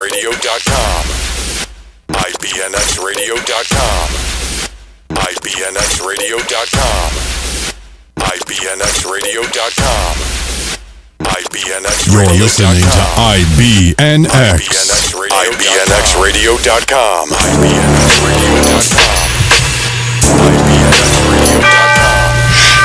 IBNXradio.com. IBNXradio.com. IBNXradio.com. IBNXradio.com. You're listening to IBNX. IBNXradio.com.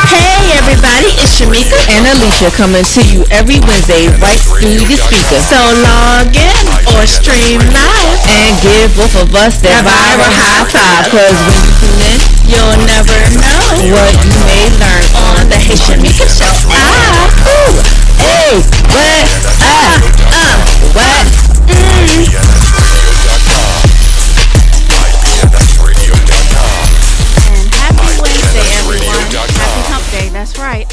Hey everybody, it's Shameka and Alicia coming to you every Wednesday right through the speaker. So log in or stream live and give both of us that viral high five. Cause when you tune in, you'll never know what you may learn on the Hey Shameka Show. Hey, what? What? That's right.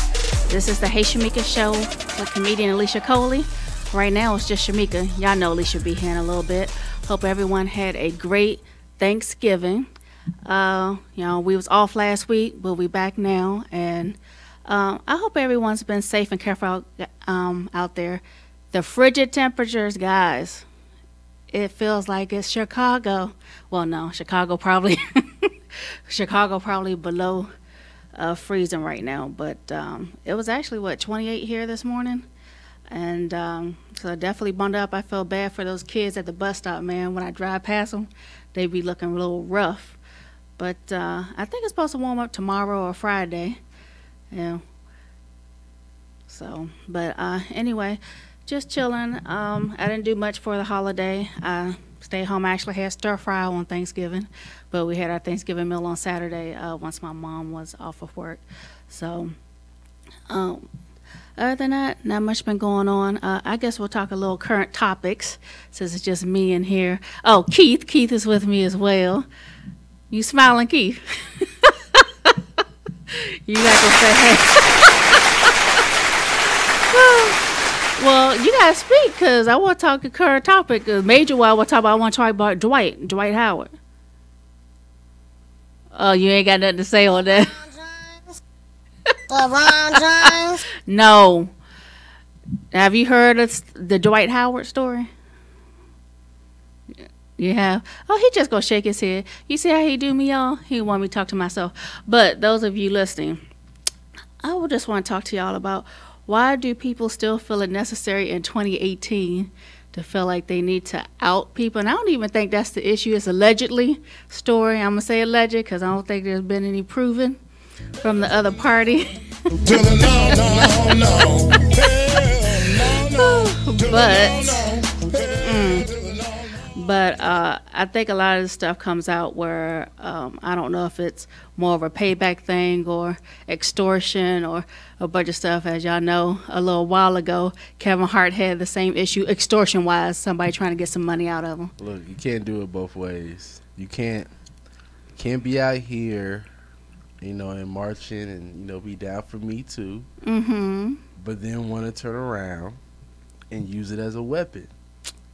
This is the Hey Shameka Show with comedian Alicia Coley. Right now it's just Shameka. Y'all know Alicia will be here in a little bit. Hope everyone had a great Thanksgiving. We was off last week, but we back now, and I hope everyone's been safe and careful out there. The frigid temperatures, guys. It feels like it's Chicago. Well, no, Chicago probably below freezing right now, but it was actually 28 here this morning, and so definitely bundled up. I feel bad for those kids at the bus stop, man. When I drive past them, they be looking a little rough, but I think it's supposed to warm up tomorrow or Friday, so but anyway, just chilling. I didn't do much for the holiday. I stayed home. I actually had stir fry on Thanksgiving, but we had our Thanksgiving meal on Saturday once my mom was off of work. So other than that, not much been going on. I guess we'll talk a little current topics since it's just me in here. Oh, Keith is with me as well. You smiling, Keith? You not gonna say hey? Well, you gotta speak, because I want to talk a current topic. Major one I want to talk about Dwight Howard. Oh, you ain't got nothing to say on that. LeBron James? No. Have you heard of the Dwight Howard story? You have? Oh, he just gonna shake his head. You see how he do me, y'all? He want me to talk to myself. But those of you listening, I would just want to talk to y'all about, why do people still feel it necessary in 2018 to feel like they need to out people? And I don't even think that's the issue. It's allegedly story. I'm going to say alleged because I don't think there's been any proven from the other party. But I think a lot of this stuff comes out where I don't know if it's more of a payback thing or extortion or a bunch of stuff. As y'all know, a little while ago, Kevin Hart had the same issue extortion-wise, somebody trying to get some money out of him. Look, you can't do it both ways. You can't be out here, and marching and, be down for Me Too, but then want to turn around and use it as a weapon.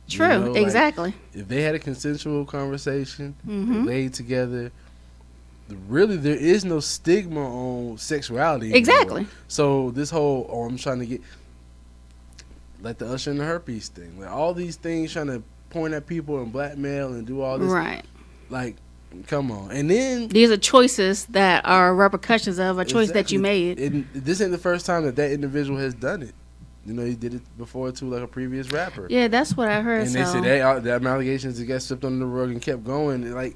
True, exactly. If they had a consensual conversation, they laid together, really there is no stigma on sexuality exactly anymore. So this whole, I'm trying to get, like the Usher and the herpes thing, like all these things trying to point at people and blackmail and do all this, right? Like, come on. And then these are choices that are repercussions of a choice that you made. And this ain't the first time that individual has done it. He did it before too, like a previous rapper. Yeah, that's what I heard. And they said that allegations that got slipped under the rug and kept going. And like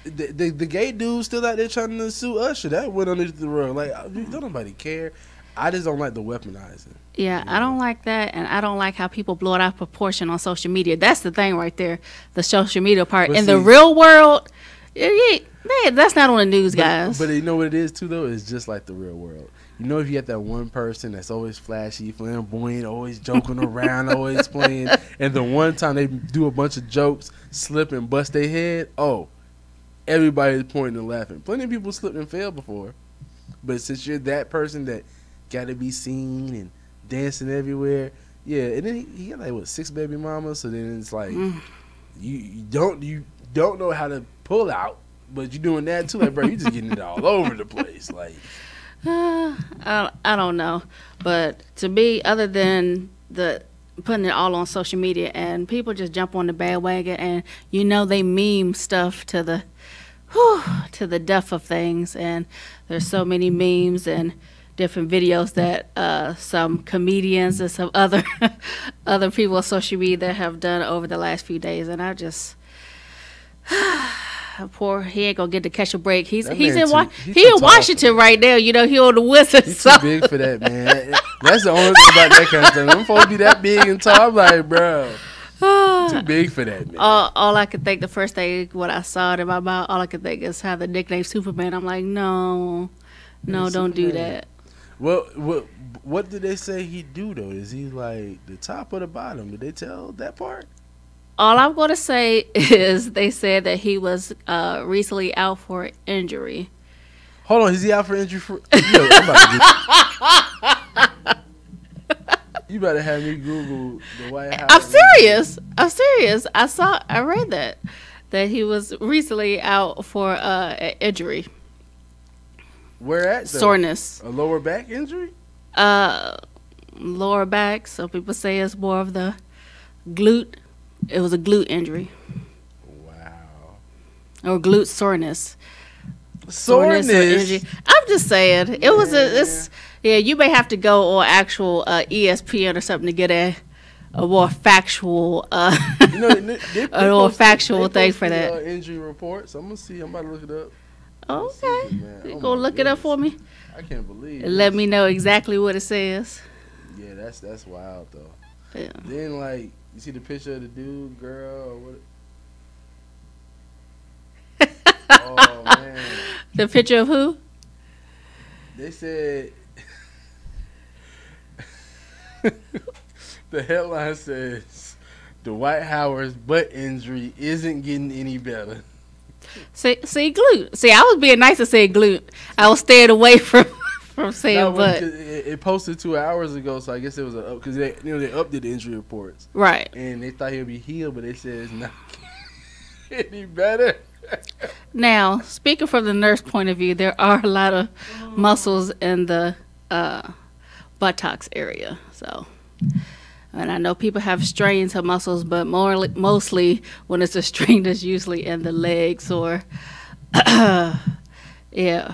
the gay dude still out there trying to sue Usher. That went under the rug. Like, don't nobody care. I just don't like the weaponizing. Yeah, I don't like that, and I don't like how people blow it out of proportion on social media. That's the thing right there, the social media part. But in the real world, that's not on the news, guys. But you know what it is too, though? It's just like the real world. If you get that one person that's always flashy, flamboyant, always joking around, always playing, and the one time they do a bunch of jokes, slip and bust their head, everybody's pointing and laughing. Plenty of people slipped and fell before. But since you're that person that got to be seen and dancing everywhere, and then he got 6 baby mamas, so then it's like you don't know how to pull out, but you're doing that too. Like, bro, you just getting it all over the place. Like, I don't know, but to me, other than the putting it all on social media, and people just jump on the bandwagon, and they meme stuff to the death of things. And there's so many memes and different videos that some comedians and some other other people on social media have done over the last few days, and I just he ain't gonna get to catch a break. He's in Washington right now. He on the Wizards. He's too big for that, man. That's the only thing about that kind of thing. I'm supposed to be that big and tall. I'm like, bro, too big for that, man. All I could think, the first thing when I saw it in my mouth, all I could think is how the nickname Superman. I'm like, no, don't Superman. Do that. Well, what did they say he do though? Is he like the top or the bottom? Did they tell that part? All I'm going to say is they said that he was recently out for injury. Hold on, is he out for injury? You better have me Google the White House. I'm serious. I read that he was recently out for injury. Where at? Soreness. A lower back injury? Lower back. Some people say it's more of the glute. It was a glute injury. Wow. Or glute soreness. Soreness. Or injury. I'm just saying. It was you may have to go on actual ESPN or something to get a more factual they a more factual thing for that. Injury reports. I'm about to look it up. Okay. You gonna look it up for me? I can't believe it. Let me know exactly what it says. Yeah, that's wild though. Yeah. Then you see the picture of the dude, girl, or what? Oh man. The picture of who? They said the headline says Dwight Howard's butt injury isn't getting any better. See glute. See, I was being nice to say glute. I was staying away from saying butt. It posted 2 hours ago, so I guess it was because they updated the injury reports. Right. And they thought he'll be healed, but they said it's not any better. Now, speaking from the nurse point of view, there are a lot of muscles in the buttocks area. So, and I know people have strains of muscles, but mostly when it's a strain, it's usually in the legs or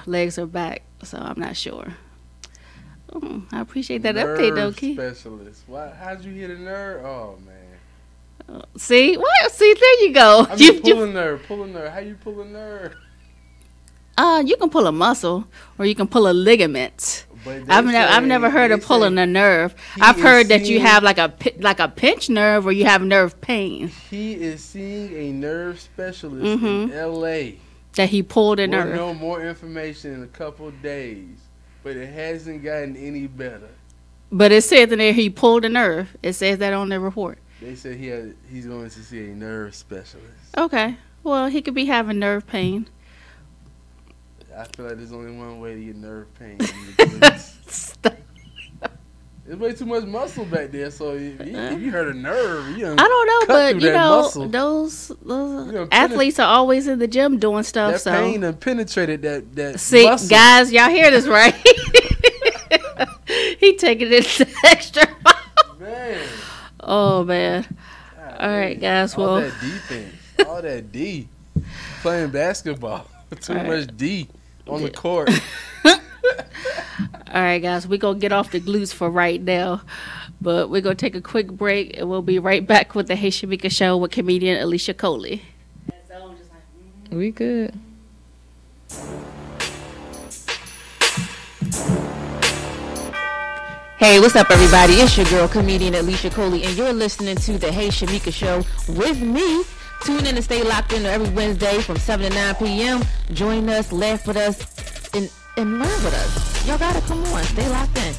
legs or back. So I'm not sure. I appreciate that update, though, Keith. Specialist. How'd you hit a nerve? Oh man. See what? See, there you go. I mean, pull a nerve. How you pull a nerve? You can pull a muscle, or you can pull a ligament. I've never heard of pulling a nerve. I've heard that you have like a pinched nerve, or you have nerve pain. He is seeing a nerve specialist in L.A. That he pulled a nerve. We'll know more information in a couple of days, but it hasn't gotten any better. But it says in there he pulled a nerve. It says that on the report. They said he's going to see a nerve specialist. Okay. Well, he could be having nerve pain. I feel like there's only one way to get nerve pain. There's way too much muscle back there, so if you hurt a nerve, I don't know, but those athletes are always in the gym doing stuff. That pain done penetrated that See, muscle. Guys, y'all hear this right? He taking it extra. Man. Oh man. God, all right, guys. All that defense, all that D, playing basketball, too much D on the court. All right, guys, we're going to get off the glutes for right now, but we're going to take a quick break, and we'll be right back with the Hey Shameka Show with comedian Alicia Coley. We good. Hey, what's up, everybody? It's your girl, comedian Alicia Coley, and you're listening to the Hey Shameka Show with me. Tune in and stay locked in every Wednesday from 7 to 9 p.m. Join us, laugh with us, and learn with us. Y'all gotta come on, stay locked in.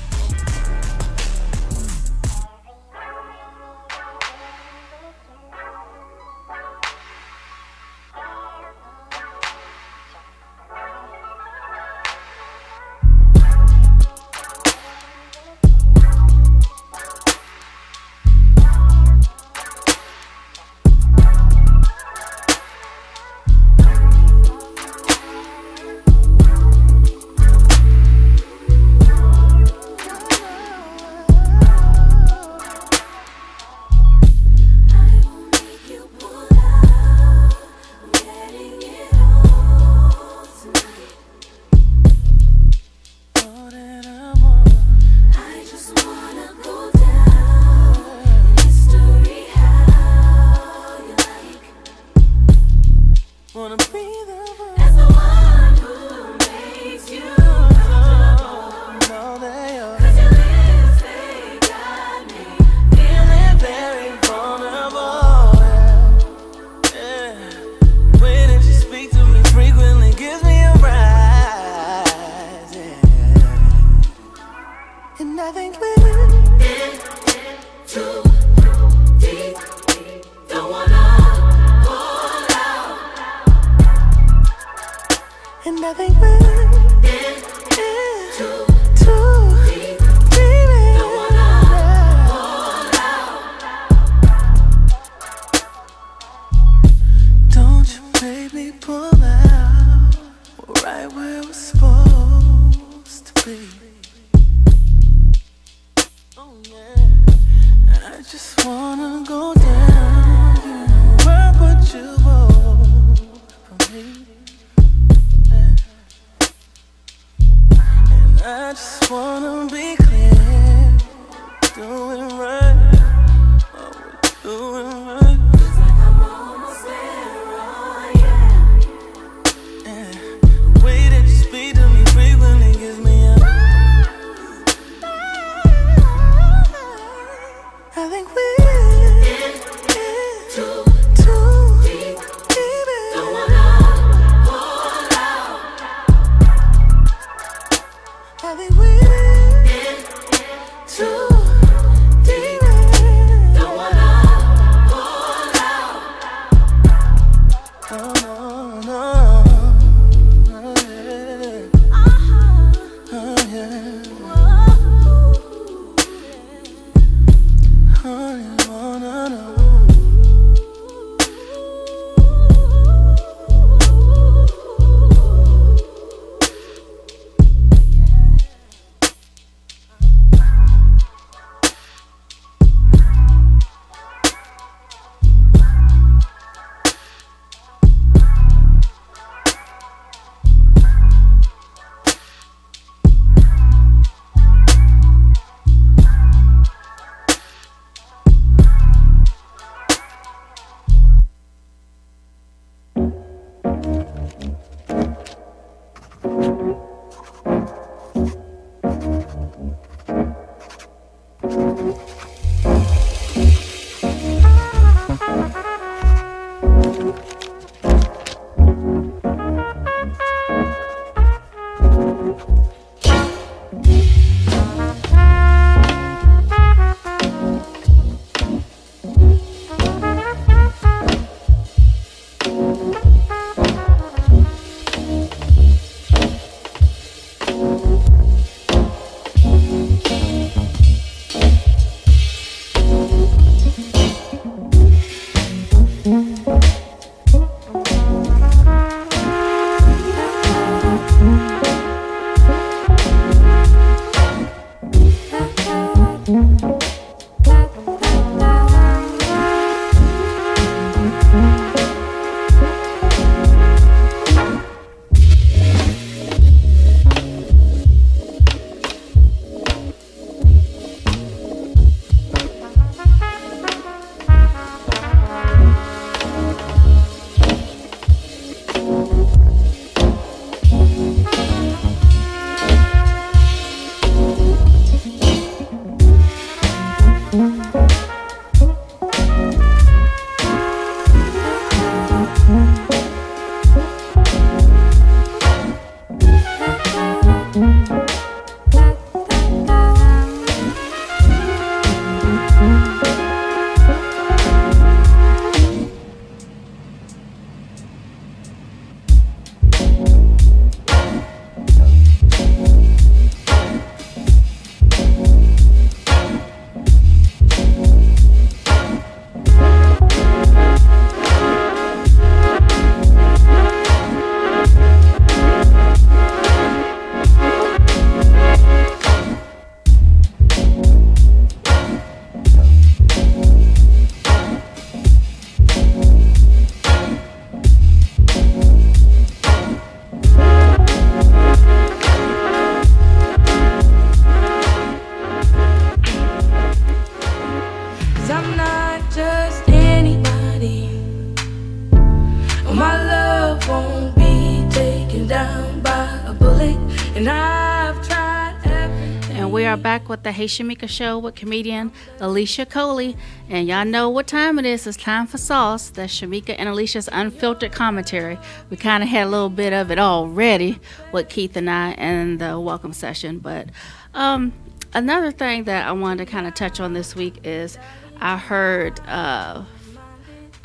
And we are back with the Hey Shameka Show with comedian Alicia Coley. And y'all know what time it is. It's time for Sauce. That's Shameka and Alicia's unfiltered commentary. We kind of had a little bit of it already with Keith and I in the welcome session. But another thing that I wanted to kind of touch on this week is I heard a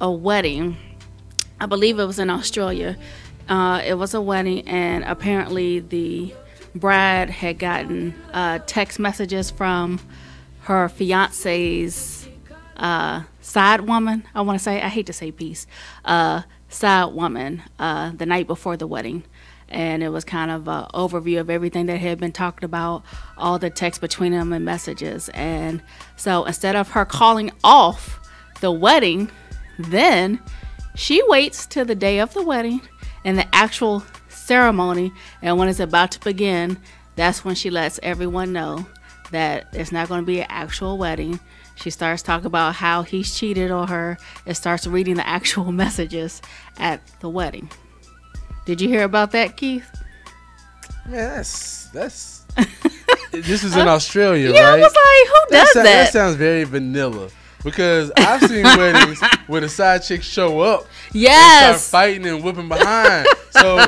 wedding. I believe it was in Australia. It was a wedding, and apparently the bride had gotten text messages from her fiance's side woman. I want to say, I hate to say piece, side woman the night before the wedding. And it was kind of an overview of everything that had been talked about, all the texts between them and messages. And so instead of her calling off the wedding, then she waits till the day of the wedding and the actual ceremony, and when it's about to begin, that's when she lets everyone know that it's not going to be an actual wedding. She starts talking about how he's cheated on her and starts reading the actual messages at the wedding. Did you hear about that, Keith? Man, that's this was in Australia, yeah, right? I was like, who does that? That sounds very vanilla. Because I've seen weddings where the side chicks show up, yes, and start fighting and whipping behind. So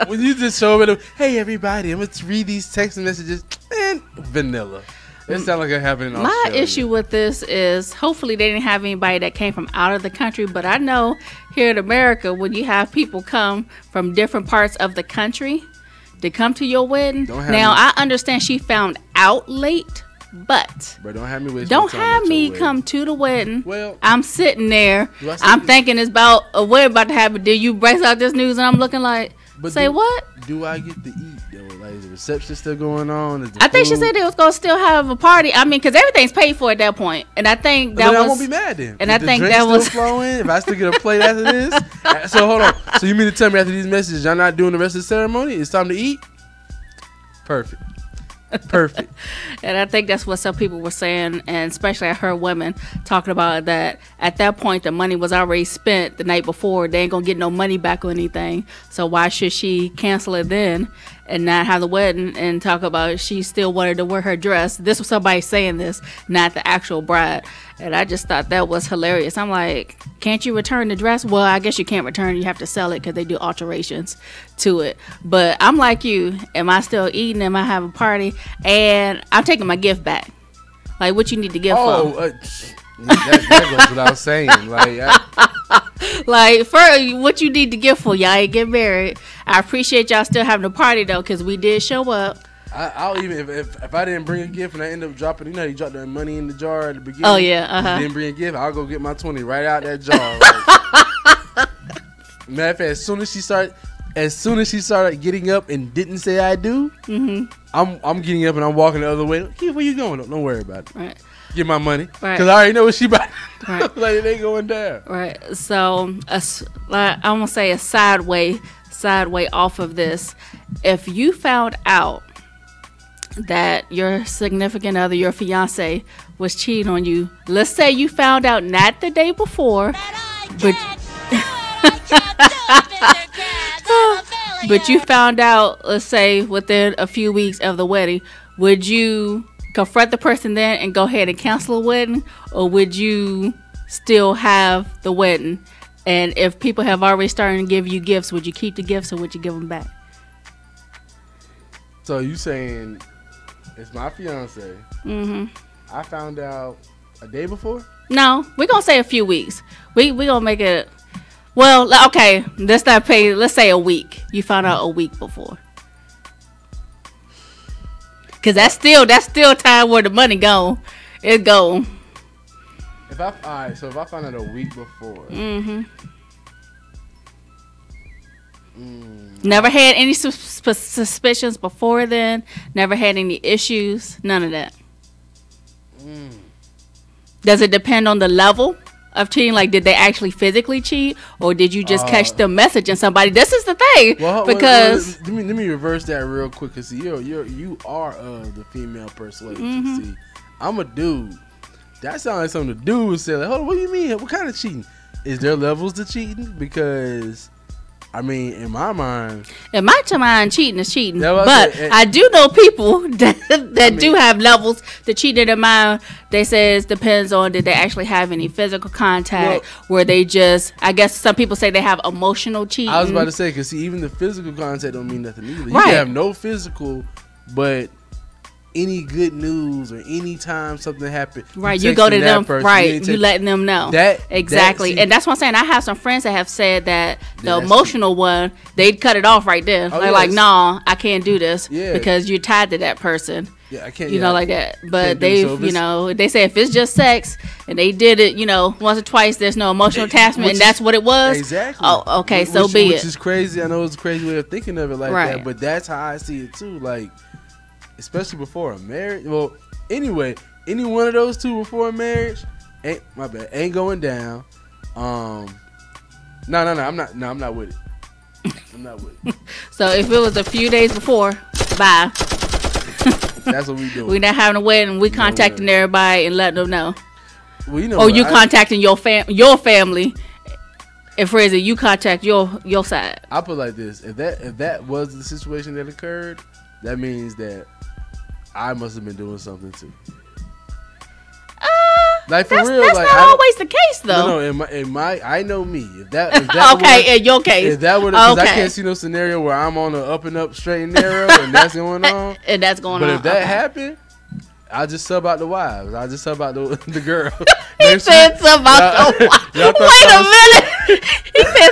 when you just show them, hey everybody, I'm gonna read these text messages, man, vanilla. It sounds like it happened in Australia. My issue with this is hopefully they didn't have anybody that came from out of the country, but I know here in America when you have people come from different parts of the country to come to your wedding. Now I understand she found out late. But don't have me don't have me come to the wedding. Well, I'm sitting there. I'm thinking it's about a wedding about to happen. Did you break out this news? And I'm looking like, what? Do I get to eat though? Like, is the reception still going on? I think she said they was gonna still have a party. I mean, because everything's paid for at that point. And I think that was. I won't be mad then. And I think that was still flowing. If I still get a plate after this, so hold on. So you mean to tell me after these messages, y'all not doing the rest of the ceremony? It's time to eat. Perfect. Perfect. And I think that's what some people were saying, and especially I heard women talking about that at that point the money was already spent the night before. They ain't gonna get no money back or anything, so why should she cancel it then and not have the wedding and talk about she still wanted to wear her dress? This was somebody saying this, not the actual bride. And I just thought that was hilarious. I'm like, can't you return the dress? Well, I guess you can't return it. You have to sell it because they do alterations to it. But I'm like you. Am I still eating? Am I having a party? And I'm taking my gift back. Like, what you need to give for? That goes without saying. Like, for what you need to give for, y'all ain't get married. I appreciate y'all still having a party, though, because we did show up. I'll even if I didn't bring a gift and I end up dropping, you know, you drop that money in the jar at the beginning. Oh yeah, Didn't bring a gift, I'll go get my 20 right out that jar. Matter of fact, as soon as she started getting up and didn't say I do, I'm getting up and I'm walking the other way. Keith, where you going? Don't worry about it. Right. Get my money, right? Because I already know what she about. Right. Like it ain't going down. Right. So I'm gonna say a side way off of this. If you found out that your significant other, your fiance, was cheating on you, let's say you found out not the day before, but you found out, let's say, within a few weeks of the wedding, would you confront the person then and go ahead and cancel a wedding, or would you still have the wedding? And if people have already started to give you gifts, would you keep the gifts or would you give them back? So you saying it's my fiance? I found out a day before. No, we're gonna say a few weeks. We gonna make it. Well, okay, let's not pay. Let's say a week. You found out a week before, cause that's still time where the money go. It go. So if I found out a week before, never had any suspicions before then. Never had any issues. None of that. Does it depend on the level of cheating? Like, did they actually physically cheat, or did you just catch the message and somebody? This is the thing, because let me reverse that real quick. Cause you are the female persuasion. See, I'm a dude. That sounds like something the dude would say. Like, hold on, what do you mean? What kind of cheating? Is there levels to cheating? Because I mean, in my mind, cheating is cheating. But I do know people that do have levels to cheat in their mind. They say it depends on, did they actually have any physical contact, where they just, I guess some people say they have emotional cheating. I was about to say, because see, even the physical contact don't mean nothing either. You right. can have no physical, but any good news or any time something happened, right? You go to them, person, right? You letting them know that exactly, and that's what I'm saying. I have some friends that have said that the emotional one, they'd cut it off right there. They're like, "No, I can't do this because you're tied to that person." Yeah, I can't. You know, like that. But they, they say if it's just sex and they did it, once or twice, there's no emotional attachment, and that's what it was. Exactly. Oh, okay, so be it. Which is crazy. I know it's a crazy way of thinking of it like that, but that's how I see it too. Like, especially before a marriage. Well, anyway, any one of those two before a marriage, ain't going down. No, I'm not with it. I'm not with it. So if it was a few days before, bye. That's what we do. We're not having a wedding. We contacting everybody and letting them know. Well, you know, or you contacting your family. And for instance, you contact your side. I put it like this: if that was the situation that occurred, that means that I must have been doing something too. Like for real, that's like not always the case though. No, in my, I know me. If that okay, in your case, if that were, because I can't see no scenario where I'm on the up and up, straight and narrow, and that's going on, and that's going on. on. But if that happened, I just sub out the wives. I just sub out the girl. He said sub out the wives. Wait a minute. He said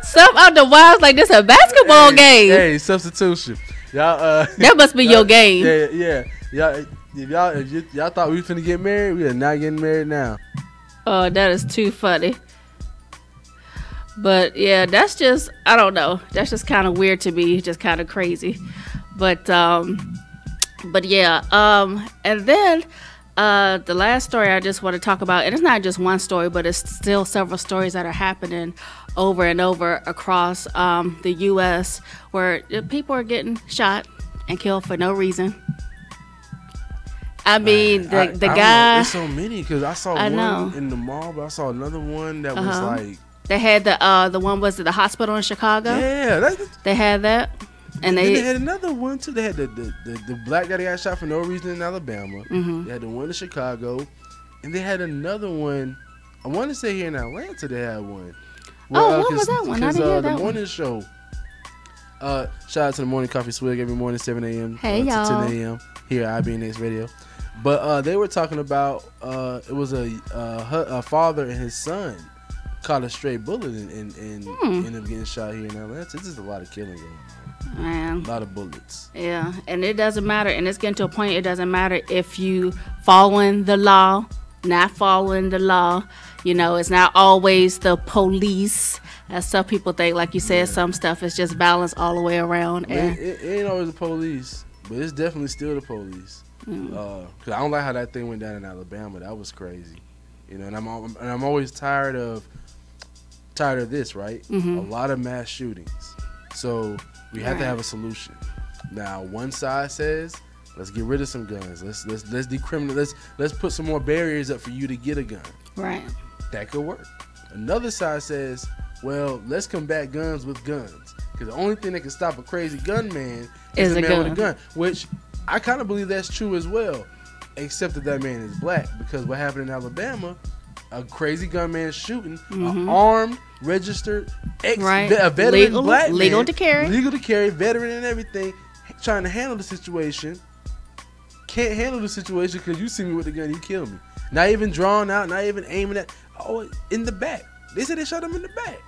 sub out the wives like this a basketball game. Hey, substitution. Y'all. That must be your game. Yeah. If y'all thought we finna get married, we are not getting married now. Oh, that is too funny. But yeah, that's just, I don't know. That's just kind of weird to me. Just kind of crazy. But yeah. And then the last story I just want to talk about, and it's not just one story, but it's still several stories that are happening over and over across the U.S. where people are getting shot and killed for no reason. I mean, the guy. There's so many because I saw one in the mall, but I saw another one that was like. They had the one was at the hospital in Chicago. Yeah, they had that, and they had another one too. They had the black guy that got shot for no reason in Alabama. Mm-hmm. They had the one in Chicago, and they had another one. I want to say here in Atlanta they had one. Well, what was that one? I didn't hear that the morning show. Shout out to the Morning Coffee Swig every morning 7 a.m. Hey, y'all. to 10 a.m. here at IBNX Radio. But they were talking about it was a father and his son caught a stray bullet and ended up getting shot here in Atlanta. It's just a lot of killing going on. Man. A lot of bullets. Yeah, and it doesn't matter. And it's getting to a point, it doesn't matter if you following the law, not following the law. You know, it's not always the police, as some people think. Like you said, some stuff is just balanced all the way around. And it ain't always the police, but it's definitely still the police. Cause I don't like how that thing went down in Alabama. That was crazy, you know. And I'm always tired of this, right? Mm-hmm. A lot of mass shootings, so we have to have a solution. Now, one side says, let's get rid of some guns. Let's decriminalize. Let's put some more barriers up for you to get a gun. Right. That could work. Another side says, well, let's combat guns with guns, because the only thing that can stop a crazy gunman is a man with a gun, which I kind of believe that's true as well, except that man is black, because what happened in Alabama, a crazy gunman shooting, an armed, registered, a veteran black man, legal to carry, veteran and everything, trying to handle the situation, can't handle the situation because you see me with the gun, you kill me. Not even drawn out, not even aiming at, in the back. They said they shot him in the back.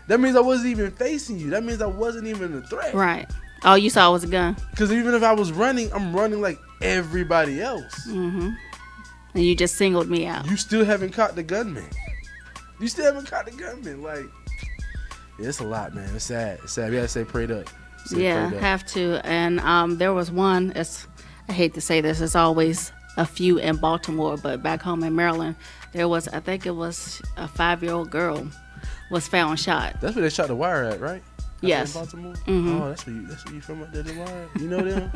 That means I wasn't even facing you. That means I wasn't even a threat. Right. All you saw was a gun. Because even if I was running, I'm running like everybody else. Mm-hmm. And you just singled me out. You still haven't caught the gunman. Like, yeah, it's a lot, man. It's sad. We gotta say prayed up. Have to. And there was one. I hate to say this. It's always a few in Baltimore, but back home in Maryland, there was. I think it was a 5-year-old girl was found shot. That's where they shot the wire at, right? Yes. In Baltimore? Mm-hmm. Oh, that's where you from up there, the wire? You know them?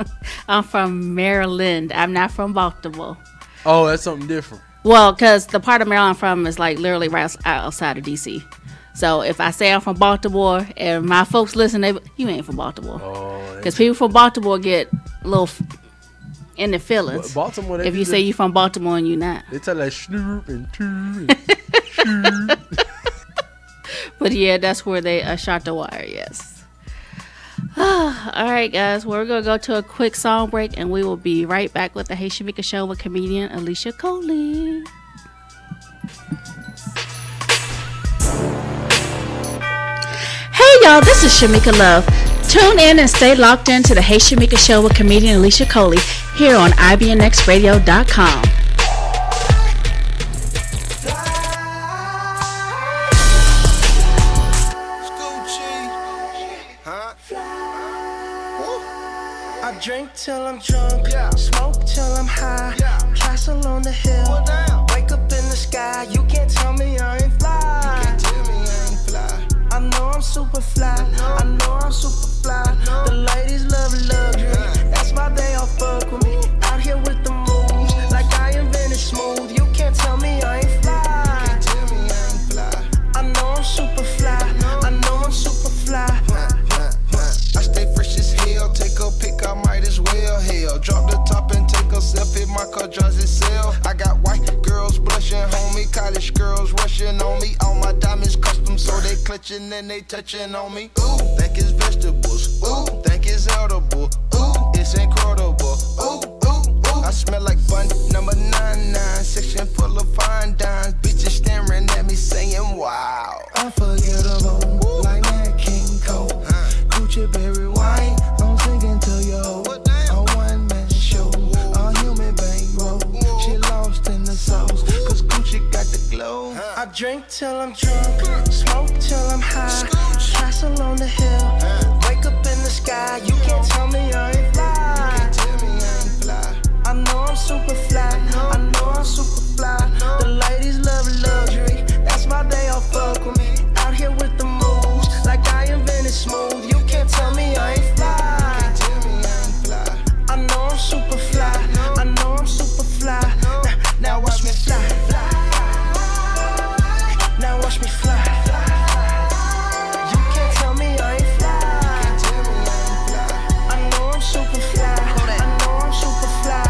I'm from Maryland. I'm not from Baltimore. Oh, that's something different. Well, because the part of Maryland I'm from is like literally right outside of D.C. So if I say I'm from Baltimore and my folks listen, you ain't from Baltimore. Oh. Because people from Baltimore get a little in their feelings. Baltimore. If you say you from Baltimore and you not. They tell that shnoop and too and shoot. But yeah, that's where they shot the wire, yes. All right, guys. We're going to go to a quick song break, and we will be right back with the Hey Shameka Show with comedian Alicia Coley. Hey, y'all. This is Shameka Love. Tune in and stay locked into the Hey Shameka Show with comedian Alicia Coley here on IBNXradio.com. Drink till I'm drunk, smoke till I'm high, castle on the hill, wake up in the sky, you can't tell me I ain't fly, I know I'm super fly, the ladies love luxury, that's why they all fuck with me, out here with the moves, like I invented smooth, you can't pushing on me. All my diamonds custom, so they clutching and they touching on me. Ooh, think it's vegetables. Ooh, think it's edible. Ooh, it's incredible. Ooh, ooh, ooh. I smell like bun number 99, section full of fine dimes. Bitches staring at me saying, wow. Unforgettable, like Nat King Cole. Gucci berry wine, don't sink into your a one-man show, a human bankroll. She lost in the sauce, cause Gucci got the glow. I drink till I'm drunk, smoke till I'm high, castle on the hill, wake up in the sky. You can't tell me I ain't fly. I know I'm super fly, I know I'm super fly. The ladies love luxury, that's why they all fuck with me. Out here with the moves, like I invented smooth. You can't tell me I ain't fly. I know I'm super fly, I know I'm super fly. Now watch me fly. Now watch me fly. You can't tell me I ain't fly. I know I'm super fly, I know I'm super fly.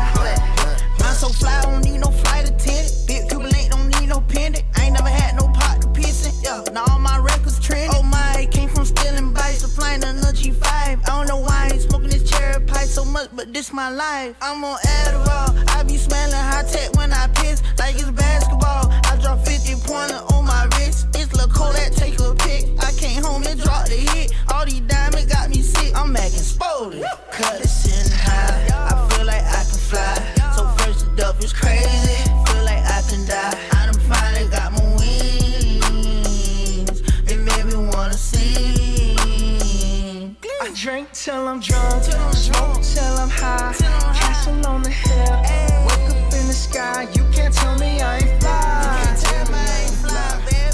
Mine so fly, I don't need no flight attendant. Big Cuban ain't don't need no pendant. I ain't never had no pot to piss in. Yeah, now all my records trending. Oh my, came from stealing bikes to flying another G5. I don't know why I ain't smoking this cherry pie so much, but this my life. I'm on Adderall, I be smelling high tech when I piss, like it's basketball. I drop 50 pointer on my wrist. It's Lil' Kodak, take a pic. I came home and dropped the hit. All these diamonds got me sick. I'm acting spotted. Cut it sitting high. I feel like I can fly. So first it up is crazy. Feel like I can die. I done finally got my wings. It made me wanna sing. I drink till I'm drunk, smoke till I'm high, castle on the hill, wake up in the sky. You can't tell me I ain't fly.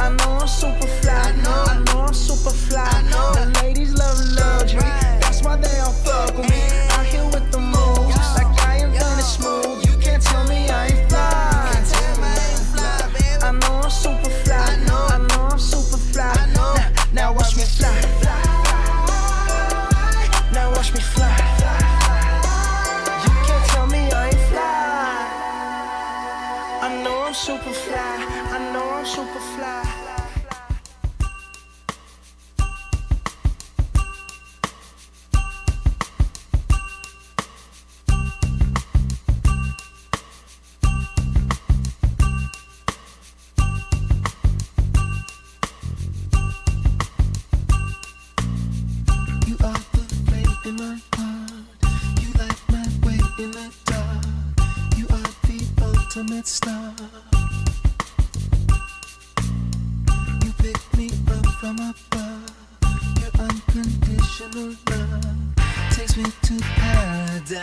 I know I'm super fly, I know I'm super fly. The ladies love luxury, that's why they all fuck with me. Out here with the moves, like I invented smooth. You can't tell me I ain't fly. I know I'm super fly, I know I'm super fly. Now watch me fly. Now watch me fly. You can't tell me I ain't fly. I know I'm super fly, I know I'm super fly. You are the flame in my heart. You light my way in the dark. You are the ultimate star. You pick me up from above. Your unconditional love takes me to paradise.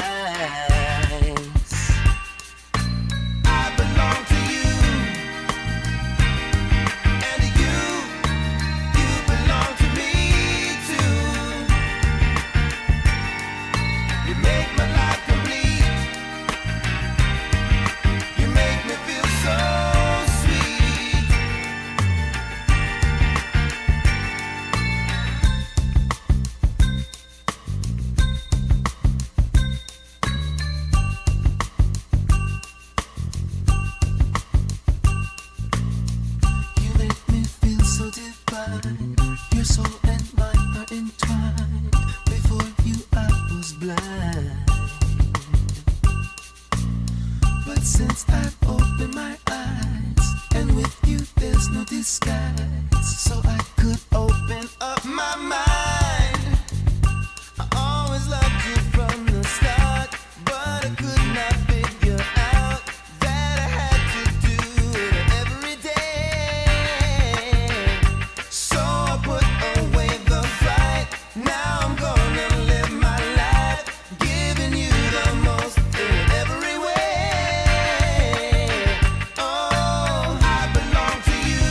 I belong to you, and you belong to me too. You make my life complete. You make me feel so sweet. You make me feel so divine. Your soul and mine are entwined. Before you I was blind, but since I've opened my eyes, and with you there's no disguise, so I could open up my mind. I always loved you from the start, but I could not figure out that I had to do it every day. So I put away the fight. Now I'm gonna live my life, giving you the most in every way. Oh, I belong to you,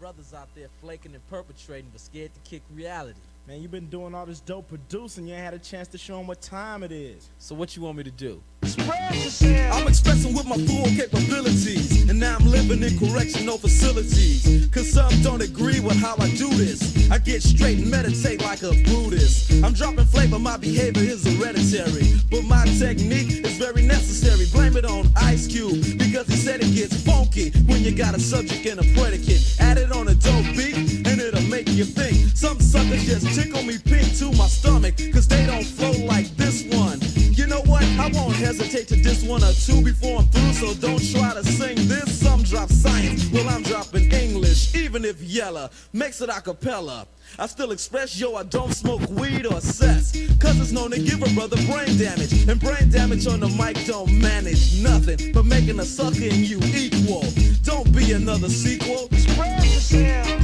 brothers out there flaking and perpetrating but scared to kick reality. Man, you've been doing all this dope producing. You ain't had a chance to show them what time it is. So what you want me to do? I'm expressing with my full capabilities, and now I'm living in correctional facilities. Cause some don't agree with how I do this. I get straight and meditate like a Buddhist. I'm dropping flavor, my behavior is hereditary, but my technique is very necessary. Blame it on Ice Cube, because he said it gets funky when you got a subject and a predicate. Add it on a dope beat, and it'll make you think. Some suckers just tickle me pink to my stomach, cause they don't flow like this one. You know what? I won't hesitate to diss one or two before I'm through, so don't try to sing this. Some drop science, well I'm dropping English, even if Yella makes it a cappella. I still express, yo, I don't smoke weed or cess, cause it's known to give a brother brain damage. And brain damage on the mic don't manage nothing but making a sucker and you equal. Don't be another sequel. Spread yourself.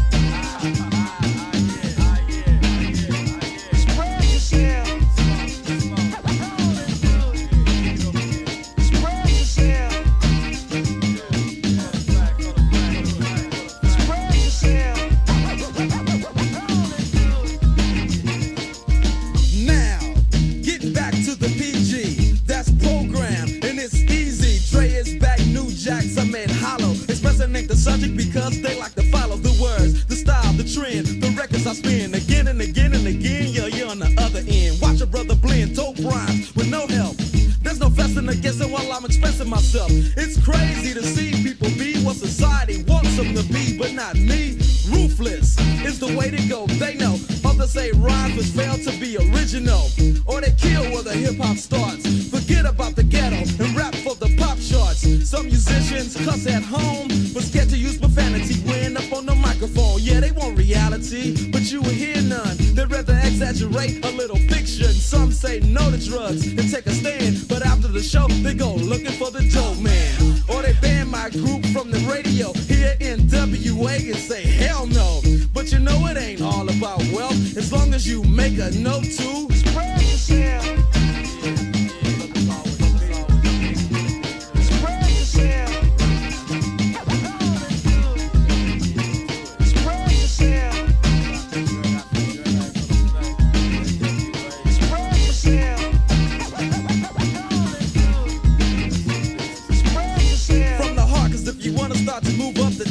The subject because they like to follow the words, the style, the trend, the records I spin again and again and again. You're on the other end. Watch a brother blend dope rhymes with no help. There's no fussing or guessing while I'm expressing myself. It's crazy to see people be what society wants them to be, but not me. Ruthless is the way to go. They know others say rhymes which fail to be original, or they kill where the hip hop starts. Forget about the ghetto and rap for the pop charts. Some musicians cuss at home, but scared to use profanity when up on the microphone. Yeah, they want reality, but you will hear none. They'd rather exaggerate a little fiction. Some say no to drugs and take a stand, but after the show, they go looking for the dope man. Or they ban my group from the radio here in WA and say hell no. But you know it ain't all about wealth, as long as you make a note to spread yourself.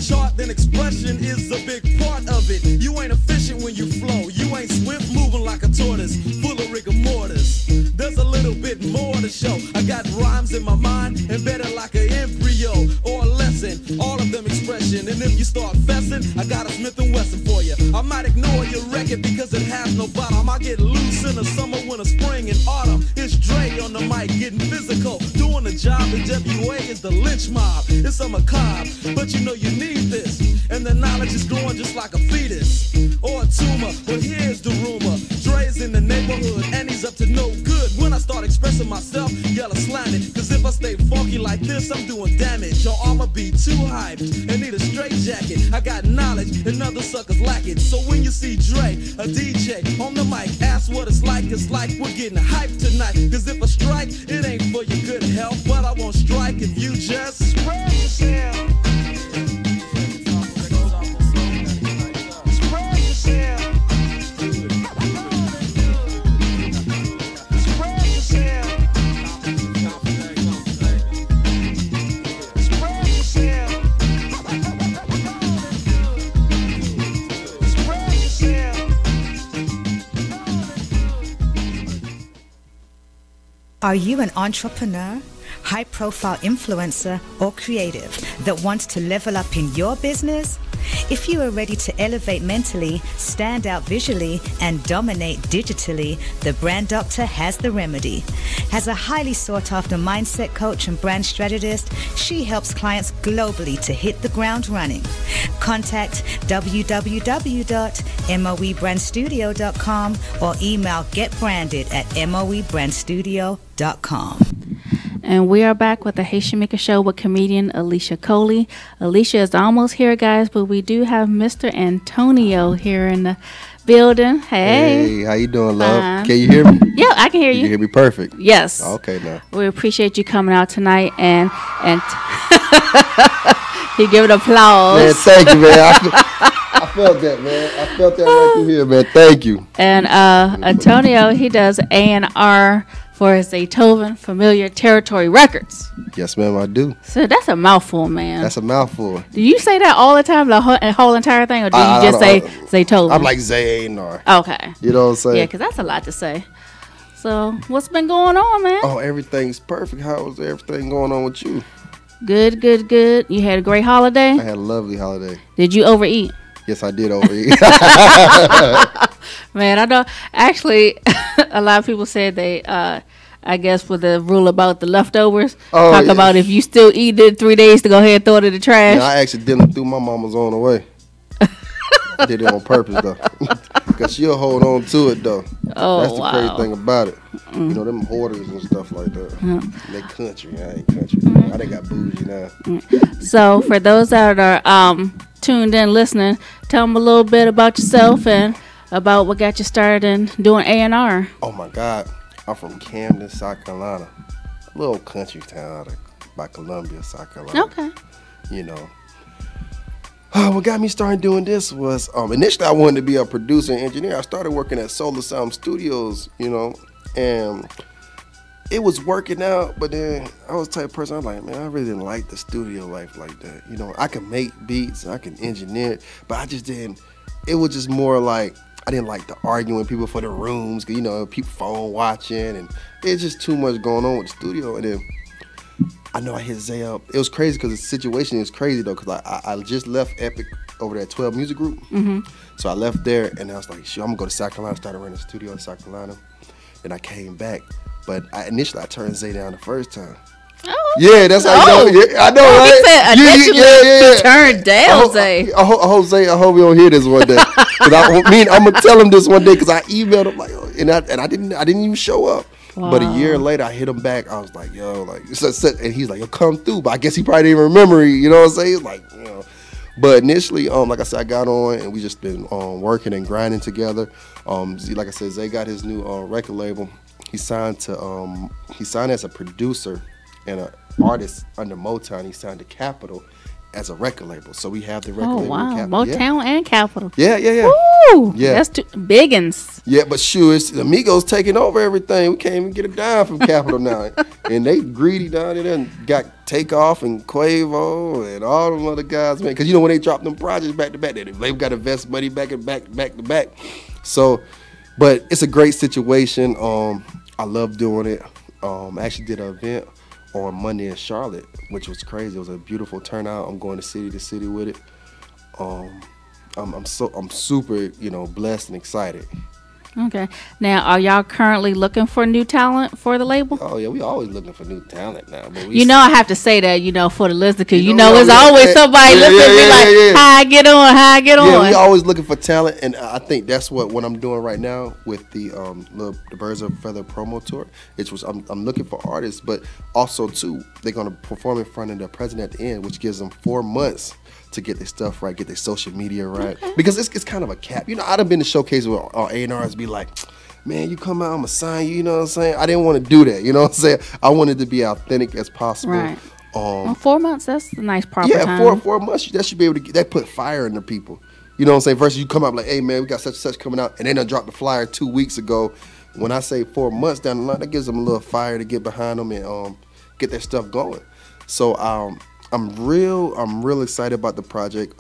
Chart, then expression is a big part of it. You ain't efficient when you flow. You ain't swift moving like a tortoise, full of rigor mortis. There's a little bit more to show. I got rhymes in my mind, embedded like an embryo or a lesson. All of them expression. And if you start fessing, I got a Smith & Wesson for you. I might ignore your record because it has no bottom. I get loose in the summer, winter, spring, and autumn. It's Dre on the mic getting physical, doing the job. The WA is the lynch mob. It's a macabre, but you know you need this, and the knowledge is growing just like a fetus or a tumor. But here's the rumor: Dre's in the neighborhood and he's up to no good. When I start expressing myself, y'all are slanted, cause if I stay funky like this, I'm doing damage. Your armor be too hyped and need a straight jacket. I got knowledge and other suckers lack it. So when you see Dre, a DJ on the mic, ask what it's like we're getting hyped tonight. Cause if I strike, it ain't for your good health, but I won't strike if you just spread yourself. Are you an entrepreneur, high-profile influencer, or creative that wants to level up in your business? If you are ready to elevate mentally, stand out visually, and dominate digitally, the Brand Doctor has the remedy. As a highly sought-after mindset coach and brand strategist, she helps clients globally to hit the ground running. Contact www.moebrandstudio.com or email getbranded@moebrandstudio.com. And we are back with the Hey Shameka Show with comedian Alicia Coley. Alicia is almost here, guys, but we do have Mr. Antonio here in the building. Hey, how you doing, love? Fine. Can you hear me? Yeah, I can hear you. You can hear me perfect? Yes. Okay, now. We appreciate you coming out tonight, and he give it applause. Man, thank you, man. felt that, man. I felt that right through here, man. Thank you. And Antonio, he does A&R for his Zaytoven Familiar Territory Records. Yes, ma'am, I do. So that's a mouthful, man. That's a mouthful. Do you say that all the time, the whole entire thing, or do you just say Zaytoven? I'm like Zay A&R. Okay. You know what I'm saying? Yeah, because that's a lot to say. So what's been going on, man? Oh, everything's perfect. How's everything going on with you? Good, good, good. You had a great holiday? I had a lovely holiday. Did you overeat? Yes, I did overeat. Man, I know. Actually, a lot of people said they, I guess, with the rule about the leftovers, talk about if you still eat it 3 days to go ahead and throw it in the trash. Yeah, I accidentally threw my mama's on away. I did it on purpose, though. Because she'll hold on to it, though. Oh, that's the crazy thing about it. You know, them hoarders and stuff like that. They country. I ain't country. I done got bougie now. So, for those that are tuned in listening, tell them a little bit about yourself and about what got you started in doing A&R. Oh, my God. I'm from Camden, South Carolina. A little country town by Columbia, South Carolina. Okay. You know. What got me started doing this was, initially I wanted to be a producer and engineer. I started working at Solar Sound Studios, you know, and it was working out, but then I was the type of person, I'm like, man, I really didn't like the studio life like that. You know, I can make beats, I can engineer, but I just didn't, it was just more like, I didn't like the arguing people for the rooms, cause, you know, people phone watching, and it's just too much going on with the studio. And then I know I hit Zay up. It was crazy because the situation is crazy though, because I just left Epic over there at 12 Music Group. So I left there and I was like, sure, I'm gonna go to South Carolina, started running a studio in South Carolina. Then I came back, but initially I turned Zay down the first time. Oh. Yeah, that's how you know. Yeah, I know, right? He said initially turned down Zay. I hope Zay, I hope we don't hear this one day. Cause I'm gonna tell him this one day because I emailed him like, and I didn't even show up. Wow. But a year later, I hit him back. I was like, yo, like, and he's like, yo, come through. But I guess he probably didn't even remember, you know what I'm saying? Like, you know. But initially, like I said, I got on and we just been working and grinding together. Like I said, Zay got his new record label. He signed as a producer and an artist under Motown. He signed to Capitol as a record label. So we have the record label. Oh, wow. Motown and Capitol. Yeah. Woo! Yeah. That's two biggins. Yeah, but sure, it's the Migos taking over everything. We can't even get a dime from Capitol now. And they greedy down there and got Takeoff and Quavo and all them other guys, man. Because, you know, when they drop them projects back to back, they've got to invest money back to back. So, but it's a great situation. I love doing it. I actually did an event on Monday in Charlotte, which was crazy. It was a beautiful turnout. I'm going to city with it. I'm super, you know, blessed and excited. Okay. Now, are y'all currently looking for new talent for the label? Oh yeah, we always looking for new talent now. But you know, I have to say that, you know, for the listener, because you know, it's always somebody listening be like, how I get on. Yeah, we always looking for talent, and I think that's what I'm doing right now with the Birds of a Feather promo tour. I'm looking for artists, but also too, they're gonna perform in front of the president at the end, which gives them 4 months to get their stuff right, get their social media right. Okay. Because it's kind of a cap. You know, I'd have been to showcase where A&Rs be like, man, you come out, I'm going to sign you, you know what I'm saying? I didn't want to do that, you know what I'm saying? I wanted to be authentic as possible. Right. Well, 4 months, that's a nice proper time. Yeah, 4 months, that should be able to that put fire in the people. You know what I'm saying? Versus you come out like, hey, man, we got such and such coming out, and they done dropped the flyer 2 weeks ago. When I say 4 months down the line, that gives them a little fire to get behind them and get their stuff going. So, I'm real excited about the project,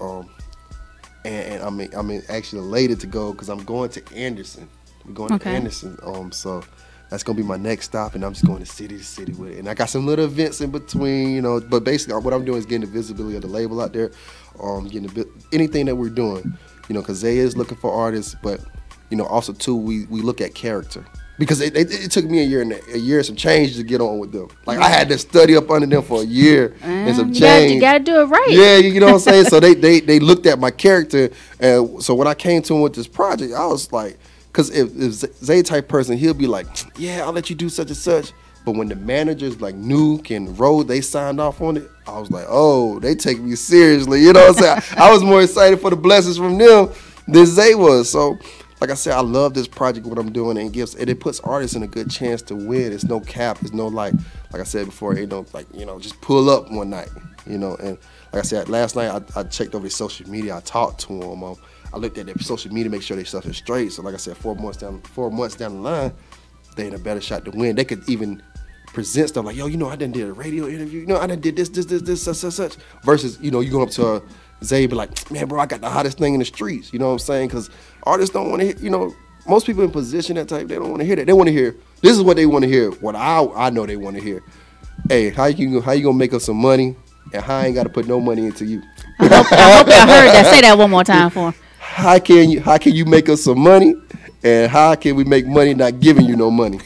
and I'm actually elated to go because I'm going to Anderson. We're going to Anderson, so that's gonna be my next stop, and I'm just going to city with it. And I got some little events in between, you know. But basically, what I'm doing is getting the visibility of the label out there, getting anything that we're doing, you know, because Zay is looking for artists, but you know, also too, we look at character. Because it took me a year and some change to get on with them. Like I had to study up under them for a year and some change. You gotta do it right. Yeah, you know what I'm saying. So they looked at my character, and so when I came to him with this project, I was like, because if Zay type person, he'll be like, yeah, I'll let you do such and such. But when the managers like Nuke and Road, they signed off on it, I was like, oh, they take me seriously. You know what I'm saying? I was more excited for the blessings from them than Zay was. So. Like I said, I love this project, what I'm doing, and it puts artists in a good chance to win. It's no cap. It's no like I said before, it don't like, you know, just pull up one night, you know. And like I said, last night I checked over his social media. I talked to him. I looked at their social media, make sure their stuff is straight. So like I said, 4 months down the line, they in a better shot to win. They could even present stuff like, yo, I done did a radio interview. I done did this, such. Versus, you going up to Zay, be like, man, bro, I got the hottest thing in the streets. You know what I'm saying? Because artists don't want to hear, most people in position that type, they don't want to hear that. They want to hear, this is what they want to hear. What I know they want to hear. Hey, how you gonna make us some money, and how I ain't got to put no money into you? I hope y'all heard that. Say that one more time for him. How can you make us some money, and how can we make money not giving you no money?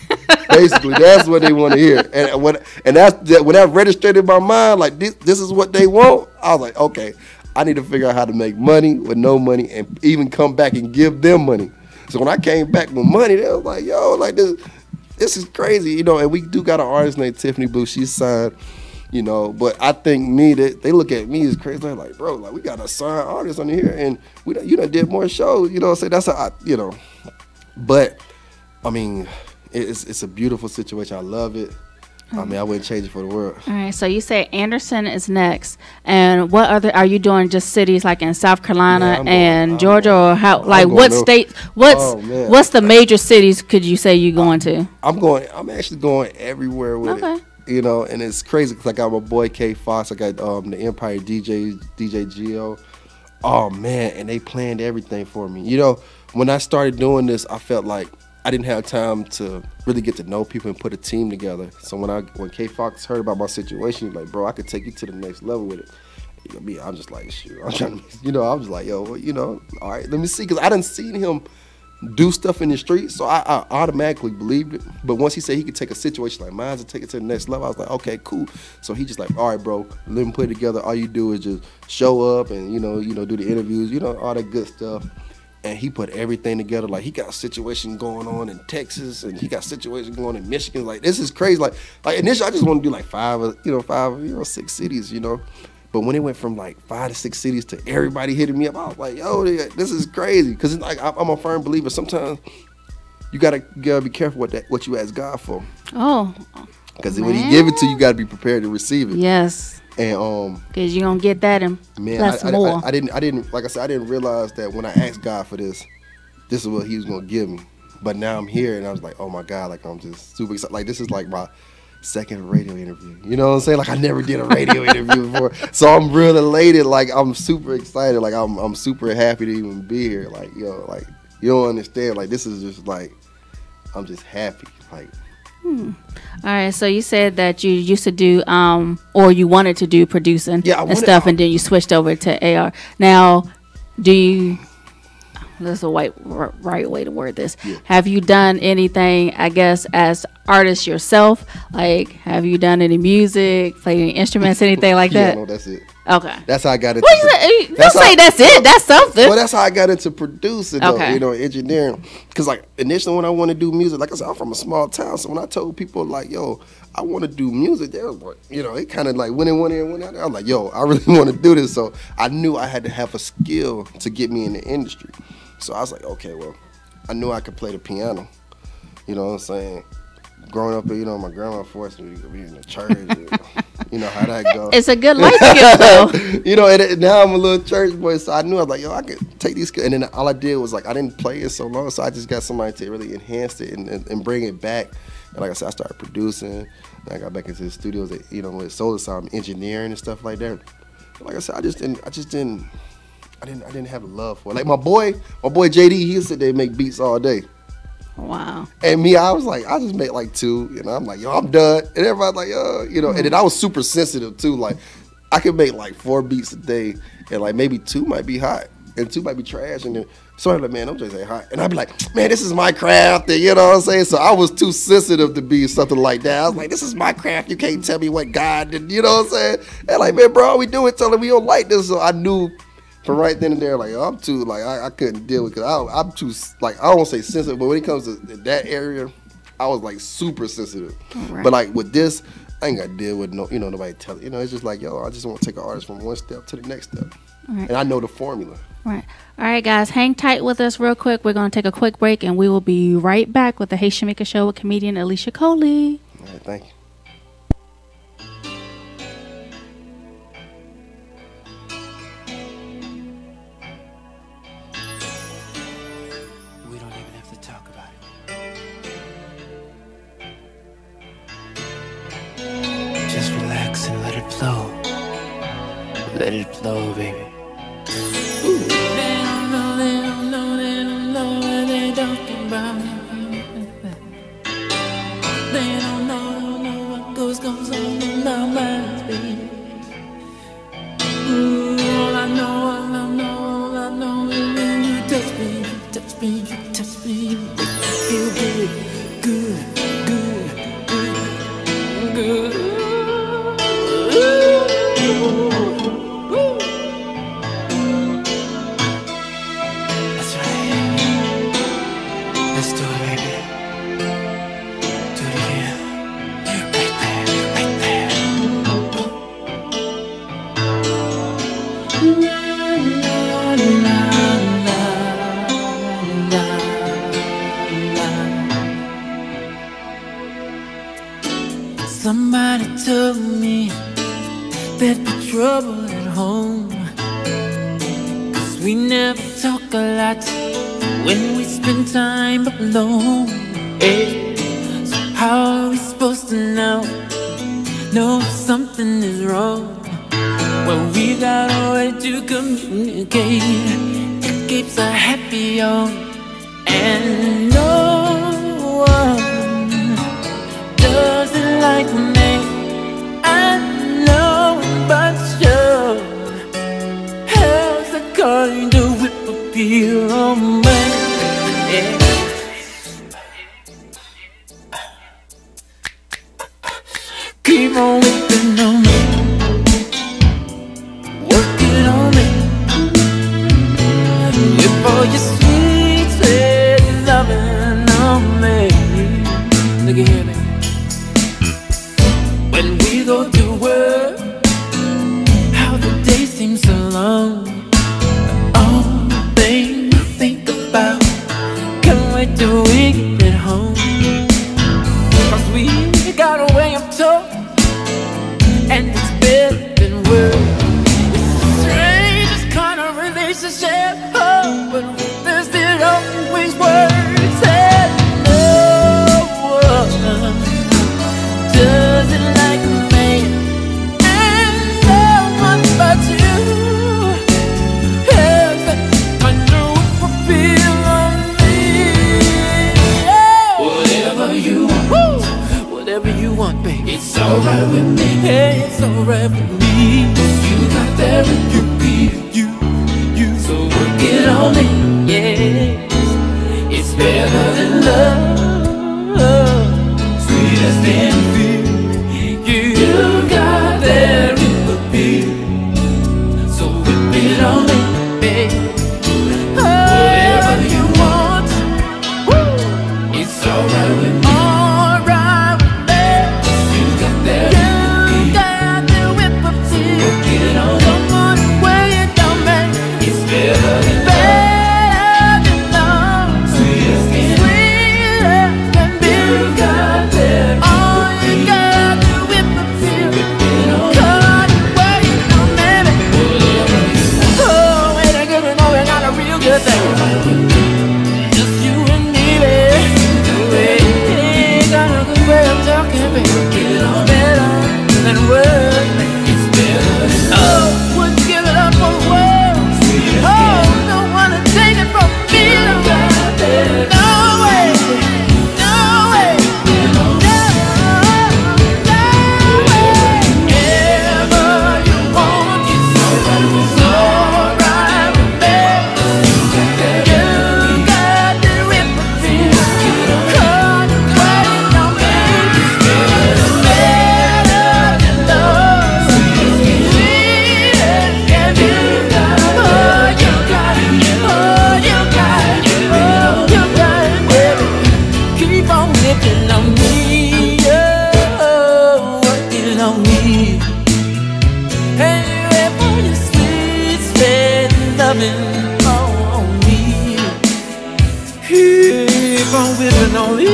Basically, that's what they want to hear. And when that registered in my mind, like this is what they want, I was like, okay, I need to figure out how to make money with no money, and even come back and give them money. So when I came back with money, they was like, yo, like this is crazy, and we do got an artist named Tiffany Blue. She's signed, but I think they look at me as crazy. They're like, bro, like we got a signed artist on here, and you done did more shows, so that's how but I mean, it's a beautiful situation. I love it. I mean, I wouldn't change it for the world. All right, so you say Anderson is next, and what other are you doing? Just cities like in South Carolina and Georgia, or how? Like what state? What's the major cities? Could you say you going to? I'm actually going everywhere with it. And it's crazy because I got my boy K Fox. I got the Empire DJ Geo. Oh man, and they planned everything for me. When I started doing this, I felt like I didn't have time to really get to know people and put a team together. So when K Fox heard about my situation, he's like, bro, I could take you to the next level with it. I'm just like, shoot, I'm trying to, I'm just like, yo, all right, let me see, because I done seen him do stuff in the streets, so I automatically believed it. But once he said he could take a situation like mine and take it to the next level, I was like, okay, cool. So he just like, all right, bro, let me put it together. All you do is just show up and do the interviews, all that good stuff. And he put everything together. Like, he got a situation going on in Texas, and he got a situation going on in Michigan. Like, this is crazy. Like initially, I just want to do like five, 6 cities, But when it went from like 5 to 6 cities to everybody hitting me up, I was like, yo, this is crazy. Because like, I'm a firm believer. Sometimes you gotta be careful what you ask God for. Oh. Because when He give it to you, you gotta be prepared to receive it. Yes. And because you're gonna get that and plus more. I didn't like I said, I didn't realize that when I asked God for this is what He was gonna give me. But now I'm here and I was like, oh my God, like I'm just super excited. Like, this is like my second radio interview. You know what I'm saying? Like, I never did a radio interview before. So I'm real elated. Like, I'm super excited. Like, I'm super happy to even be here. Like, like, you don't understand. Like, this is just like, I'm just happy. Like, All right, so you said that you used to do, or you wanted to do producing and stuff, and then you switched over to AR. Now, that's a right way to word this. Yeah. Have you done anything, I guess, as artist yourself? Like, have you done any music, played any instruments, anything like that? No, that's it. Okay. That's how I got into it. Don't say that's it. That's something. Well, that's how I got into producing, though, engineering. Because, like, initially when I want to do music, like I said, I'm from a small town. So when I told people, like, yo, I want to do music, they was like, it kind of like went in one ear and went out. I was like, yo, I really want to do this. So I knew I had to have a skill to get me in the industry. So I was like, okay, well, I knew I could play the piano. You know what I'm saying? Growing up, my grandma forced me to be in the church. You know how that goes. It's a good life skill, though. And now I'm a little church boy, so I knew I was like, yo, I could take these skills. And then all I did was, like, I didn't play it so long, so I just got somebody to really enhance it and bring it back. And like I said, I started producing. And I got back into the studios, with Solar Sound engineering and stuff like that. And like I said, I didn't have the love for it. Like my boy JD, he used to sit there and make beats all day. Wow. And me, I was like, I just make like 2, I'm like, yo, I'm done. And everybody's like, and then I was super sensitive too. Like, I could make like 4 beats a day, and like maybe 2 might be hot and 2 might be trash. And then somebody like, man, I'm just ain't hot. And I'd be like, man, this is my craft. And you know what I'm saying? So I was too sensitive to be something like that. I was like, this is my craft. You can't tell me what God did. You know what I'm saying? And like, man, bro, all we do is tell them we don't like this. So I knew from right then and there, like, I'm too, like, I couldn't deal with it, because I'm too, like, I don't want to say sensitive, but when it comes to that area, I was, like, super sensitive. Right. But, like, with this, I ain't got to deal with, nobody telling, it's just like, yo, I just want to take an artist from one step to the next step. Right. And I know the formula. Right. All right, guys, hang tight with us real quick. We're going to take a quick break, and we will be right back with the Hey Shameka Show with comedian Alicia Coley. All right, thank you. Let it flow, baby. They don't know, they don't know, they don't know what they talking about. They don't know what goes on in our minds, baby. All I know is when you touch me, you touch me, you touch me, you feel good, good, good, good, good. That's right. Let's do it, baby. Do it again. Right there, right there. La, la, la, la, la. Somebody told me there'd be trouble at home, 'cause we never talk a lot when we spend time alone. Hey, so how are we supposed to know if something is wrong? Well, we got a way to communicate. It keeps us happy home. And no one does it like me. I know, but sure, how's the kind of whip appeal on me? Yeah. Keep on whipping on me, work it on me. Whip all your sweet, sweet loving on me. Look at here, baby. When we go to work, how the day seems so long. All the things I think about, can't wait till we get home. 'Cause we got a way of talking, and it's better than words. It's the strangest kind of relationship, oh, but there's still always words. And no one does it like me, and no one but you has that kind of appeal on me. Yeah. Whatever you want, whatever you want, baby, it's alright with me. Hey, it's alright with me. You got that you, so work it on me. Yeah, it's better than love, sweetest than fear. You got that appeal, so whip it on me, baby. Whatever you want, it's alright with me. Alright with me. You got that whip appeal. Work it on me. Come on, wear it on me. It's better than love, sweetest than fear. You got that. Oh, you got the whip appeal. Come on, wear it on me, baby. Oh, ain't that good to know we got a real good thing. Just you and me, baby. Got a good way of talking, baby. It's better than words. It's better than oh, would you give it up for the world? Oh, don't wanna take it from me. No way, no way, no, no way. Whatever you want, it's alright with me. You got the whip appeal. Come and wait on me. It's better than love, sweet as can be. Oh, you got it, oh, you got it, oh, you got it, baby. Keep on whipping on me, oh, working on me. Hey, whip all your sweet, sweet loving on me. Keep on whipping on me,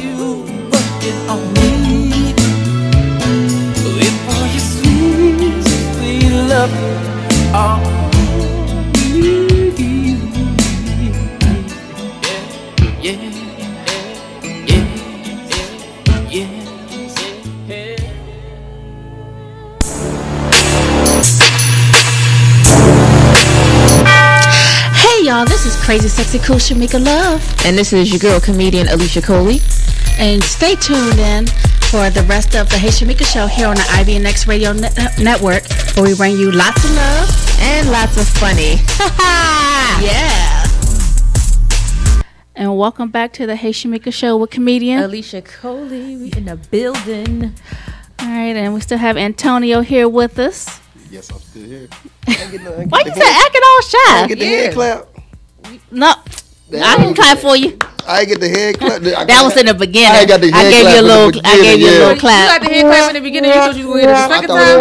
you working on me. Whip all your sweet, sweet loving on me. Yeah, yeah, yeah, yeah, yeah. is Crazy Sexy Cool Shameka Love. And this is your girl, comedian Alicia Coley. And stay tuned in for the rest of the Hey Shameka Show here on the IBNX Radio Network, where we bring you lots of love and lots of funny. Yeah. And welcome back to the Hey Shameka Show with comedian Alicia Coley. We in the building. All right, and we still have Antonio here with us. Yes, I'm still here. Why you say acting all shy? I get the head clap. No, I didn't clap for you. I get the head clap. That was in the beginning. I got the head gave clap you a little. I gave you a little You clap. got the head clap in the beginning. You thought you was going to the second time.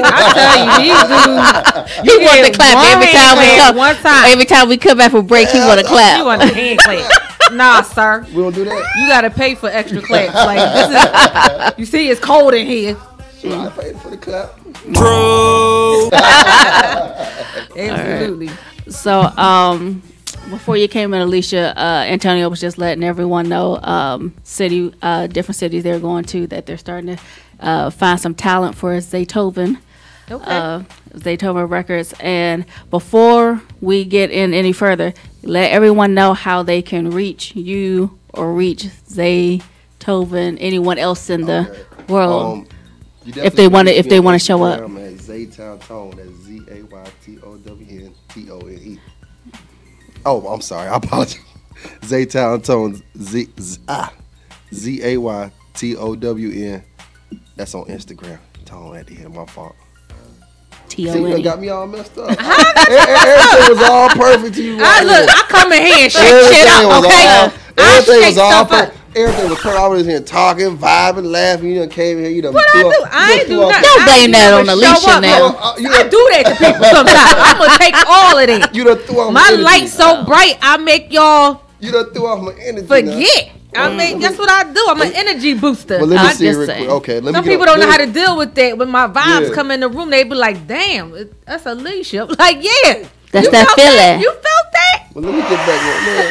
I tell you, these dudes. He want to clap every time we come. One time. Every time we come back from break, he want to clap. You want a hand clap? Nah, sir. We don't do that. You gotta pay for extra claps. Like this is. You see, it's cold in here. Sure, I paid for the clap. True. Absolutely. Right. So, before you came in, Alicia, Antonio was just letting everyone know, different cities they're going to, that they're starting to find some talent for Zaytoven. Okay. Zaytoven Records. And before we get in any further, let everyone know how they can reach you or reach Zaytoven, anyone else in the world, if they want to show up. Zaytown Tone. That's ZAYTOWNTONE. Oh, I'm sorry. I apologize. Zaytown Tone. ZAYTOWN. That's on Instagram. Tone at the end. My fault. See, you got me all messed up. Everything was all perfect to you. Right Look, I come in here and shake shit up, okay? Everything was all perfect. Everything was perfect. I was here talking, vibing, laughing. You done came here. You done. What I do? I ain't do nothing. Don't blame that on Alicia now. I do that to people sometimes. I'm gonna take all of that. You done threw off my light so bright. I make y'all. You done threw off my energy. Forget. I mean, that's what I do. I'm an energy booster. Well, let me see. Okay, let me. Some people don't know how to deal with that. When my vibes come in the room, they be like, "Damn, that's Alicia." I'm like, yeah, that's that feeling. You felt that? Well, let me get back.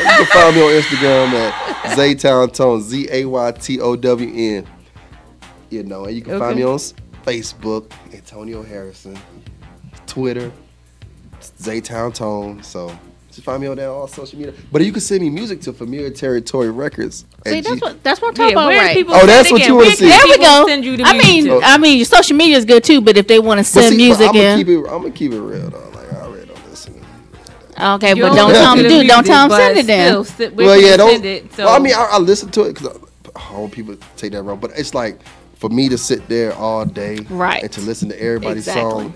You can follow me on Instagram at Zaytown Tone, ZAYTOWN. You know, and you can find me on Facebook, Antonio Harrison, Twitter, Zaytown Tone. So. Just find me on that all social media. But you can send me music to Familiar Territory Records. See, that's what I'm talking about, right? Oh, that's what you want to see. There we go. I mean, your social media is good too. But if they want to send music in, I'm gonna keep it real though. Like I already don't listen. Okay, but don't tell them don't tell them send it then. Well, yeah, don't. Well, I mean, I listen to it because I hope people take that wrong. But it's like for me to sit there all day, right, and to listen to everybody's song.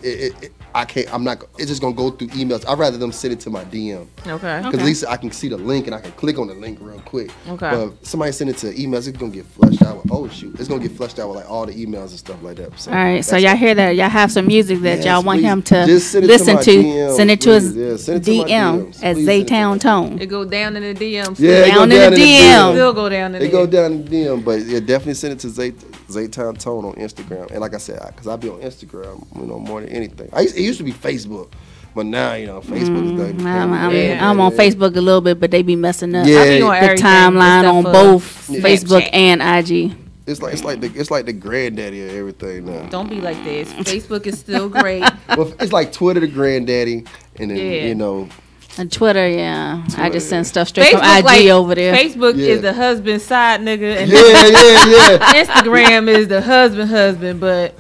I can't. I'm not. It's just gonna go through emails. I'd rather them send it to my DM. Okay. Because at least I can see the link and I can click on the link real quick. Okay. But if somebody send it to emails, it's gonna get flushed out with. Oh shoot! It's gonna get flushed out with like all the emails and stuff like that. So all right. So y'all hear that? Y'all have some music that y'all want him to listen to. DMs, send it to his DM at Zaytown Tone. It go down in the DMs. Yeah, down in the DM. Still go down in the DM. It go down in the DM, but yeah, definitely send it to Zaytown Tone on Instagram. And like I said, because I be on Instagram, more than anything. It used to be Facebook. But now, Facebook is done. I'm on Facebook a little bit, but they be messing up. Yeah. The timeline on both Facebook and IG. It's like the granddaddy of everything now. Don't be like this. Facebook is still great. Well, it's like Twitter the granddaddy, and then And Twitter, I just send stuff straight Facebook, from IG over there. Facebook is the husband side nigga, and yeah. Instagram is the husband, but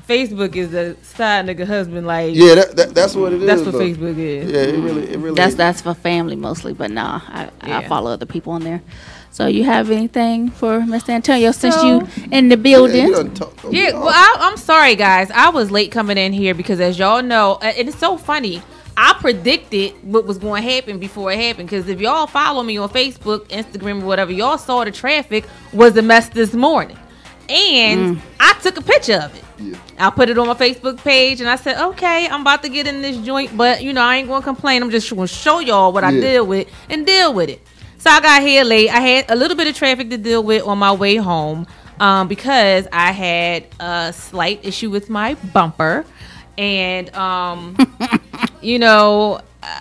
Facebook is the side nigga husband. Like that's what it is. That's what Facebook is. Yeah, it really. That's for family mostly, but nah, I follow other people on there. So you have anything for Mr. Antonio since you in the building? Well, I'm sorry guys, I was late coming in here because as y'all know, and it's so funny. I predicted what was going to happen before it happened because if y'all follow me on Facebook, Instagram, or whatever, y'all saw the traffic was a mess this morning. And I took a picture of it. Yeah. I put it on my Facebook page and I said, okay, I'm about to get in this joint, but I ain't going to complain. I'm just going to show y'all what I deal with and deal with it. So I got here late. I had a little bit of traffic to deal with on my way home because I had a slight issue with my bumper. And,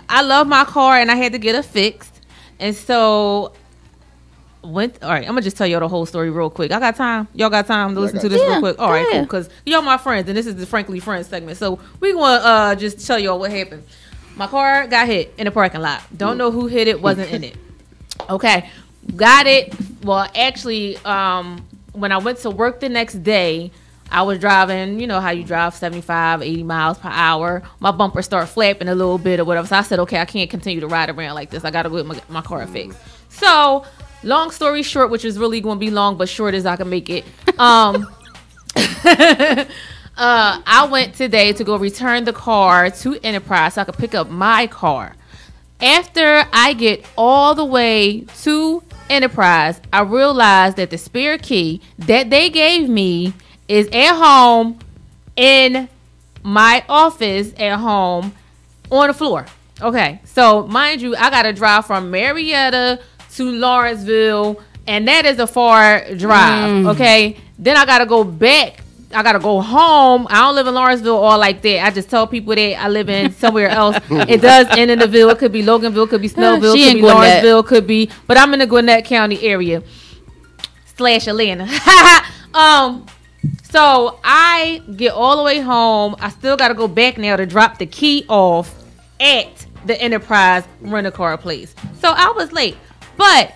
I love my car and I had to get it fixed. And so all right, I'm gonna just tell y'all the whole story real quick. I got time. Y'all got time to listen to this real quick? All right, cool. Because y'all my friends and this is the Frankly Friends segment. So we gonna just tell y'all what happened. My car got hit in the parking lot. Don't know who hit it. Wasn't in it. Okay. Got it. Well, actually, when I went to work the next day, I was driving, you know how you drive 75, 80 miles per hour. My bumper started flapping a little bit or whatever. So I said, okay, I can't continue to ride around like this. I got to go get my car fixed. So, long story short, which is really going to be long, but short as I can make it. I went today to go return the car to Enterprise so I could pick up my car. After I get all the way to Enterprise, I realized that the spare key that they gave me is at home in my office at home on the floor. Okay, so mind you, I gotta drive from Marietta to Lawrenceville, and that is a far drive. Okay, then I gotta go back. I gotta go home. I don't live in Lawrenceville or like that. I just tell people that I live in somewhere else. It does end in the Ville. It could be Loganville, could be Snellville, could be Lawrenceville, could be. But I'm in the Gwinnett County area / Atlanta. So I get all the way home. I still gotta go back now to drop the key off at the Enterprise rent-a-car place. So I was late, but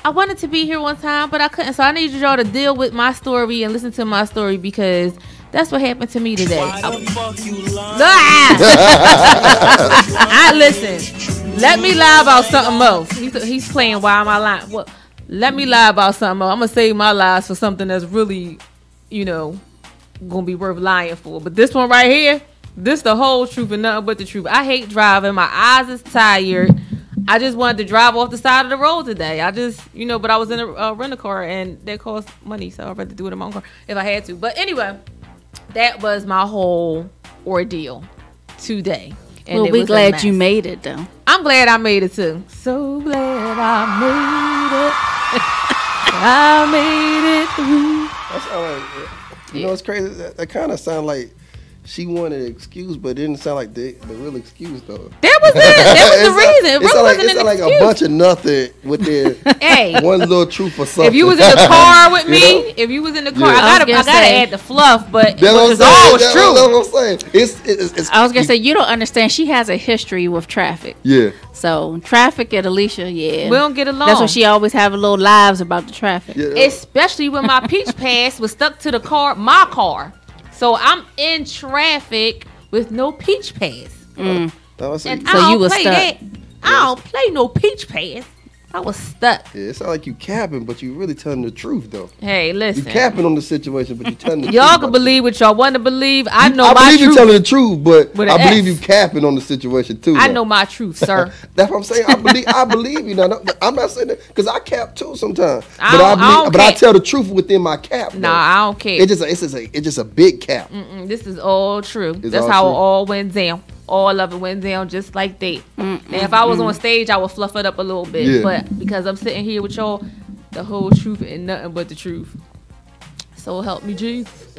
I wanted to be here one time, but I couldn't. So I need y'all to deal with my story and listen to my story because that's what happened to me today. Listen. Let me lie about something else. He's playing. Why am I lying? Well, let me lie about something else. I'm gonna save my lies for something that's really, gonna be worth lying for. But this one right here, this the whole truth and nothing but the truth. I hate driving. My eyes is tired. I just wanted to drive off the side of the road today. I just, but I was in a rent-a-car and that cost money, so I'd rather do it in my own car if I had to. But anyway, that was my whole ordeal today. And well, we're glad you made it, though. I'm glad I made it, too. So glad I made it. I made it through. That's all right. You know, it's crazy. That kind of sound like she wanted an excuse, but it didn't sound like the real excuse, though. That was it. That was the reason. It really wasn't an excuse. Like a bunch of nothing with their one little truth or something. If you was in the car with me, if you was in the car, I gotta add the fluff, but it was all true. That's what I'm saying. It's I was gonna say, you don't understand. She has a history with traffic. Yeah. So traffic at Alicia, we don't get along. That's why she always have little lives about the traffic. Yeah. Especially when my peach pass was stuck to my car. So I'm in traffic with no peach pass. So you were stuck. I don't play no peach pass. I was stuck. Yeah, it sounds like you capping, but you really telling the truth, though. Hey, listen. You capping on the situation, but you telling the truth. Y'all can believe what y'all want to believe. I know my truth. I believe you telling the truth, but I believe you capping on the situation, too. I know my truth, sir. That's what I'm saying. I believe you. Now, I'm not saying that because I cap, too, sometimes. But I tell the truth within my cap. Nah, I don't care. It's just a big cap. This is all true. That's how it all went down. All of it went down just like that. Now, if I was on stage, I would fluff it up a little bit. Yeah. But because I'm sitting here with y'all, the whole truth and nothing but the truth. So help me, Jesus.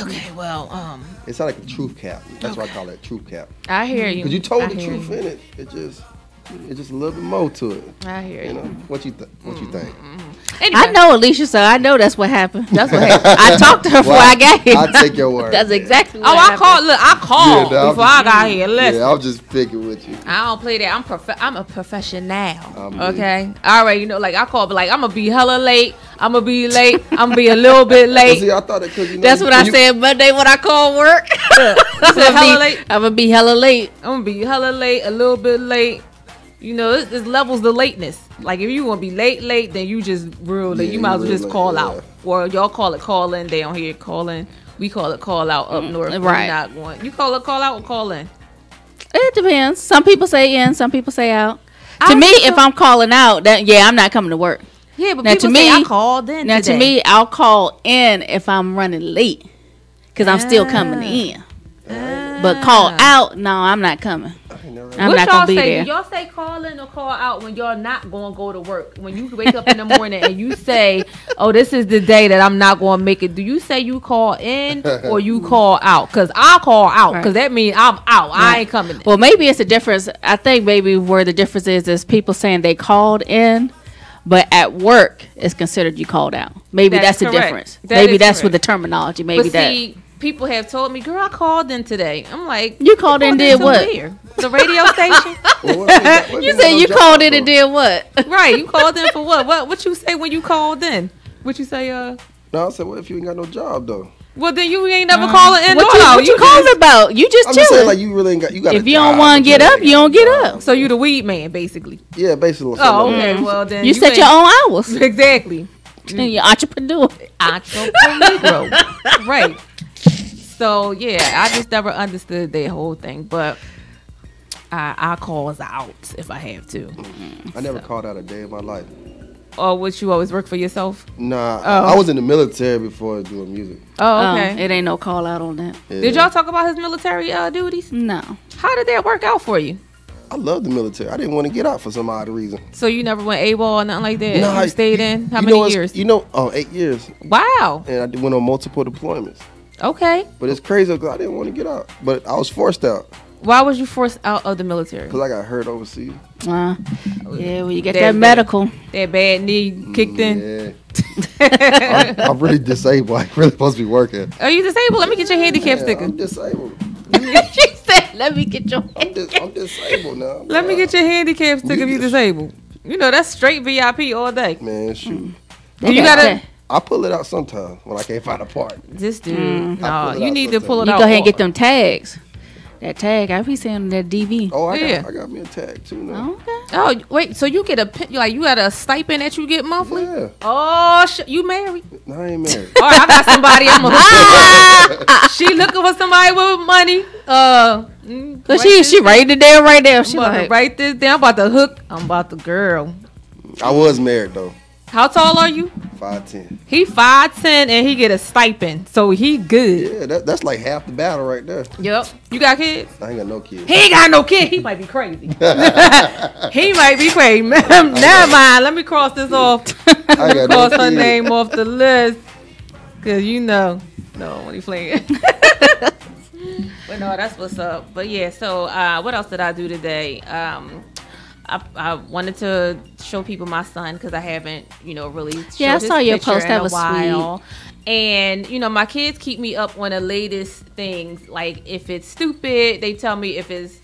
Okay, well, it's not like a truth cap. That's why I call it truth cap. I hear you. Because you told the truth in it. It's just a little bit more to it. I hear you. What you think? Anyway. I know Alicia, so I know that's what happened. That's what happened. I talked to her before I got here. I'll take your word. That's exactly what happened. I called before I got here. Listen. Yeah, I'm just picking with you. I don't play that. I'm a professional. Okay? All right, like I called, but like I'm going to be hella late. I'm going to be late. I'm going to be a little bit late. See, I thought that because that's what I said Monday when I called work. I'm going to be hella late. I'm going to be hella late, a little bit late. There's levels to lateness. Like, if you want to be late, then you just real late. You might as well just call out. Or y'all call it call in down here. Call in. We call it call out up north. Right. Not going. You call it call out or call in? It depends. Some people say in, some people say out. To me, if I'm calling out, I'm not coming to work. Yeah, but now, people say I called in now, today. To me, I'll call in if I'm running late. Because I'm still coming in. But call out, no, I'm not coming. I'm not gonna be there. Do y'all say call in or call out when y'all not gonna go to work? When you wake up in the morning and you say, "Oh, this is the day that I'm not gonna make it." Do you say you call in or you call out? Because I call out because that means I'm out. I ain't coming. Well, maybe it's a difference. I think maybe where the difference is people saying they called in, but at work it's considered you called out. Maybe that's the difference. Maybe that's with the terminology. Maybe that. people have told me, girl, I called in today. I'm like, You called in and did to what? where? The radio station. You said you called in and did what? Right, you called in for what? What you say when you called in? What you say? No, I said, what if you ain't got no job though? Well, then you ain't never calling in. What you calling about? You just I'm just saying, chilling. like, you really ain't got. You got. If you don't want to get up, you don't get up. So you the weed man, basically. Yeah, basically. Oh, okay. Well, then You set your own hours. Exactly. You're entrepreneur. Entrepreneur. Right. So yeah, I just never understood that whole thing, but I calls out if I have to. I never called out a day in my life. Or would you always work for yourself? Nah, I was in the military before doing music. Oh, okay. It ain't no call out on that. Yeah. Did y'all talk about his military duties? No. How did that work out for you? I love the military. I didn't want to get out for some odd reason. So you never went AWOL or nothing like that? No, You stayed in? How many years? 8 years. Wow. And I went on multiple deployments. Okay. But it's crazy because I didn't want to get out. But I was forced out. Why was you forced out of the military? Because I got hurt overseas. Yeah, well, you get that medical. That bad knee kicked in. Yeah. I'm really disabled. I really supposed to be working. Are you disabled? Let me get your handicap sticker. I'm disabled. She said, let me get your I'm disabled now. Let me get your handicap sticker if you disabled. You know, that's straight VIP all day. Man, shoot. You gotta... I pull it out sometimes when I can't find a part. This dude, no, you need to pull it You out. go ahead and get them tags. That tag, I be seeing that DV. Oh, I got me a tag too now. Okay. Oh, wait, so you get you got a stipend that you get monthly? Yeah. Oh, you married? No, I ain't married. All right, I got somebody. I'm gonna She looking for somebody with money. Cause she writing it down right there. She I'm about to write this down. I'm about to hook. I'm about the girl. I was married though. How tall are you? 5'10". He 5'10" and he get a stipend, so he good. Yeah, that's like half the battle right there. Yep. You got kids? I ain't got no kids. He ain't got no kid. He might be crazy. He might be crazy. Never mind. Let me cross this off. Cross her name off the list. Cause you know, no, when he playing. But no, that's what's up. But yeah, so what else did I do today? I wanted to show people my son because I haven't, really showed I saw your picture post. in That a was while. Sweet. And, my kids keep me up on the latest things. Like, if it's stupid, they tell me if it's,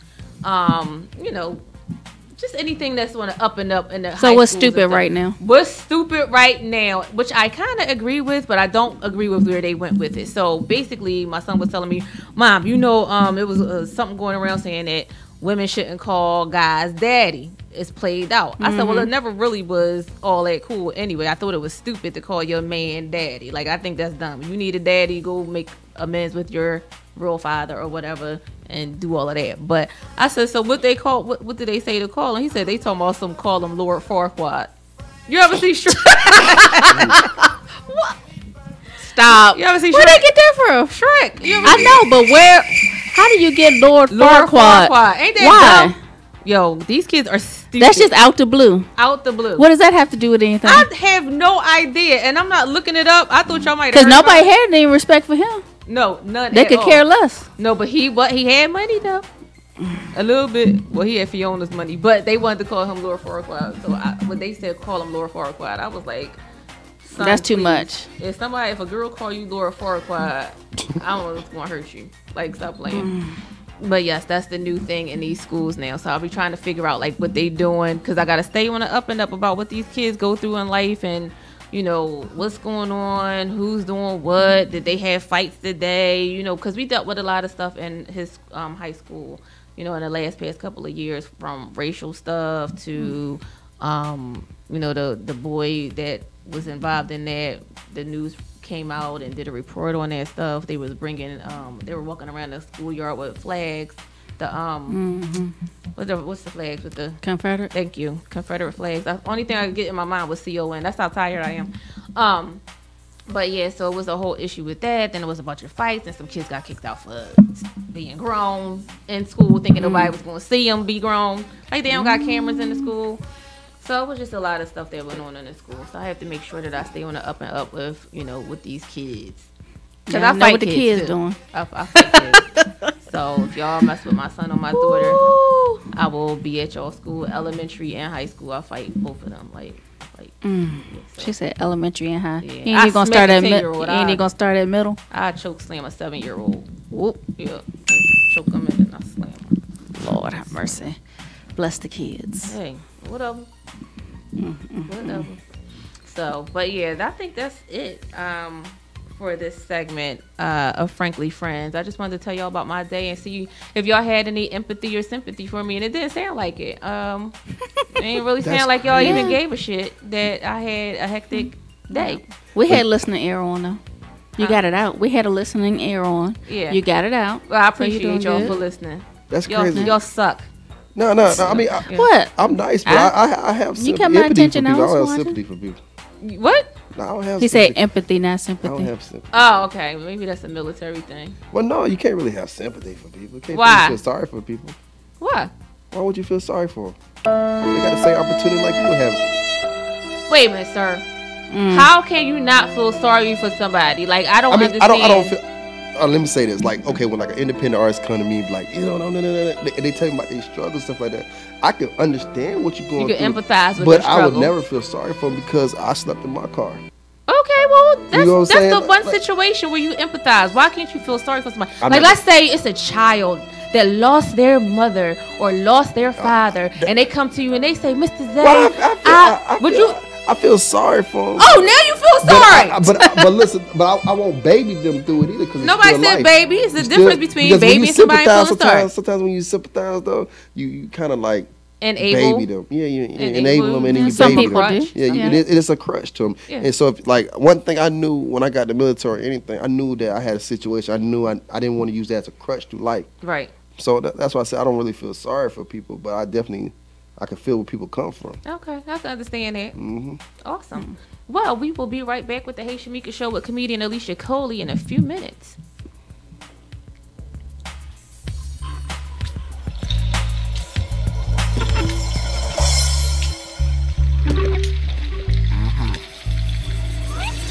just anything that's on the up and up in the So what's stupid right now? What's stupid right now, which I kind of agree with, but I don't agree with where they went with it. So, basically, my son was telling me, Mom, it was something going around saying that women shouldn't call guys daddy. It's played out. I said, well, it never really was all that cool anyway. I thought it was stupid to call your man daddy. Like, I think that's dumb. You need a daddy, go make amends with your real father or whatever and do all of that. But I said, so what they call, what did they say to call him? He said, they talking about some call him Lord Farquaad. You ever see Shrek? What? Stop. You ever see Shrek? Where they get that from? Shrek. I know, but where? How do you get Lord Farquaad? Ain't that dumb? Yo, these kids are stupid. That's just out the blue. Out the blue. What does that have to do with anything? I have no idea, and I'm not looking it up. I thought y'all might. Because nobody had any respect for him. No, none. They could care less. No, but he had money though. A little bit. Well, he had Fiona's money, but they wanted to call him Lord Farquaad. So when they said call him Lord Farquaad, I was like, that's too much. If a girl call you Lord Farquaad, I don't know if it's gonna hurt you. Like, stop playing. But yes, that's the new thing in these schools now. So I'll be trying to figure out like what they doing, because I gotta stay on the up and up about what these kids go through in life and what's going on, who's doing what, did they have fights today, because we dealt with a lot of stuff in his high school, in the past couple of years, from racial stuff to the boy that was involved in that. The news came out and did a report on that stuff. They was bringing they were walking around the schoolyard with flags. The what's the flags with the Confederate? Thank you, Confederate flags. The only thing I could get in my mind was CON. That's how tired I am. But yeah, so it was a whole issue with that. Then there was a bunch of fights, and some kids got kicked out for being grown in school, thinking nobody was going to see them be grown. Like, they don't got cameras in the school. So it was just a lot of stuff that went on in the school. So I have to make sure that I stay on the up and up with, with these kids. Because I know what the kids doing. I fight kids. So if y'all mess with my son or my daughter, I will be at your school, elementary and high school. I fight both of them. Like Like, She said elementary and high. Yeah. You ain't gonna start at middle. You I ain't gonna start at middle. I choke slam a 7-year-old. Whoop. Yeah. Choke him and then I slam him. Lord have mercy. Bless the kids. Hey, whatever. Whatever. So, but yeah, I think that's it for this segment of Frankly Friends. I just wanted to tell y'all about my day and see if y'all had any empathy or sympathy for me, and it didn't sound like it. It ain't really sound like y'all even gave a shit that I had a hectic day. We had listening ear on though. You got it out. We had a listening ear on. Yeah. You got it out. Well, I So you appreciate doing y'all good? for listening. That's y'all, crazy. Y'all suck. No. I mean, What? I'm nice, but I have You sympathy, kept my empathy attention. for I people. was I don't have watching. sympathy for people. What? No, I don't have He sympathy. said empathy, not I sympathy. don't have sympathy. Oh, okay. Maybe that's a military thing. Well, no, you can't really have sympathy for people. You can't Why? really feel sorry for people. Why? Why would you feel sorry for them? They got the same opportunity like you would have. Wait a minute, sir. How can you not feel sorry for somebody? Like, I don't understand. I don't feel. Let me say this. Like, okay, when like an independent artist come to me, like, no, they tell me about their struggles, stuff like that. I can understand what you're going through. You can empathize with but their struggle. I would never feel sorry for them because I slept in my car. Okay, well, that's, You know what I'm that's saying? the one Like- situation where you empathize. Why can't you feel sorry for somebody? I Like, mean- let's say it's a child that lost their mother or lost their father, and they come to you and they say, Mr. Zay, Well, I feel sorry for them. Oh, now you feel sorry. But listen, I won't baby them through it either. Cause Nobody it's still said life. baby. It's the It's difference still- between because when baby you and somebody sympathize, feeling sorry. Sometimes when you sympathize, though, you kind of like Enable. baby them. Yeah, you enable them and then you Some baby people them. do. Yeah, it's a crush to them. Yeah. And so, if, like, one thing I knew when I got the military or anything, I knew that I had a situation. I knew I didn't want to use that as a crutch through life. Right. So that's why I said I don't really feel sorry for people, but I can feel where people come from. Okay, I can understand that. Mm-hmm. Awesome. Well, we will be right back with the Hey Shameka Show with comedian Alicia Coley in a few minutes.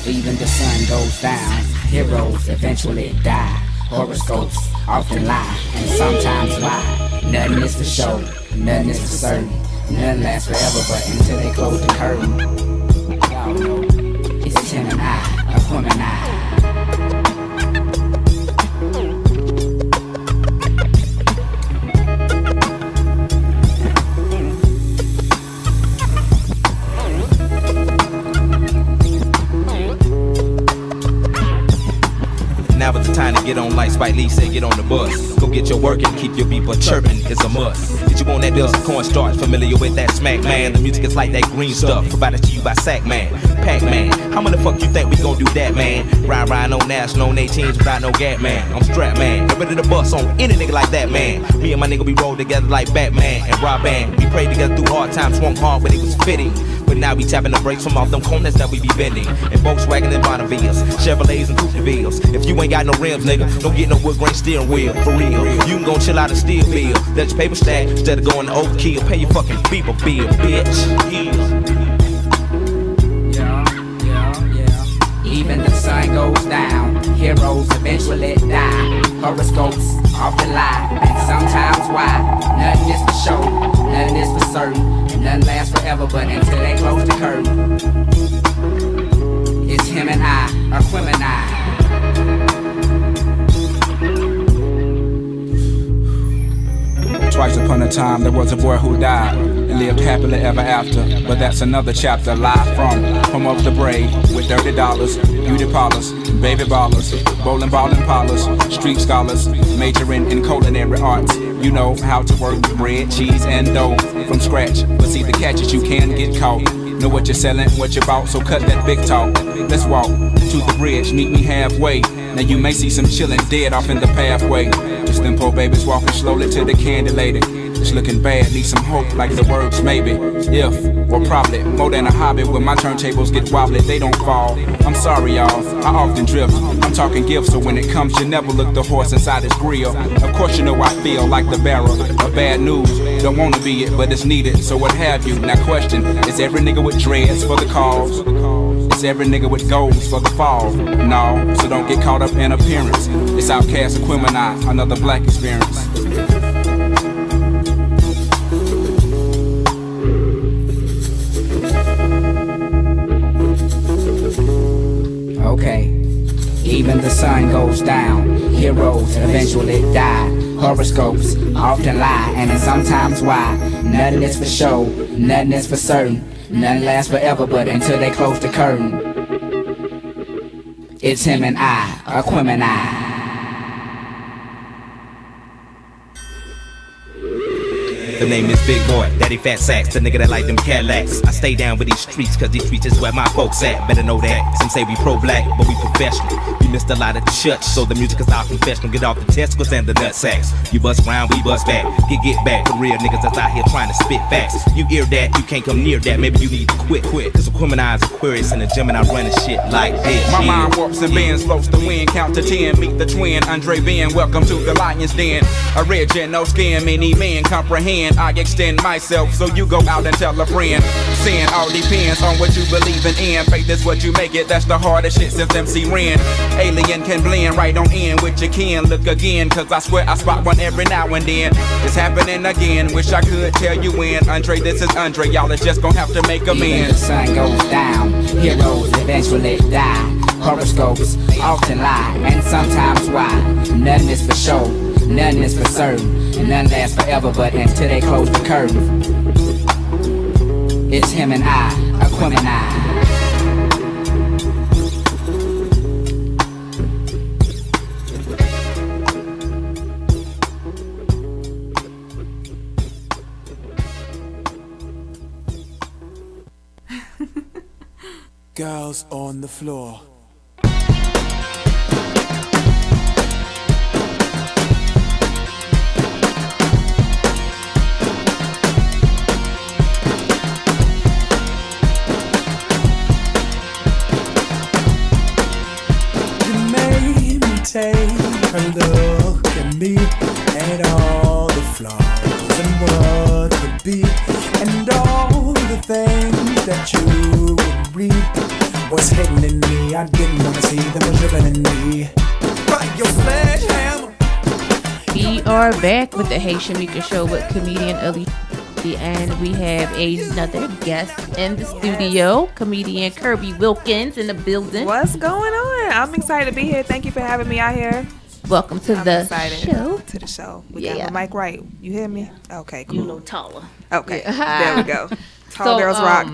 Even the sun goes down, heroes eventually die. Horoscopes often lie, and sometimes lie. Nothing is for show, nothing is for certain. Nothing lasts forever, but until they close the curtain. Y'all know, it's him and I, a woman and I. Now is the time to get on like Spike Lee said, get on the bus. Go get your work and keep your people chirping is a must. Did you want that dust cornstarch? Familiar with that smack, man? The music is like that green stuff, provided to you by Sack Man, Pac Man. How many fuck you think we gon' do that, man? Ride on national on 18s without no gap, man. I'm strapped, man. I'm ready to bust on any nigga like that, man. Me and my nigga, we roll together like Batman and Rob Band. We prayed together through hard times, swung hard when it was fitting. But now we tapping the brakes from off them corners that we be bending. And Volkswagen and Bonnevilles, Chevrolets and Coupevilles. If you ain't got no rims, nigga, don't get no wood grain steering wheel. For real, you can go chill out and steal bill. Let your paper stack instead of going to overkill. Pay your fucking beeper bill, bitch. Even the sun goes down, heroes eventually die. Horoscopes often lie, and sometimes why. Nothing is for show, nothing is for certain. Nothing lasts forever, but until they close the curtain. It's him and I, or him and I. Twice upon a time, there was a boy who died and lived happily ever after. But that's another chapter. Live from home of the brave with $30, beauty parlors, baby ballers, bowling ball and parlors, street scholars, majoring in culinary arts. You know how to work bread, cheese, and dough from scratch. But see, the catch is you can get caught. Know what you're selling, what you bought, so cut that big talk. Let's walk to the bridge, meet me halfway. Now you may see some chillin' dead off in the pathway. Just them poor babies walking slowly to the candy lady. It's looking bad, need some hope like the words maybe. If, or probably, more than a hobby. When my turntables get wobbly, they don't fall. I'm sorry y'all, I often drift. I'm talking gifts, so when it comes you never look the horse inside his grill. Of course you know I feel like the bearer of bad news. Don't wanna be it, but it's needed, so what have you. Now question, is every nigga with dreads for the cause? Is every nigga with goals for the fall? No, so don't get caught up in appearance. It's Outcast Aquemini, another black experience. Okay. Even the sun goes down. Heroes eventually die. Horoscopes often lie, and it's sometimes why. Nothing is for show, nothing is for certain. Nothing lasts forever, but until they close the curtain. It's him and I, Aquemini. The name is Big Boy, Daddy Fat Sacks, the nigga that like them Cadillacs. I stay down with these streets, cause these streets is where my folks at. Better know that. Some say we pro-black, but we professional. We missed a lot of church, so the music is our confessional. Get off the testicles and the nut sacks. You bust round, we bust back. Get back for real niggas that's out here trying to spit facts. You hear that, you can't come near that. Maybe you need to quit. Cause Aquemini is Aquarius and the Gemini running shit like this. My mind warps and bends, floats the wind, count to 10. Meet the twin, Andre Ben. Welcome to the Lion's Den. Original skin, many men comprehend. I extend myself, so you go out and tell a friend. Sin all depends on what you believe in. Faith is what you make it, that's the hardest shit since MC Ren. Alien can blend right on in with your kin. Look again, cause I swear I spot one every now and then. It's happening again, wish I could tell you when. Andre, this is Andre, y'all is just gonna have to make amends. Even the sun goes down, heroes eventually die. Horoscopes often lie, and sometimes why. Nothing is for show, nothing is for certain. None lasts forever, but until they close the curtain. It's him and I, Aquemini. Girls on the floor. Take a look at me and all the flaws and what could be, and all the things that you would read was hidden in me. I didn't want to see them was living in me. Right, your sledgehammer. We are back with the Hey Shameka Show with comedian Alicia, and we have another guest in the studio, comedian Kirby Wilkins in the building. What's going on? I'm excited to be here. Thank you for having me out here. Welcome to the show. To the show. We got my mic right. You hear me? Okay, cool. You a little taller. Okay, there we go. Tall girls rock.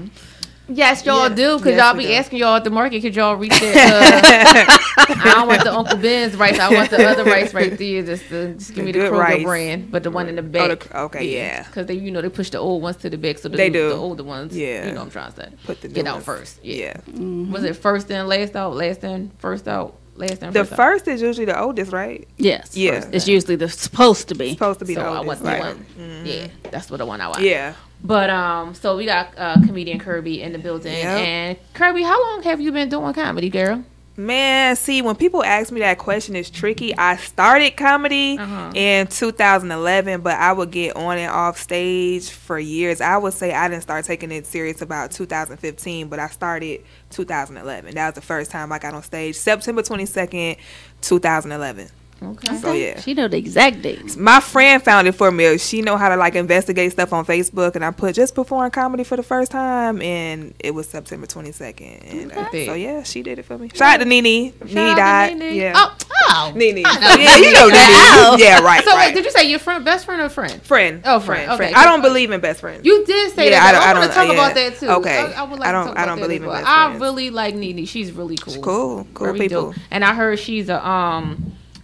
Yes, y'all do, because y'all be asking y'all at the market, could y'all reach that? I don't want the Uncle Ben's rice. I want the other rice right there. Just give me the Kroger rice brand, but the one in the back. Yeah. Because they push the old ones to the back, so the older ones, you know what I'm trying to say. Get out first. Yeah. Mm-hmm. Was it first in, last out, last in, first out? The first is usually the oldest, right? Yes. Yeah. It's usually supposed to be. Supposed to be so the I oldest. want the one. Mm-hmm. Yeah, that's what the one I want. Yeah. But so we got comedian Kirby in the building. Yep. And Kirby, how long have you been doing comedy, girl? Man, see, when people ask me that question, it's tricky. I started comedy in 2011, but I would get on and off stage for years. I would say I didn't start taking it serious about 2015, but I started 2011. That was the first time I got on stage, September 22nd, 2011. Okay. So yeah, she know the exact dates. My friend found it for me. She know how to like investigate stuff on Facebook, and I put just performing comedy for the first time, and it was September 22nd. And so yeah, she did it for me. Shout out to Nene. Nene died. Yeah. Oh, Nene. Yeah, you know Nene. Yeah, right. So right. wait, did you say your best friend or friend? Friend. Oh, friend. Okay. I don't believe in best friends. You did say that. I want to talk about that too. Okay. I would like to talk about I don't believe in best I friends. really like Nene. She's really cool. Cool people. Dope. And I heard she's a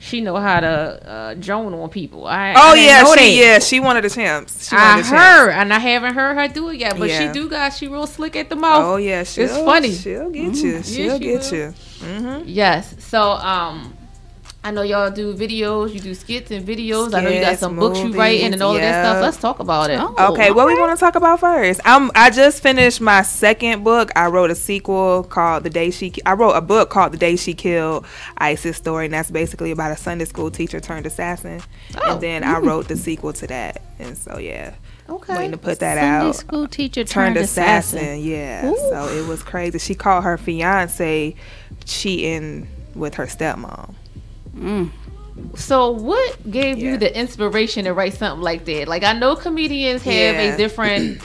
she know how to drone on people. She one of the champs. I heard, and I haven't heard her do it yet, but she real slick at the mouth. Oh yeah, it's funny. She'll get you. She'll get you. Mm-hmm. Yes. So I know y'all do videos. You do skits and videos. I know you got some books you writing and all of that stuff. Let's talk about it. Okay, what we want to talk about first? I just finished my second book. I wrote a sequel called I wrote a book called The Day She Killed Isis Story, and that's basically about a Sunday school teacher turned assassin. And then I wrote the sequel to that. And so yeah. Okay. Waiting to put that out. Sunday school teacher turned assassin. Yeah. Ooh. So it was crazy. She caught her fiance cheating with her stepmom. So what gave you the inspiration to write something like that? Like, I know comedians have a different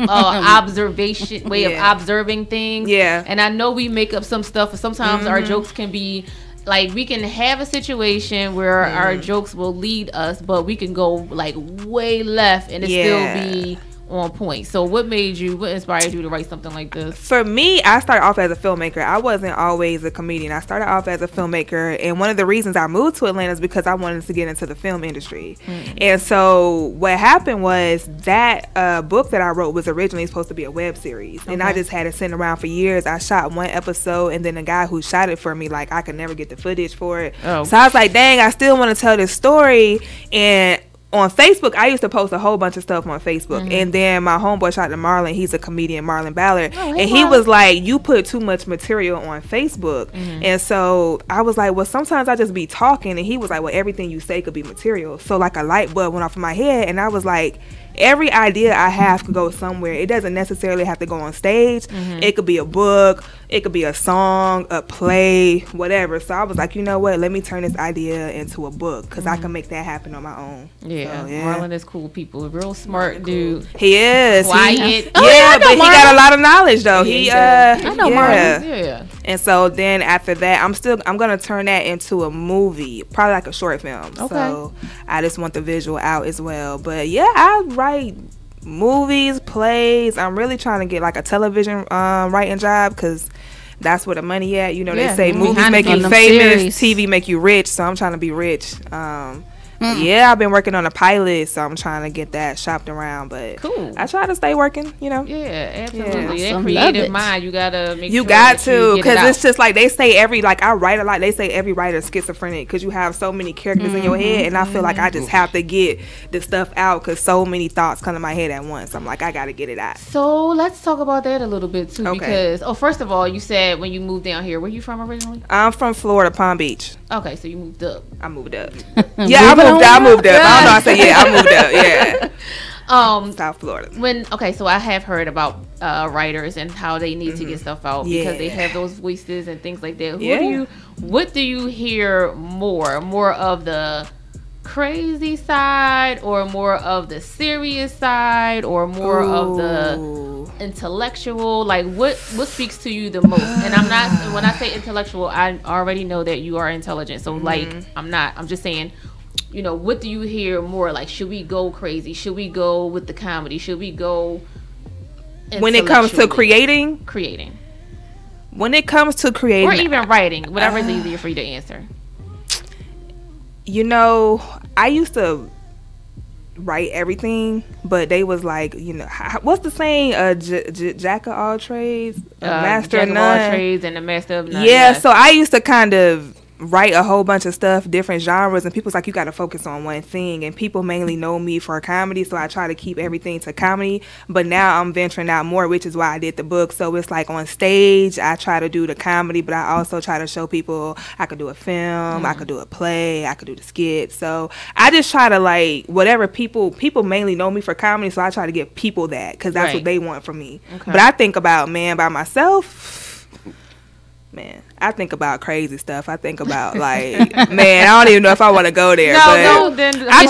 observation way of observing things. Yeah. And I know we make up some stuff. Sometimes our jokes can be like, we can have a situation where our jokes will lead us, but we can go like way left and it still be on point. So what inspired you to write something like this? For me, I started off as a filmmaker. I wasn't always a comedian. I started off as a filmmaker, and one of the reasons I moved to Atlanta is because I wanted to get into the film industry. And so what happened was that book that I wrote was originally supposed to be a web series, and I just had it sitting around for years. I shot one episode, and then the guy who shot it for me, like, I could never get the footage for it. So I was like, dang, I still want to tell this story. And on Facebook, I used to post a whole bunch of stuff on Facebook. And then my homeboy shot to Marlon. He's a comedian, Marlon Ballard. And he was like, you put too much material on Facebook. And so I was like, well, sometimes I just be talking. And he was like, well, everything you say could be material. So like a light bulb went off in my head. And I was like, every idea I have could go somewhere. It doesn't necessarily have to go on stage. It could be a book. It could be a song, a play, whatever. So I was like, you know what? Let me turn this idea into a book, because I can make that happen on my own. Yeah, so, Marlon is cool people. A real smart dude. He is. Quiet. But he got a lot of knowledge though. I know Marlon. Yeah. And so then after that, I'm gonna turn that into a movie, probably like a short film. So I just want the visual out as well. But yeah, I write movies, plays. I'm really trying to get like a television writing job, because that's where the money at. You know, they say movies make you famous, TV make you rich. So I'm trying to be rich. Yeah, I've been working on a pilot, so I'm trying to get that shopped around. But I try to stay working, you know. Yeah, absolutely. That creative mind, you gotta make. You got to, because it's just like they say I write a lot. They say every writer is schizophrenic because you have so many characters in your head, and I feel like I just have to get the stuff out because so many thoughts come to my head at once. I'm like, I gotta get it out. So let's talk about that a little bit too, because first of all, you said when you moved down here, where you from originally? I'm from Florida, Palm Beach. Okay, so you moved up. I moved up. Yeah, I moved up. I don't know. I said I moved up. Yeah. South Florida. So I have heard about writers and how they need to get stuff out because they have those voices and things like that. What do you hear more of the crazy side, or more of the serious side, or more of the intellectual? Like, what speaks to you the most? And I'm not, when I say intellectual, I already know that you are intelligent, so like, I'm just saying, you know, what do you hear more? Like, should we go crazy? Should we go with the comedy? Should we go when it comes to creating? When it comes to creating, or even writing, whatever is easier for you to answer. You know, I used to write everything, but they was like, you know, what's the saying? Jack of all trades, master of none. All trades and a master of none. Yeah, so I used to kind of write a whole bunch of stuff, different genres, and people's like, you got to focus on one thing. And people mainly know me for comedy, so I try to keep everything to comedy. But now I'm venturing out more, which is why I did the book. So it's like on stage, I try to do the comedy, but I also try to show people I could do a film, I could do a play, I could do the skit. So I just try to, like, whatever people mainly know me for comedy, so I try to give people that, because that's what they want from me. But I think about, man, by myself, man, I think about crazy stuff. I think about, like, man, I don't even know if I want to go there. I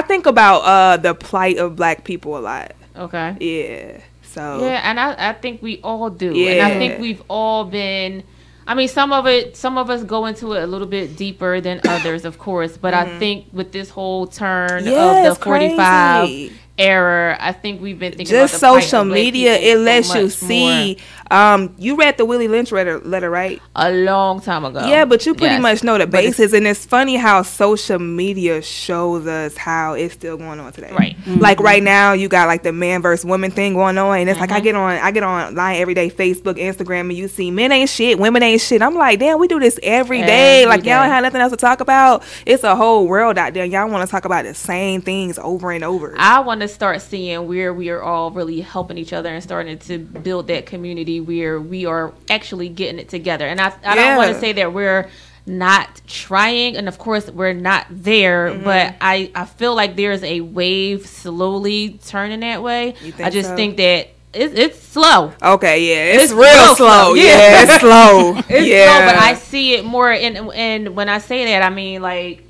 think about the plight of black people a lot. Okay. Yeah. So. Yeah, and I think we all do. Yeah. And I think we've all been. I mean, some of us go into it a little bit deeper than others, of course. But I think with this whole turn of the 45 era, I think we've been thinking just about the social media. It lets you see. You read the Willie Lynch letter, right? A long time ago. Yeah, but you pretty much know the basis, and it's funny how social media shows us how it's still going on today. Right. Like right now, you got like the man versus woman thing going on, and it's like I get online every day, Facebook, Instagram, and you see men ain't shit, women ain't shit. I'm like, damn, we do this every day. Like y'all don't have nothing else to talk about. It's a whole world out there. Y'all want to talk about the same things over and over. I want to start seeing where we are all really helping each other and starting to build that community where we are actually getting it together. And I don't want to say that we're not trying, and of course we're not there, but I feel like there's a wave slowly turning that way. I just think that it's slow. Okay, yeah, it's real slow. Yeah, it's slow. It's slow, but I see it more. And when I say that, I mean like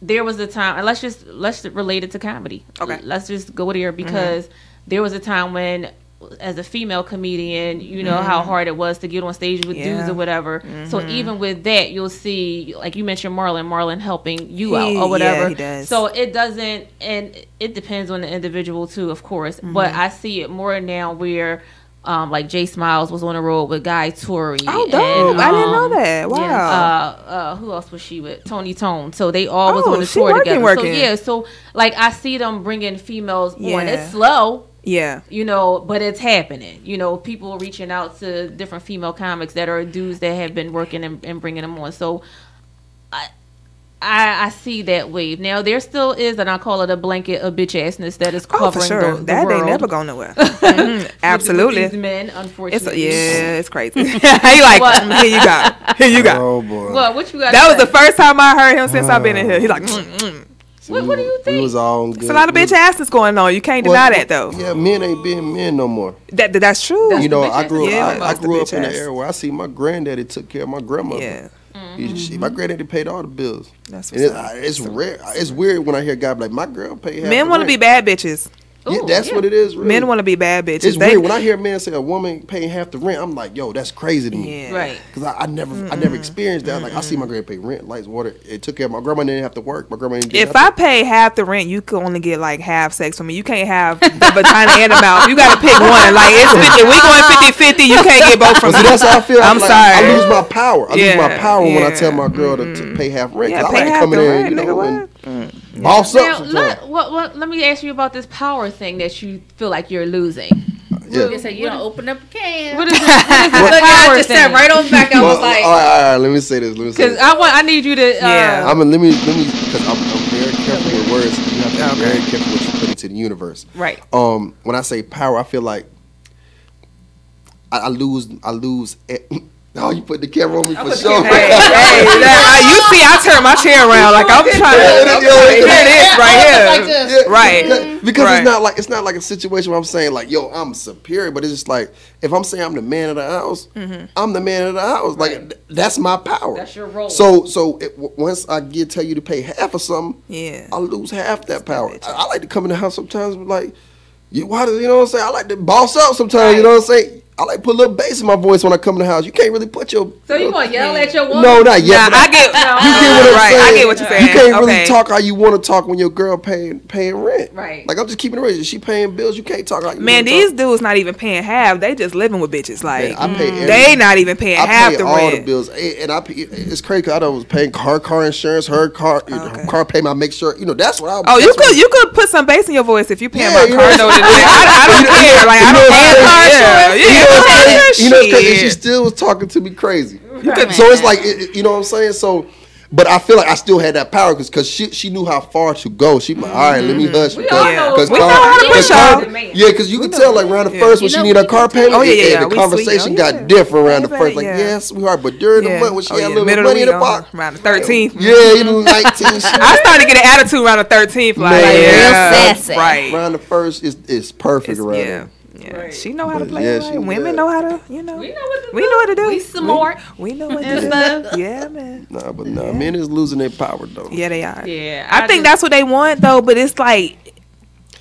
there was a time. And let's relate it to comedy. Okay, let's just go there because there was a time when, as a female comedian, you know how hard it was to get on stage with dudes or whatever. So even with that, you'll see, like you mentioned, Marlon helping you out or whatever. Yeah, he does. So it doesn't, and it depends on the individual too, of course. But I see it more now where, like Jay Smiles was on the road with Guy Tori. Oh, dope! And, I didn't know that. Wow. Yeah, who else was she with? Tony Tone. So they all was on the tour together. So yeah, so like I see them bringing females on. It's slow. Yeah. You know, but it's happening. You know, people reaching out to different female comics that are dudes that have been working and bringing them on. So I see that wave. Now, there still is, and I call it a blanket of bitch assness that is covering for sure. the that world. ain't never going nowhere. Absolutely. With these men, unfortunately. It's crazy. He like, here you go. Here you go. Oh, boy. What you got? That was the first time I heard him since I've been in here. He's like, What do you think? We was all good. It's a lot of bitch assness going on. You can't deny that though. Yeah, men ain't being men no more. That's true. You know, I grew Yeah, I grew up in the ass. era where I see my granddaddy took care of my grandmother. Yeah. My granddaddy paid all the bills. That's and it's rare. It's weird when I hear a guy be like, my girl paid half Men the want to rent. be bad bitches. Yeah, that's what it is. Really. Men want to be bad bitches. It's weird when I hear a man say a woman paying half the rent. I'm like, yo, that's crazy to me. Yeah. Right. Because I never experienced that. Like I see my grandpa pay rent, lights, water. It took care of my grandma. Didn't have to work. My grandma didn't. If I pay half the rent, you could only get like half sex from me. You can't have the vagina and the mouth. You got to pick one. Like it's 50. We going 50-50. You can't get both from me. See, that's how I feel. I'm like, sorry. I lose my power. I lose my power when I tell my girl to pay half rent. Yeah, I pay like to half come in the there, rent, you know, nigga, and boss up Now, sometimes. let me ask you about this power thing that you feel like you're losing. Yeah. You say you don't open up a can. What is this? What is Look, I power just thing? sat right on back. I was like, all right. Let me say this. Because I need you to. let me because I'm very careful with words. You have to be very careful what you put into the universe. Right. When I say power, I feel like I lose. Oh, you put the camera on me for sure. Hey, you see, I turn my chair around like I'm trying to. Here it is, right here. Right. Because it's not like a situation where I'm saying like, yo, I'm superior, but it's just like if I'm saying I'm the man of the house, I'm the man of the house. Like that's my power. That's your role. So once I tell you to pay half of something, I lose half that power. I like to come in the house sometimes with like, you know what I'm saying? I like to boss up sometimes. You know what I'm saying? I like to put a little bass in my voice when I come in the house. You can't really put your. So you gonna yell at your woman? No, not yet. Nah, I get. You get what I'm saying. I get what you're saying. You can't really talk how you want to talk when your girl paying rent. Right. Like I'm just keeping it real. She paying bills. You can't talk how you. Man, these dudes not even paying half. They just living with bitches. Like I pay they not even paying half the all rent. the bills, and I pay. It's crazy because I was paying car insurance. Her car payment. I make sure that's what I. Oh, you could put some bass in your voice if you paying my car note. I don't care. Like I don't pay car insurance. You know, because she still was talking to me crazy. So it's like, you know what I'm saying? So, but I feel like I still had that power because she knew how far to go. She like, all right, let me hush. Because you could tell like around the first when she needed her car payment. The conversation got different around the first. Like, yes, sweetheart, but during the month when she had a little bit of money in the pocket, around the 13th. Yeah, you know, 19. I started to get an attitude around the 13th. Like, real sassy. Right. Around the first is perfect around there. Yeah, right. She know how to play. Yeah, right? Women know how to, we know what to do. We smart. We know what to do. Yeah, man. Men is losing their power though. Yeah, they are. Yeah, I think that's what they want though. But it's like,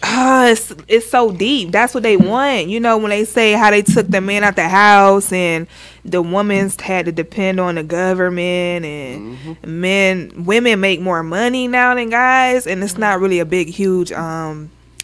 it's so deep. That's what they want. You know, when they say how they took the man out the house and the women's had to depend on the government and women make more money now than guys, and it's not really a big, huge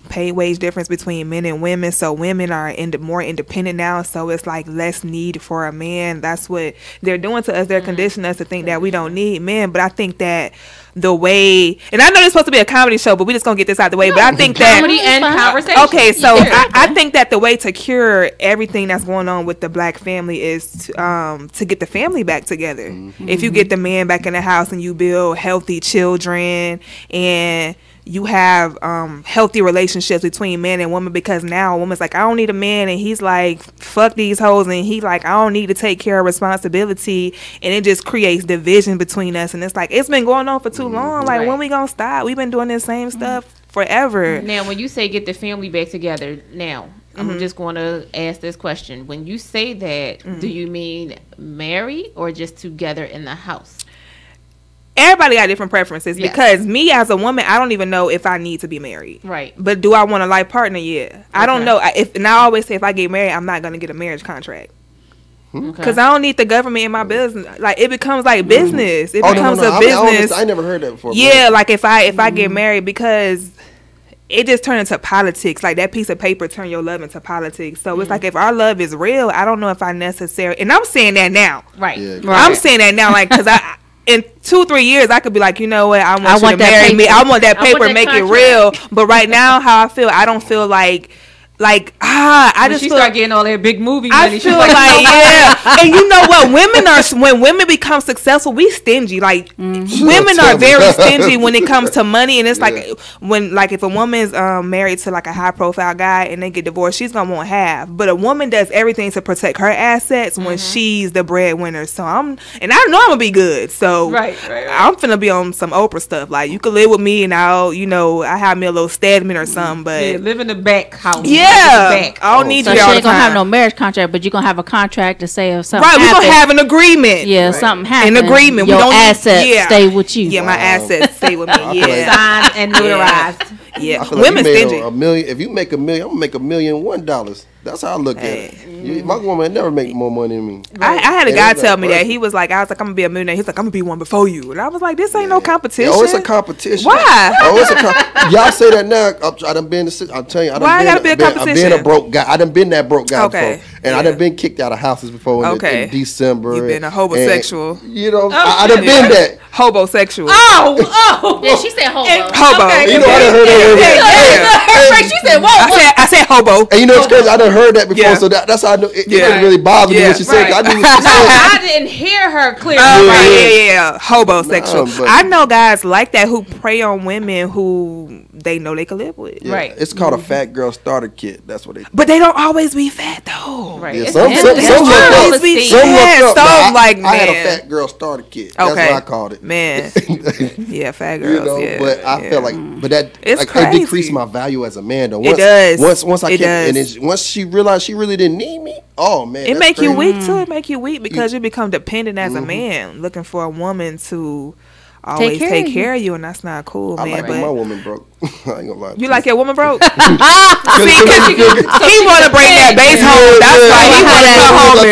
pay wage difference between men and women, so women are more independent now, so it's like less need for a man. That's what they're doing to us. They're conditioning us to think that we don't need men. But I think that the way, and I know it's supposed to be a comedy show, but we just gonna get this out the way. But I think that comedy and conversation. Okay, so I think that the way to cure everything that's going on with the black family is to get the family back together. If you get the man back in the house and you build healthy children and you have healthy relationships between man and woman, because now a woman's like, I don't need a man, and he's like, fuck these hoes, and he like, I don't need to take care of responsibility, and it just creates division between us. And it's like, it's been going on for too long. Like, when we gonna stop? We've been doing this same stuff forever. Now, when you say get the family back together, now I'm just going to ask this question. When you say that, do you mean married or just together in the house? Everybody got different preferences because me as a woman, I don't even know if I need to be married. Right. But do I want a life partner? Yeah. I don't know. And I always say if I get married, I'm not going to get a marriage contract. Because I don't need the government in my business. Like, it becomes like business. It becomes a business. I never heard that before. Yeah, like if I get married, because it just turned into politics. Like, that piece of paper turned your love into politics. So it's like, if our love is real, I don't know if I necessarily, and I'm saying that now. Right. Yeah. I'm saying that now, like, because in 2-3 years, I could be like, you know what, I want you to marry me. I want that paper, make it real. But right now, how I feel, I don't feel like I just start getting all that big movie I money. feel like and you know what, when women become successful, we stingy. Like women are very stingy when it comes to money, and it's like when if a woman's married to like a high profile guy and they get divorced, she's gonna want half. But a woman does everything to protect her assets when she's the breadwinner. So I know I'm gonna be good. So I'm finna be on some Oprah stuff. Like, you can live with me and I have me a little Stedman or something. But live in the back house. I don't need so you she all ain't the gonna time. have no marriage contract, but you're gonna have a contract to say if something Right, we're happens, gonna have an agreement. Yeah, something happens. An agreement. Your we don't assets stay with you. Yeah, my assets stay with me. Yeah, signed and notarized. Yeah, I feel like women you made stingy. $1 million. If you make $1 million, I'm gonna make $1,001. That's how I look at it. My woman never make more money than me. I had a guy tell me that. He was like, I was like, I'm gonna be a millionaire. He's like, I'm gonna be one before you. And I was like, this ain't no competition. Oh, it's a competition. Why? Oh, it's a y'all say that now. I done been. I'm telling you, Why gotta be a I've competition? been a broke guy. I done been that broke guy Okay. before, and I done been kicked out of houses before in December. You've been a homosexual. And, I done been that. Hobosexual. Oh. Yeah, she said hobo. Hobo. Okay. You know, I done heard that word. She said, whoa. I said hobo. And you know it's crazy. I done heard that before, so that's how I know it didn't really bother me when she said. I knew what she said. I didn't hear her clearly. Yeah. Hobosexual. I know guys like that who prey on women who they know they can live with. Yeah, right. It's called a fat girl starter kit. That's what they. But they don't always be fat though. Right. Yeah, some look up. I had a fat girl starter kit. That's what I called it. Man. Yeah, fat girls. But I felt like, that it decreased my value as a man though. It does. Once I kept, and once she realized she really didn't need me. Oh man, it make you weak too. It make you weak because you become dependent as a man, looking for a woman to always take care of you, and that's not cool, man. I like my woman broke. I ain't gonna lie. You like your woman broke? See, because he want to bring that base home. That's why he want to come home. I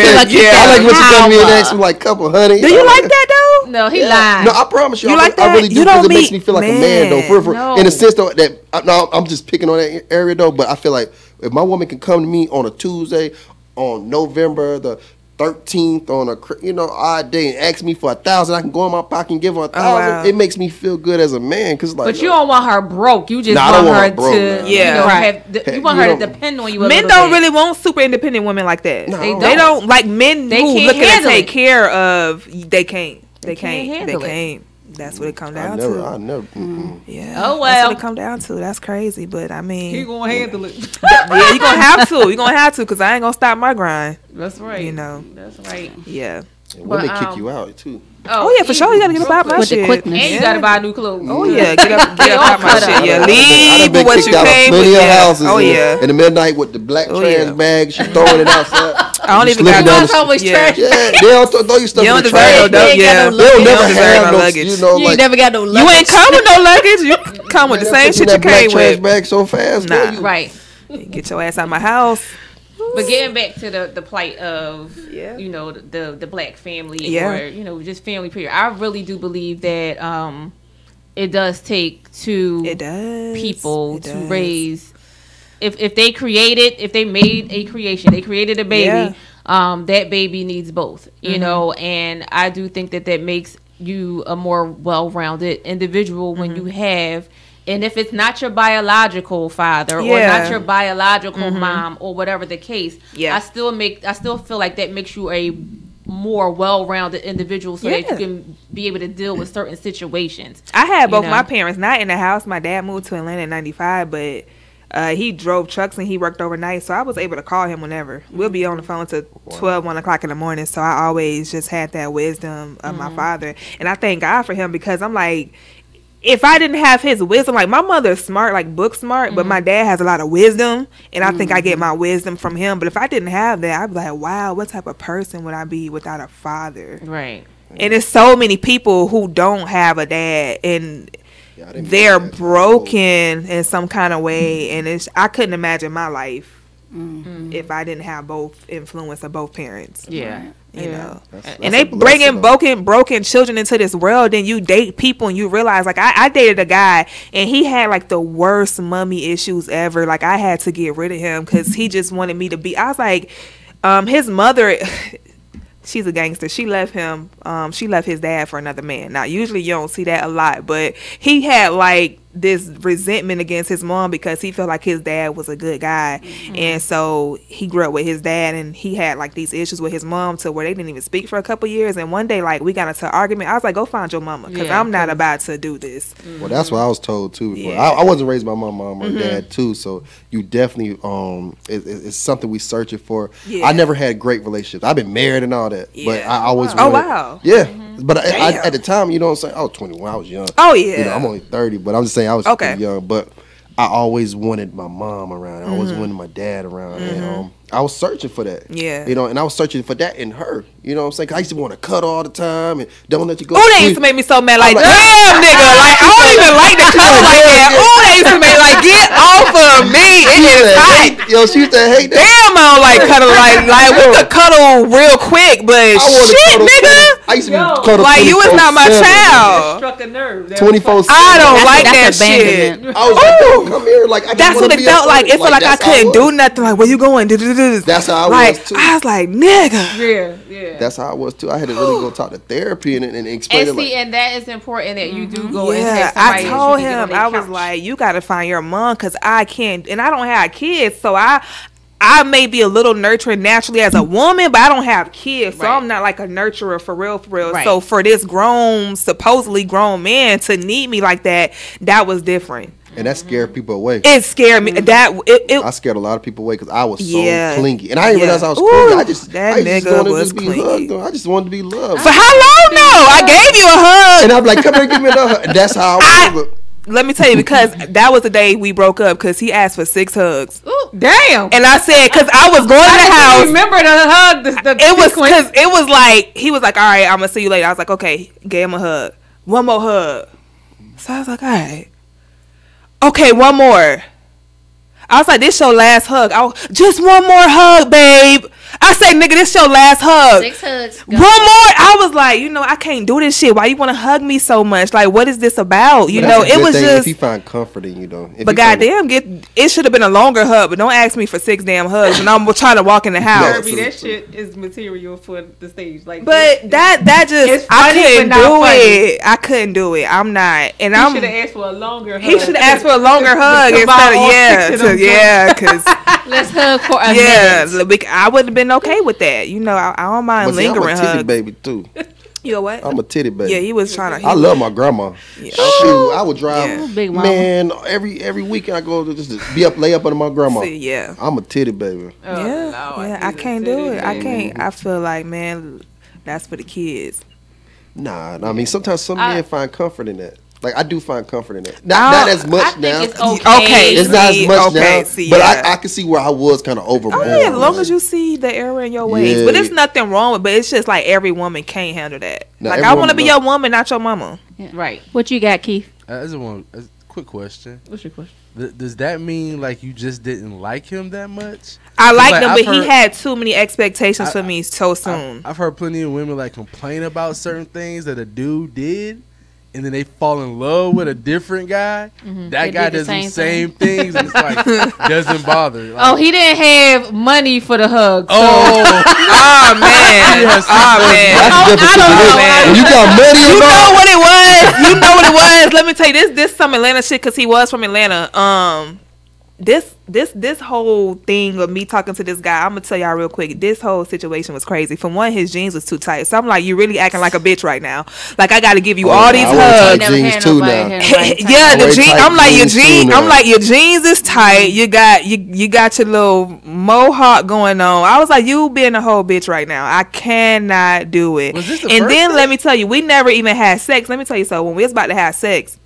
like when she come in and ask me like couple honey. Do you like that though? No, he lied. No, I promise you. You like that? I really do, because it makes me feel like a man though. No. In a sense though, that I'm just picking on that area though. But I feel like if my woman can come to me on a Tuesday, on November the 13th, on a odd day, and ask me for $1,000, I can go in my pocket and give her $1,000. wow. It makes me feel good as a man, cause like. But you don't want her broke. You just want her to, you want her to depend on you. Men don't really want super independent women like that. No, they don't like men who looking to take care of. They can't. That's what it comes down to. I never. Yeah. Oh well. That's what it comes down to. That's crazy, but I mean. He gonna handle it. Yeah, you gonna have to. You gonna have to, cause I ain't gonna stop my grind. That's right. You know. That's right. Yeah. And women kick you out too. Oh yeah, for sure. You gotta get up out my shit. With the quickness. And you gotta buy new clothes. Oh yeah, get up out my shit. Yeah, leave been what you kicked out of came plenty with. of Yeah. houses Oh yeah. in the midnight with the black trash bag, she throwing it outside. I don't even got always trash. Yeah, they don't throw you stuff You in don't the deserve trash. no They don't never have no luggage. You ain't never got no luggage. You ain't come with no luggage. You come with the same shit you came trash with. bag so fast. Nah. Right. Get your ass out of my house. But getting back to the plight of the black family or just family period, I really do believe that it does take two people to raise. If they made a creation, they created a baby. That baby needs both, you know, and I do think that makes you a more well-rounded individual when you have. And if it's not your biological father or not your biological mom or whatever the case, I still feel like that makes you a more well-rounded individual so that you can be able to deal with certain situations. I had both my parents not in the house. My dad moved to Atlanta in '95, but he drove trucks and he worked overnight, so I was able to call him whenever. We'll be on the phone till 1 o'clock in the morning, so I always just had that wisdom of my father. And I thank God for him, because I'm like, if I didn't have his wisdom, like my mother's smart, like book smart, but my dad has a lot of wisdom, and I think I get my wisdom from him. But if I didn't have that, I'd be like, wow, what type of person would I be without a father? Right. And there's so many people who don't have a dad, and they're broken in some kind of way, and I couldn't imagine my life if I didn't have both influence of both parents. Yeah. You know, That's and they bringing broken children into this world. Then you date people and you realize, like, I dated a guy and he had like the worst mommy issues ever. Like, I had to get rid of him because he just wanted me to be. I was like, his mother. She's a gangster. She left him. She left his dad for another man. Now, usually you don't see that a lot, but he had like this resentment against his mom because he felt like his dad was a good guy, and so he grew up with his dad, and he had like these issues with his mom to where they didn't even speak for a couple years. And one day, like, we got into an argument. I was like, "Go find your mama, because I'm not about to do this." Well, that's what I was told too. Before. I wasn't raised by my mom or dad too, so you definitely it's something we searching for. I never had great relationships. I've been married and all that, but I always but I, at the time, you know what I'm saying, I was 21. I was young. Oh yeah, you know, I'm only 30, but I'm just saying I was pretty young. But I always wanted my mom around. I always wanted my dad around, and I was searching for that. Yeah, you know, and I was searching for that in her. You know what I'm saying? 'Cause I used to want to cut all the time and don't let you go. Oh, they used to make me so mad. Like, damn, nigga. Like, I don't even like to cuddle like that. Oh, they used to make like, get off of me. It is hot. Yo, she used to hate that. Damn, I don't like cuddle like we could cuddle real quick, but shit, nigga. I used to cuddle like, you is not my child. Struck a nerve. 24/7. I don't like that shit. I was like, yo, come here. Like, I just that's what it felt like. It felt like I couldn't do nothing. Like, where you going? That's how I was too. I was like, nigga. Yeah. That's how I was too. I had to really go talk to therapy and explain and it. and that is important that you do go and Yeah, take somebody. I told him, I was like, you got to find your mom, because I can't, and I don't have kids, so I may be a little nurturing naturally as a woman, but I don't have kids, so I'm not like a nurturer for real. Right. So for this supposedly grown man to need me like that was different. And that scared people away. It scared me. I scared a lot of people away because I was so clingy, and I didn't realize I was clingy. I just clingy. I just wanted to be loved. For how long? No, I gave you a hug, and I'm like, come here, give me another hug. And that's how I was. Let me tell you, because that was the day we broke up, because he asked for 6 hugs. Ooh, damn. And I said, because I was going to the house. Remember the hug? It was because it was like, he was like, all right, I'm going to see you later. I was like, okay, gave him a hug. One more hug. So I was like, all right. Okay, one more. I was like, this your last hug. Just one more hug, babe. I say, nigga, this your last hug. 6 hugs. One more. I was like, I can't do this shit. Why you want to hug me so much? Like, what is this about? You know, it was just. If you find comfort in you, though. But goddamn, it should have been a longer hug. But don't ask me for 6 damn hugs when I'm trying to walk in the house. That shit is material for the stage. Like, but that just I couldn't do it. I couldn't do it. I'm not, and he should have asked for a longer hug. He should have asked for a longer hug instead of because let's hug for a minute. I would have been okay with that. You know, I don't mind lingering hugs. I'm a titty hugs. baby too. You a what? I'm a titty baby. Yeah, he was trying to. I love my grandma. Yeah. Shoot, I would drive. Big mama. Man, every weekend I go to just lay up under my grandma. See, yeah, I'm a titty baby. I can't do it. I can't. I feel like, man, that's for the kids. Nah, I mean, sometimes some men find comfort in that. Like, I do find comfort in that. Not as much now. It's okay. It's not as much now. See, but I can see where I was kind of overboard. Oh, yeah, as long as you see the error in your ways. But there's nothing wrong with it. But it's just like every woman can't handle that. Like, I want to be your woman, not your mama. Yeah. Right. What you got, Keith? As a quick question. What's your question? Does that mean like you just didn't like him that much? I liked him, but he had too many expectations for me so soon. I've heard plenty of women like complain about certain things that a dude did, and then they fall in love with a different guy. Mm-hmm. That guy does the same things, and it's like doesn't bother. Like, he didn't have money for the hug. So. Oh man! That's a different situation. When you got money, you know what it was. You know what it was. Let me tell you this some Atlanta shit, because he was from Atlanta. This whole thing of me talking to this guy, I'm gonna tell y'all real quick. This whole situation was crazy. From one, his jeans was too tight. So I'm like, you really acting like a bitch right now. Like, I got to give you all these hugs. Jeans too now. Yeah, the jeans. I'm like, your jeans. I'm like, your jeans is tight. You got your little mohawk going on. I was like, you being a whole bitch right now. I cannot do it. Was this the and first then day? let me tell you, we never even had sex. Let me tell you, so when we was about to have sex,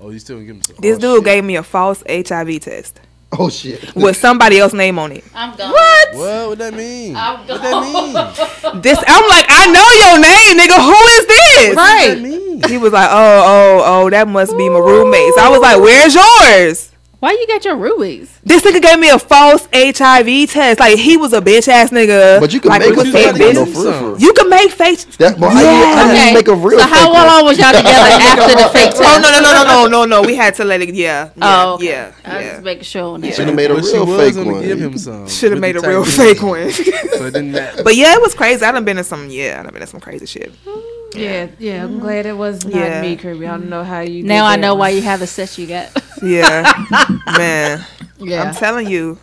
Oh, you still give him some? This dude gave me a false HIV test. Oh shit! With somebody else's name on it. I'm gone. What? What that mean? I'm gone. What that mean? This I'm like, I know your name, nigga. Who is this? What does that mean? He was like, oh, that must be my roommate. So I was like, where's yours? Why you got your rubies? This nigga gave me a false HIV test. Like, he was a bitch ass nigga. But you can like, make with a fake fake business. business. You can make fake. That boy, how you make a real? So how long was y'all together after the fake test? Oh no. We had to let it. Yeah. Oh, okay. Yeah. I was just making sure on that. Should have made a But she real was fake gonna one. give him some. Should have with made the a real type fake of- one. So it didn't matter. But yeah, it was crazy. I done been in some. Yeah, I done been in some crazy shit. Yeah. I'm glad it was not Yeah. me, Kirby. I don't know how you. Now did I that know one. why you have the sex you got. Yeah, man. Yeah. I'm telling you,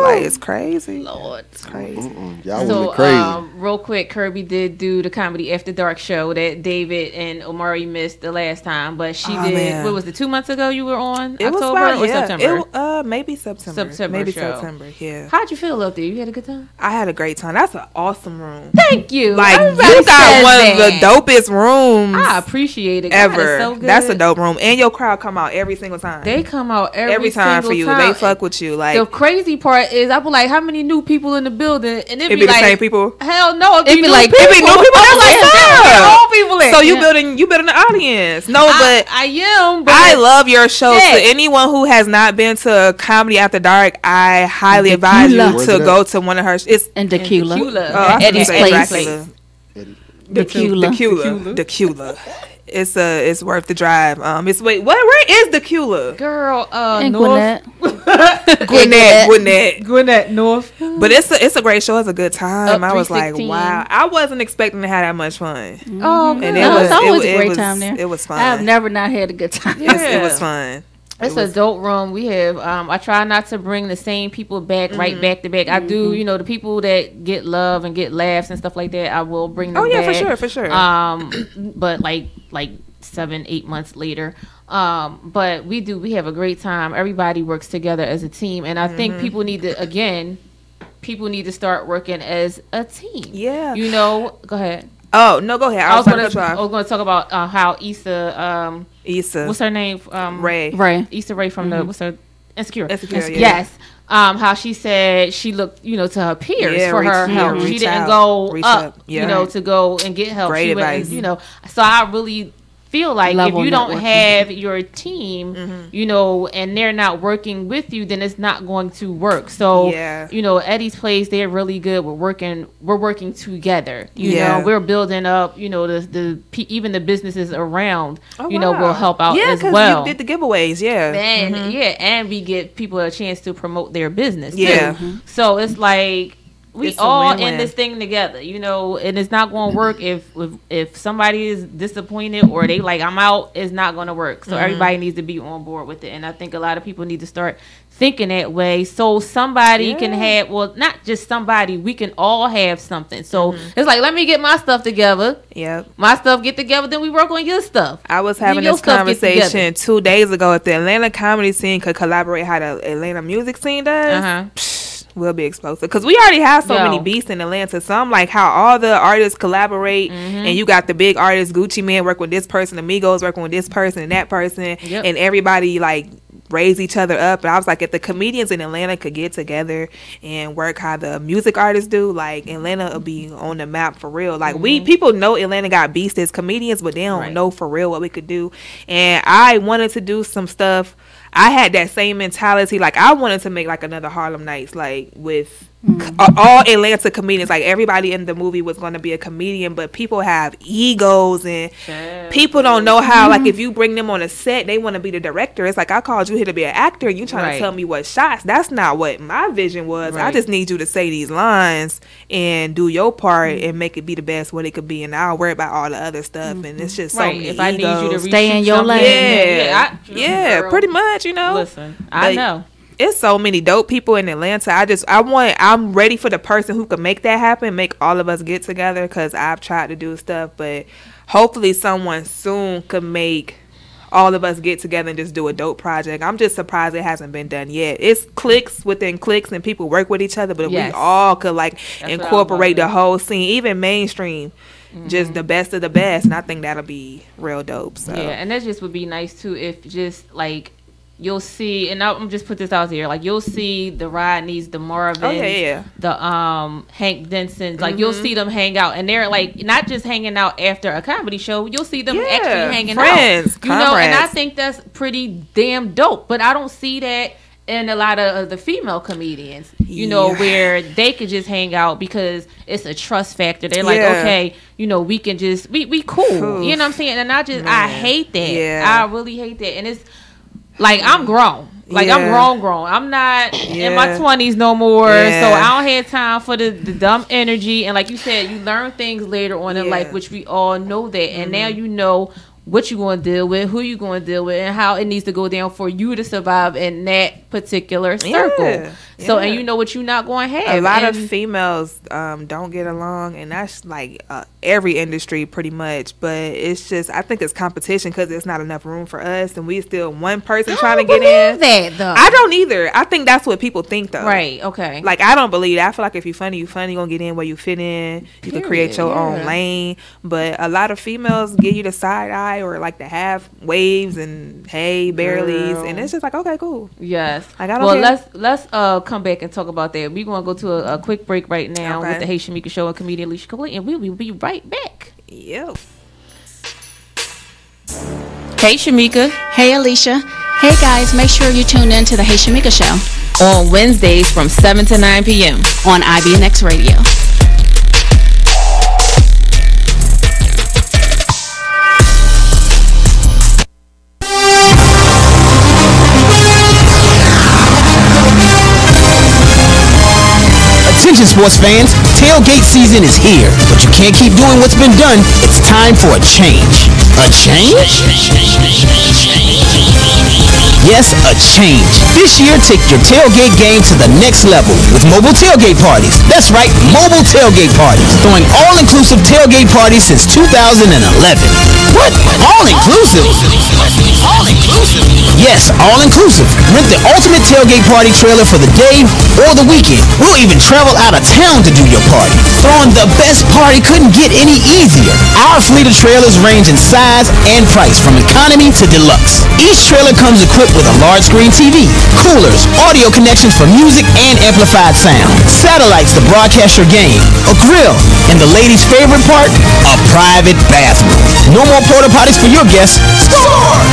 like it's crazy. Lord, it's crazy. Y'all So, went crazy. real quick, Kirby did do the Comedy After Dark show that David and Omari missed the last time, but she Oh, did. man. What was it? 2 months ago you were on It was October about, or yeah. September? Maybe September. September Maybe show. September. Yeah. How'd you feel up there? You had a good time. I had a great time. That's an awesome room. Thank you. Like Everybody you got says one that. of the dopest rooms I appreciate it. God, ever. it's so good. That's a dope room, and your crowd come out every single time. They come out every time single for you. time. They fuck with you. Like The crazy part is, I be like, how many new people in the building? And it be the like, same people. Hell no, It be new like- people. It be new people. That's like Yeah, old people in. So you Yeah. building the audience. No, but I am. But I love your show. Yeah. To anyone who has not been to Comedy After Dark, I highly advise you Tequila. to go to one of her. It's And Tequila. Oh, I was Eddie's gonna say place. Dracula. Tequila. Tequila. It's worth the drive. Where is Tequila? Girl, In North. Gwinnett North. But it's a great show. It's a good time. Up I was like, 316. wow. I wasn't expecting to have that much fun. Oh, And No, it's always a great was, time there. It was fun. I've never not had a good time. It was fun. It's a dope room. We have. I try not to bring the same people back right back to back. I do. You know, the people that get love and get laughs and stuff like that, I will bring them. Oh yeah, back. for sure. But like 7-8 months later. But we have a great time. Everybody works together as a team, and I think people need to start working as a team. Yeah. You know, go ahead. Oh no, go ahead. I was gonna going to talk about how Issa, what's her name? Ray. Issa Rae from the what's her Insecure. Insecure, yeah. Yes. How she said she looked, to her peers for her help. She reach didn't out, go reach up, up. Yeah. to go and get help. Great She went, advice. So I really feel like Level if you don't networking. have your team, and they're not working with you, then it's not going to work. So, Yeah. Eddie's place, they're really good. We're working together. You Yeah. know, we're building up, even the businesses around, Oh, will wow. help out Yeah, as 'cause well. you did the giveaways, yeah. And and we give people a chance to promote their business. Yeah. Too. So it's like we It's a all win-win. in this thing together, and it's not going to work if somebody is disappointed or they like I'm out. It's not going to work. So everybody needs to be on board with it, and I think a lot of people need to start thinking that way. So somebody can have, not just somebody, we can all have something. So it's like, let me get my stuff together. Yep. My stuff get together, then we work on your stuff. I was Then having your this stuff get together. conversation 2 days ago. If the Atlanta comedy scene could collaborate how the Atlanta music scene does, we'll be explosive. Because we already have so many beasts in Atlanta. So I'm like, how all the artists collaborate, and you got the big artists, Gucci Man work with this person, Amigos working with this person and that person, and everybody like raise each other up. And I was like, if the comedians in Atlanta could get together and work how the music artists do, like Atlanta will be on the map for real. Like people know Atlanta got beasts as comedians, but they don't know for real what we could do. And I wanted to do some stuff. I had that same mentality. Like I wanted to make like another Harlem Nights, like with all Atlanta comedians. Like everybody in the movie was going to be a comedian, but people have egos and people don't know how. Like if you bring them on a set, they want to be the director. It's like, I called you here to be an actor, and you trying to tell me what shots. That's not what my vision was. I just need you to say these lines and do your part and make it be the best what it could be, and I'll worry about all the other stuff. And it's just so many If I need you to Stay in reshoot your something, lane. girl, pretty much, Listen, I know. It's so many dope people in Atlanta. I'm ready for the person who can make that happen, make all of us get together, because I've tried to do stuff, but hopefully someone soon could make all of us get together and just do a dope project. I'm just surprised it hasn't been done yet. It's cliques within cliques and people work with each other, but if we all could like incorporate the whole scene, even mainstream, just the best of the best, and I think that'll be real dope. So yeah, and that just would be nice too if just like you'll see, and I'm just put this out here, like you'll see the Rodneys, the Marvins, the Hank Densons, like you'll see them hang out, and they're like not just hanging out after a comedy show, you'll see them actually hanging out, you know, and I think that's pretty damn dope. But I don't see that in a lot of the female comedians, you know, where they could just hang out because it's a trust factor. They're like, okay, you know, we can just we cool, you know what I'm saying? And I hate that. I really hate that, and it's like I'm grown. Like I'm grown. I'm not in my 20s no more. So I don't have time for the dumb energy. And like you said, you learn things later on in life, which we all know that. And now you know what you're going to deal with, who you're going to deal with, and how it needs to go down for you to survive in that particular circle. So, and you know what you're not going to have. A lot of females don't get along, and that's like every industry pretty much. But it's just, I think it's competition because there's not enough room for us, and we still one person trying to get in. That though, I don't either. I think that's what people think though. Right? Okay. Like I don't believe that. I feel like if you're funny, you're funny. You're gonna get in where you fit in. You can create your own lane. But a lot of females give you the side eye or like the half waves and hey barely's, and it's just like okay, cool. Yes. Like I don't care. Let's come back and talk about that. We're gonna go to a quick break right now with the Hey Shameka Show and comedian Alicia Coley, and we will be right back. Yep. Hey Shameka. Hey Alicia. Hey guys, make sure you tune in to the Hey Shameka Show on Wednesdays from 7 to 9 p.m. on IBNX Radio. Attention sports fans, tailgate season is here, but you can't keep doing what's been done. It's time for a change. A change? Yes, a change. This year, take your tailgate game to the next level with mobile tailgate parties. That's right, mobile tailgate parties. Throwing all-inclusive tailgate parties since 2011. What? All-inclusive? All-inclusive? Yes, all-inclusive. Rent the ultimate tailgate party trailer for the day or the weekend. We'll even travel out of town to do your party. Throwing the best party couldn't get any easier. Our fleet of trailers range in size and price from economy to deluxe. Each trailer comes equipped with a large screen TV, coolers, audio connections for music and amplified sound, satellites to broadcast your game, a grill, and the ladies' favorite part, a private bathroom. No more porta potties for your guests. Score!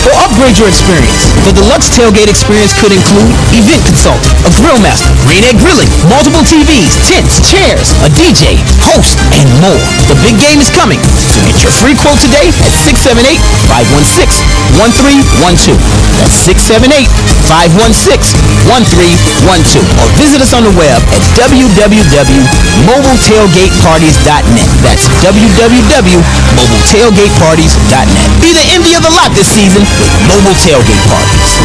Or upgrade your experience. The deluxe tailgate experience could include event consultant, a grill master, green egg grilling, multiple TVs, tents, chairs, a DJ, host, and more. The big game is coming, so get your free quote today at 678-516-1312. That's 678-516-1312. Or visit us on the web at www.mobiletailgateparties.net. That's www.mobiletailgateparties.net. Be the envy of the lot this season with mobile tailgate parties.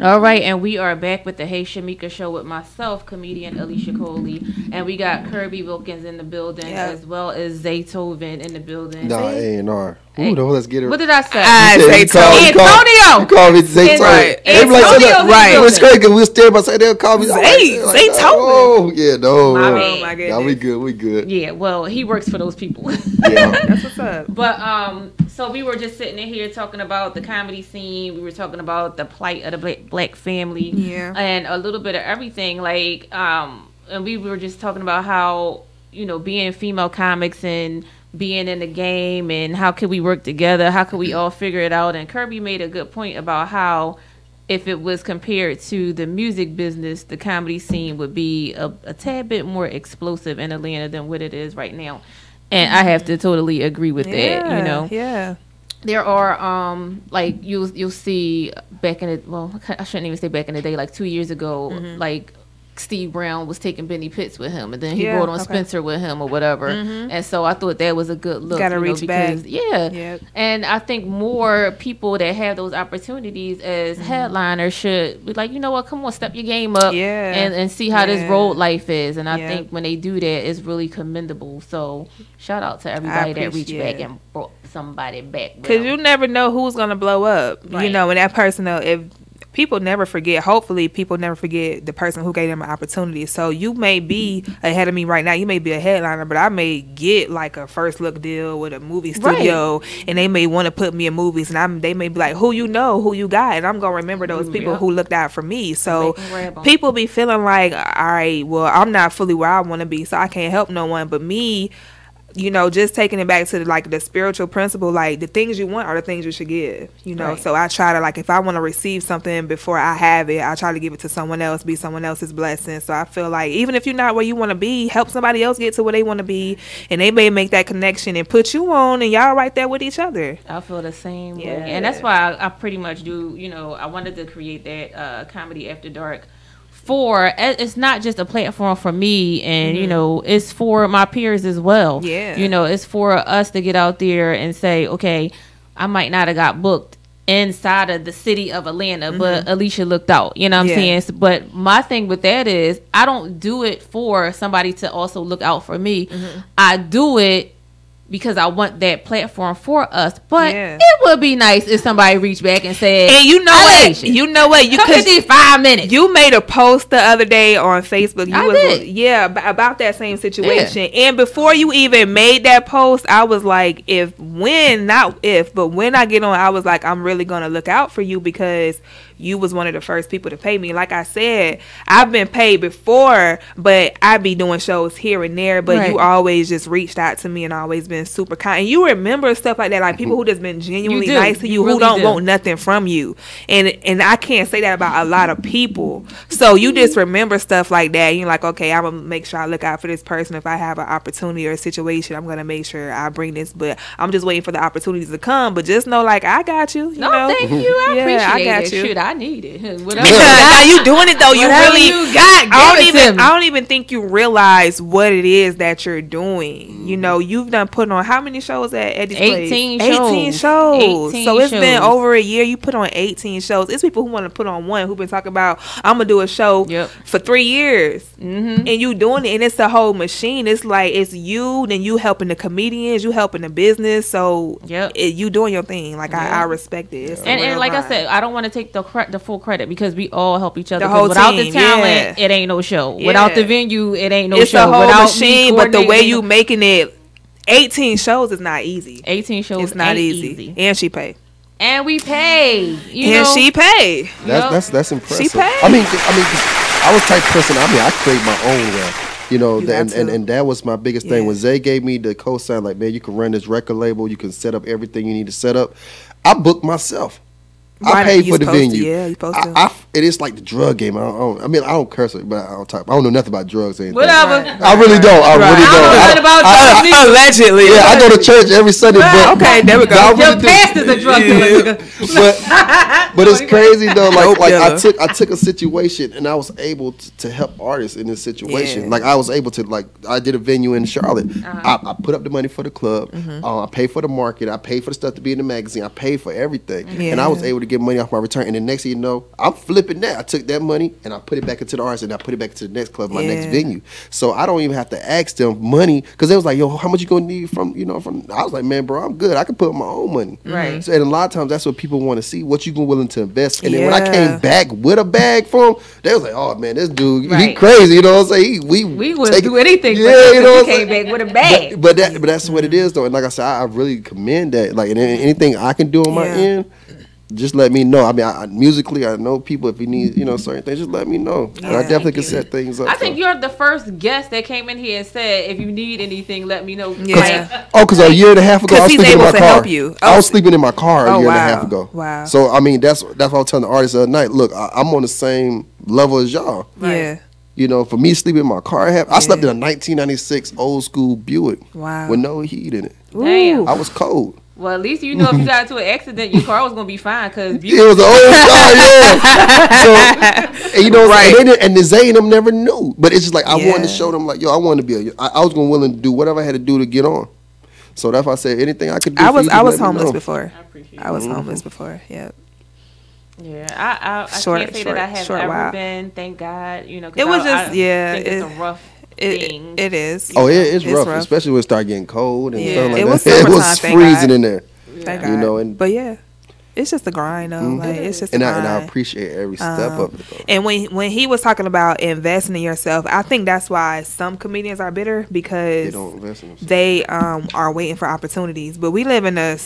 All right, and we are back with the Hey Shameka Show with myself, comedian Alicia Coley, and we got Kirby Wilkins in the building as well as Zaytoven in the building. Nah, A&R. Ooh, no, let's get it. What did I say? Antonio. You called me Zaytoven. Right. Right. It was crazy because we were staring about saying they'll call me Zaytoven. Oh, yeah, no. My goodness. Nah, we good. Yeah, well, he works for those people. Yeah. That's what's up. But, so we were just sitting in here talking about the comedy scene. We were talking about the plight of the black family. Yeah. And a little bit of everything. Like, and we were just talking about how, you know, being female comics and being in the game and how could we work together? How could we all figure it out? And Kirby made a good point about how if it was compared to the music business, the comedy scene would be a tad bit more explosive in Atlanta than what it is right now. And I have to totally agree with that, you know. Yeah. There are like you'll see back in the I shouldn't even say back in the day, like 2 years ago, like Steve Brown was taking Benny Pitts with him, and then he Yeah, brought on okay. Spencer with him or whatever. Mhm. And so I thought that was a good look. Gotta you know, reach back. because, yeah. Yep. And I think more people that have those opportunities as headliners should be like, you know what, come on, step your game up and see how this road life is. And I think when they do that, it's really commendable. So shout out to everybody that reached back and brought somebody back. Because you never know who's going to blow up. Right. You know, and that person, if people never forget, hopefully people never forget the person who gave them an opportunity. So you may be ahead of me right now. You may be a headliner, but I may get like a first look deal with a movie studio, and they may want to put me in movies, and they may be like, who you know, who you got, and I'm going to remember those people who looked out for me. So people be feeling like, all right, well, I'm not fully where I want to be, so I can't help no one but me. You know, just taking it back to like the spiritual principle, like the things you want are the things you should give, you know. So I try to, like, if I want to receive something before I have it, I try to give it to someone else, be someone else's blessing. So I feel like even if you're not where you want to be, help somebody else get to where they want to be, and they may make that connection and put you on, and y'all right there with each other. I feel the same way. And that's why I pretty much do, you know, I wanted to create that Comedy After Dark. It's not just a platform for me, and you know, it's for my peers as well. You know, it's for us to get out there and say, okay, I might not have got booked inside of the city of Atlanta, but Alicia looked out, you know what I'm saying? But my thing with that is, I don't do it for somebody to also look out for me. I do it because I want that platform for us. But it would be nice if somebody reached back and said, and you know what? You know what? You could these 5 minutes. You made a post the other day on Facebook. You did. Yeah, about that same situation. And before you even made that post, I was like, when I get on, I was like, I'm really going to look out for you, because you was one of the first people to pay me. Like I said, I've been paid before, but I be doing shows here and there. But you always just reached out to me and always been super kind. And you remember stuff like that, like people who just been genuinely nice to you, who don't want nothing from you. And I can't say that about a lot of people. So you just remember stuff like that. You're like, okay, I'm gonna make sure I look out for this person. If I have an opportunity or a situation, I'm gonna make sure I bring this. But I'm just waiting for the opportunities to come. But just know, like, I got you. You know? Thank you. I appreciate I got it. you. Shoot, I need it. Now you doing it though. You really you got. I don't even think you realize what it is that you're doing. You know, you've done put on how many shows at this 18 place? shows. 18 shows. 18 so it's been shows. over a year. You put on 18 shows. It's people who want to put on one, who've been talking about, I'm gonna do a show for 3 years, and you doing it, and it's a whole machine. It's like, it's you, then you helping the comedians, you helping the business. So you doing your thing. Like I respect it. And like I said, I don't want to take the full credit, because we all help each other. The whole without team, the talent, it ain't no show. Yeah. Without the venue, it ain't no it's show. It's a whole without machine, but the way you making it, 18 shows is not easy. 18 shows, it's not easy. And she paid. And we paid. She paid. That's impressive. She paid. I mean, I was type of person. I create my own wealth. You know, and that was my biggest thing. When Zay gave me the cosign, like, man, you can run this record label, you can set up everything you need to set up. I booked myself. I paid for the venue. You're supposed to. It is like the drug game. I don't curse it, but I don't know nothing about drugs. Or anything. Whatever. I really don't. I really don't. I don't know nothing about drugs. Allegedly. Yeah, I go to church every Sunday. But okay, there we go. Your pastor's a drug dealer. But it's crazy though. Like I took a situation and I was able to help artists in this situation. Like I was able to, like, I did a venue in Charlotte. I put up the money for the club. I paid for the market. I paid for the stuff to be in the magazine. I paid for everything, and I was able to get money off my return. And the next thing you know, I'm flipping that. I took that money and I put it back into the artist, and I put it back into the next club, my next venue. So I don't even have to ask them money, because they was like, yo, how much you gonna need from. I was like, man, bro, I'm good. I can put up my own money. Right. So, and a lot of times that's what people want to see, what you willing to invest. And then when I came back with a bag for them, they was like, oh man, this dude, he crazy. You know what I'm saying? We would do anything. Yeah, you know what I'm saying? Came back with a bag. But that's what it is though. And like I said, I really commend that. Like, and anything I can do on my end, just let me know. I mean, musically, I know people. If you need, certain things, just let me know. And I definitely can set things up. I think you're the first guest that came in here and said, if you need anything, let me know. Yeah. Because a year and a half ago, I was sleeping in my car. Help you. I was sleeping in my car a year and a half ago. Wow. So I mean, that's what I was telling the artists the other night. Look, I'm on the same level as y'all. Yeah. For me, sleeping in my car, I slept in a 1996 old school Buick with no heat in it. Damn. I was cold. Well, at least you know if you got into an accident, your car was gonna be fine because it was an old car, yeah. So, and, you know, right. And the Zay and them never knew, but it's just like I wanted to show them, like, yo, I wanted to be. I was willing to do whatever I had to do to get on. So that's why I said anything I could do. I was homeless before. I was homeless before. Yeah. Yeah, I can't say that I have ever been. Thank God, you know. It was just think it's a rough thing. It is. Oh, it's rough, especially when it start getting cold and stuff like that. It was freezing in there. Thank you know, but yeah. It's just a grind, though. Like it's just a grind. And I appreciate every step of it, though. And when he was talking about investing in yourself, I think that's why some comedians are bitter because they don't invest in themselves. They are waiting for opportunities. But we live in a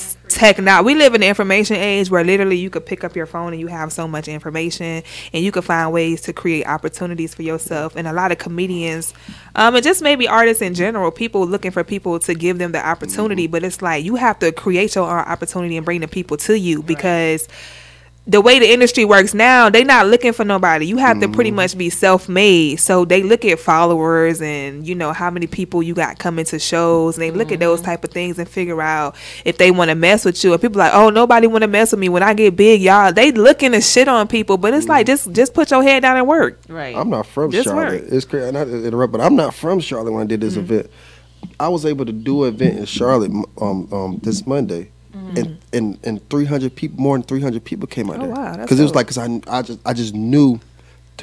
we live in the information age where literally you could pick up your phone and you have so much information and you could find ways to create opportunities for yourself. And a lot of comedians, and just maybe artists in general, people looking for people to give them the opportunity. But it's like you have to create your own opportunity and bring the people to you. Because the way the industry works now, they not looking for nobody. You have to pretty much be self-made. So they look at followers and, you know, how many people you got coming to shows. And they look at those type of things and figure out if they want to mess with you. And people like, oh, nobody want to mess with me. When I get big, y'all, they looking to shit on people. But it's like, just put your head down and work. Right. I'm not from Charlotte. It's crazy. Not to interrupt, but I'm not from Charlotte when I did this event. I was able to do an event in Charlotte this Monday. And 300 people, more than 300 people came out there. Wow, because it was like, because I just knew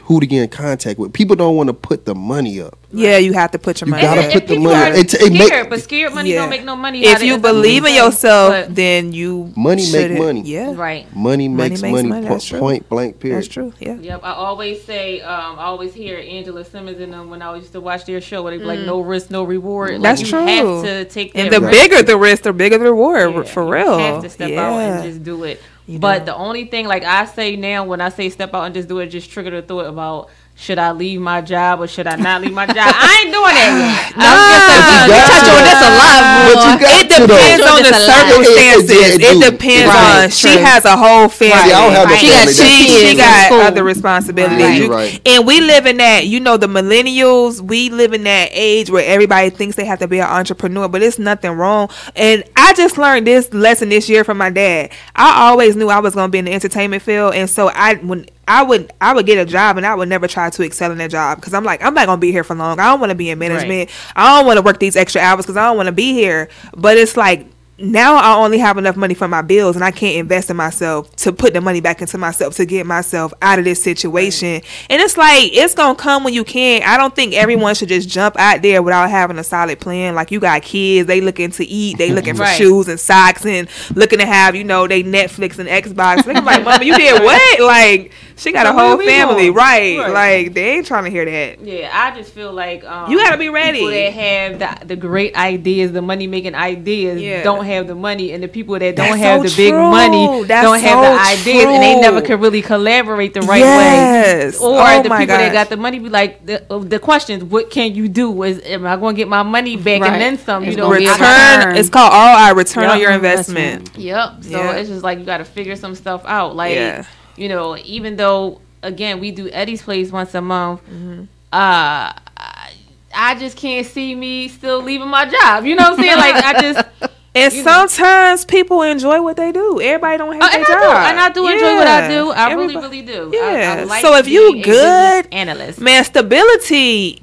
who to get in contact with. People don't want to put the money up. Yeah, you have to put your money. You gotta put the money up. But scared money don't make no money. If you believe in yourself, then you money make money. Yeah, right. Money makes money. Point blank. Period. That's true. Yeah. Yep. I always say, I always hear Angela Simmons and them when I used to watch their show, where they be like, "No risk, no reward." That's like, true. You have to take. And the bigger the risk, the bigger the reward. For real. You have to step out and just do it. But the only thing, like I say now, when I say step out and just do it, just trigger the thought about, should I leave my job or should I not leave my job? I ain't doing that yet. You touch on this a lot, boy. It depends on the circumstances. It depends on. She has a whole family. She got other responsibilities. And we live in that, you know, the millennials, we live in that age where everybody thinks they have to be an entrepreneur, but it's nothing wrong. And I just learned this lesson this year from my dad. I always knew I was going to be in the entertainment field. And so I would get a job and I would never try to excel in that job because I'm like, I'm not gonna be here for long. I don't want to be in management. I don't want to work these extra hours because I don't want to be here. But it's like, now I only have enough money for my bills and I can't invest in myself to put the money back into myself to get myself out of this situation. And it's like, it's gonna come when you can. I don't think everyone should just jump out there without having a solid plan. Like, you got kids, they looking to eat, they looking for shoes and socks and looking to have, you know, they Netflix and Xbox. I'm like, Mama, you did what? Like, she got a whole family, right? Like, they ain't trying to hear that. Yeah, I just feel like you gotta be ready. People that have the great ideas, the money making ideas, don't have the money, and the people that don't have the big money don't have the ideas, and they never can really collaborate the right way. Or the people that got the money be like, the questions, what can you do? Am I going to get my money back and then some? You know, return. It's called ROI, return on your investment. Yep. So it's just like you got to figure some stuff out. Like, you know, even though again we do Eddie's Place once a month, I just can't see me still leaving my job. You know what I'm saying? Like, I just. And sometimes people enjoy what they do. Everybody don't have their job. And I do enjoy what I do. I really do. Yeah. I like so if you good, analyst, man, stability,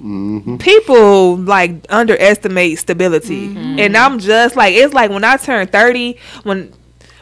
people like underestimate stability. And I'm just like, it's like when I turned 30, when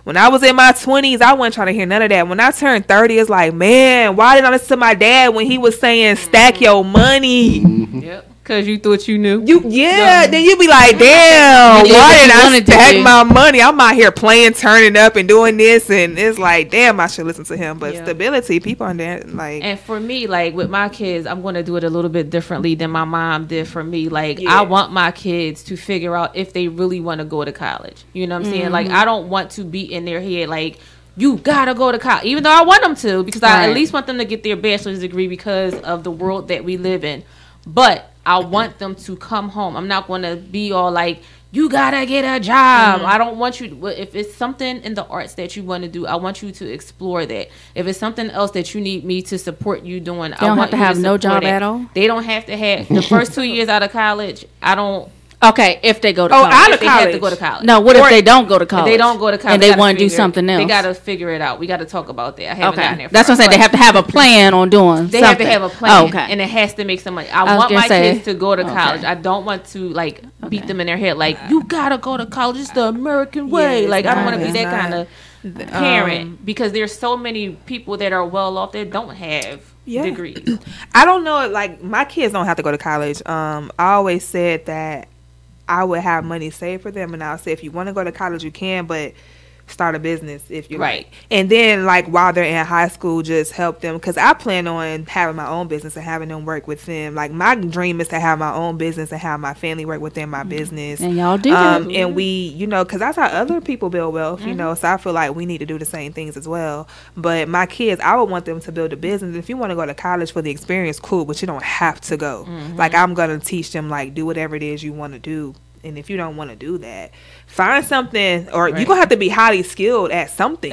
I was in my 20s, I wasn't trying to hear none of that. When I turned 30, it's like, man, why didn't I listen to my dad when he was saying stack your money? Yep. Because you thought you knew. Then you be like, damn, why didn't I stack my money? I'm out here playing, turning up, and doing this, and it's like, damn, I should listen to him. But stability, people on there, like. And for me, like with my kids, I'm going to do it a little bit differently than my mom did for me. Like, I want my kids to figure out if they really want to go to college. You know what I'm saying? Like, I don't want to be in their head like, you gotta go to college, even though I want them to, because I at least want them to get their bachelor's degree because of the world that we live in. But I want them to come home. I'm not going to be all like, you gotta get a job. I don't want you to, if it's something in the arts that you want to do, I want you to explore that. If it's something else that you need me to support you doing, I don't have to have no job at all. They don't have to have the first 2 years out of college. I don't Okay, if they go to college. out of If they have college. to go to college. No, what if they don't go to If college? they don't go to college and they gotta want to do figure- something else. They got to figure it out. We got to talk about that. I haven't gotten there. That's what I'm saying. They have to have a plan on doing They something. have to have a plan, okay. and it has to make some money. I was want gonna my say, kids to go to okay. college. I don't want to like beat them in their head like you gotta go to college. It's the American way. it's Like I don't not. want to be It's that not. kind of parent because there's so many people that are well off that don't have degrees. I don't know. Like my kids don't have to go to college. I always said that I would have money saved for them, and I'll say if you want to go to college, you can, but start a business if you Right. like. And then like while they're in high school, just help them because I plan on having my own business and having them work with them. Like my dream is to have my own business and have my family work within my business. And y'all do that. And we, you know, because that's how other people build wealth, you know. So I feel like we need to do the same things as well. But my kids, I would want them to build a business. If you want to go to college for the experience, cool, but you don't have to go. Like I'm gonna teach them like do whatever it is you want to do. And if you don't want to do that, find something, or you're gonna have to be highly skilled at something.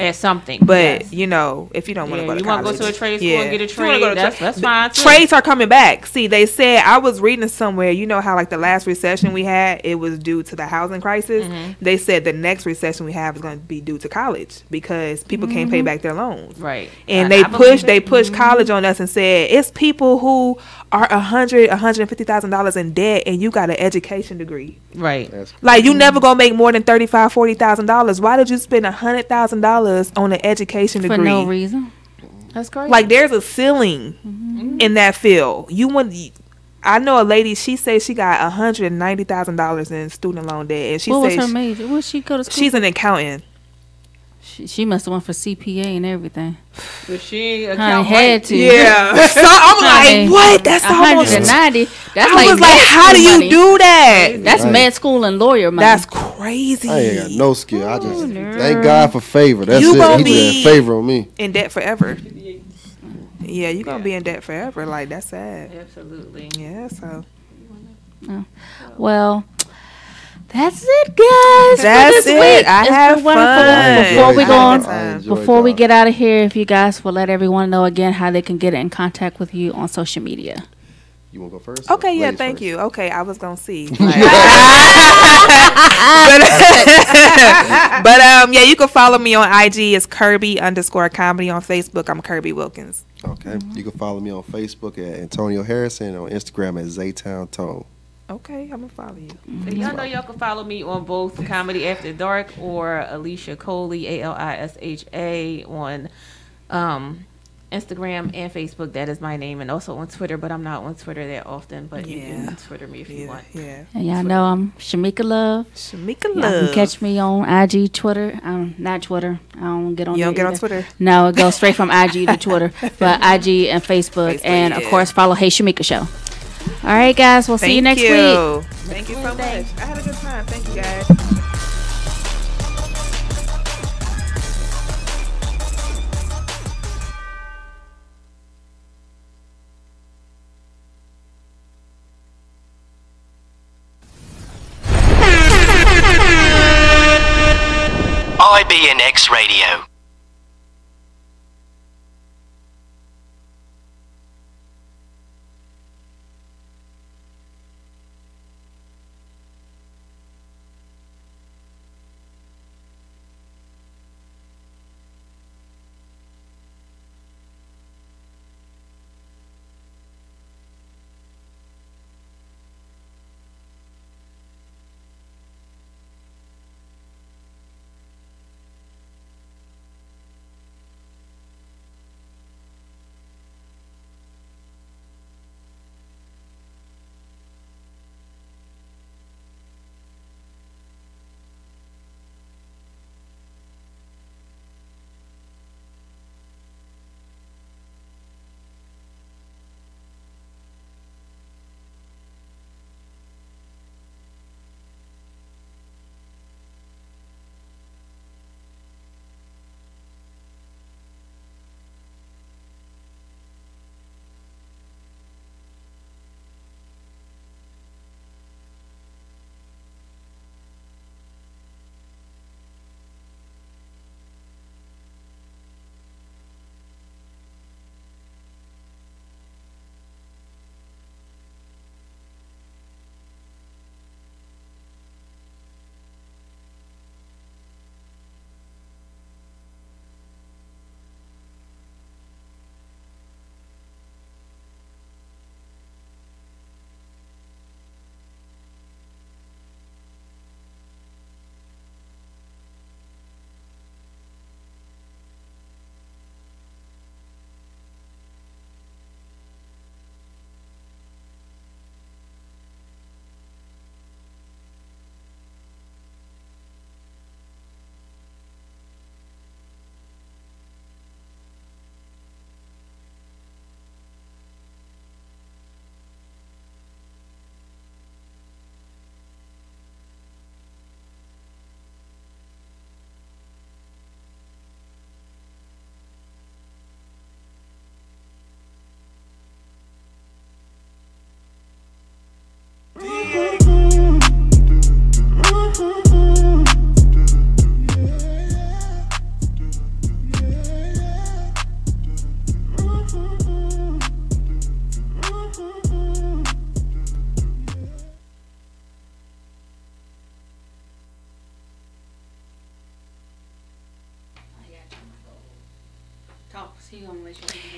But you know, if you don't want to go to you college, want to go to a trade school and get a If you wanna trade, go to that's fine too. Trades are coming back. See, they said I was reading somewhere. You know how like the last recession we had, it was due to the housing crisis. They said the next recession we have is going to be due to college because people can't pay back their loans. Right. And I believe they pushed college on us and said it's people who are $150,000 in debt and you got an education degree. Right. Like you never gonna make more than $40,000. Why did you spend $100,000 on an education For degree no reason. That's crazy. Like there's a ceiling in that field. You want. I know a lady. She says she got $190,000 in student loan debt, and she what was says her major? What she go to school? she's an accountant. She must have went for CPA and everything. But she Honey, had to. Yeah. So I'm like, what? That's almost 190. That's I like was like, med how do school you money. do that? That's Right. med school and lawyer money. That's crazy. I ain't got no skill. I just thank God for favor. That's You it. gonna He be just had favor on me. in debt forever. Yeah, you're gonna be in debt forever. Like that's sad. Absolutely. Yeah. So. Well, that's it, guys. That's for this it. Week. I It's had been wonderful. fun. Before we I go had a on, good time. before we get out of here, if you guys will let everyone know again how they can get in contact with you on social media. You want to go first? Okay, yeah, thank you. Okay, I was gonna see. but yeah, you can follow me on IG. It's Kirby_comedy on Facebook. I'm Kirby Wilkins. Okay. You can follow me on Facebook at Antonio Harrison and on Instagram at Zaytown Tone. Okay, I'm gonna follow you. So y'all know y'all can follow me on both Comedy After Dark or Alicia Coley, ALISHA, on Instagram and Facebook. That is my name, and also on Twitter, but I'm not on Twitter that often. But you can Twitter me if you want. Yeah. And y'all know I'm Shameka Love. Shameka Y'all Love. can catch me on IG, Twitter. Not Twitter. I don't get on. You don't there get on either. Twitter? No, it goes straight from IG to Twitter. But IG and Facebook, and of course follow Hey Shameka Show. All right, guys. We'll see you next week. Thank you so much. I had a good time. Thank you, guys. IBNX Radio.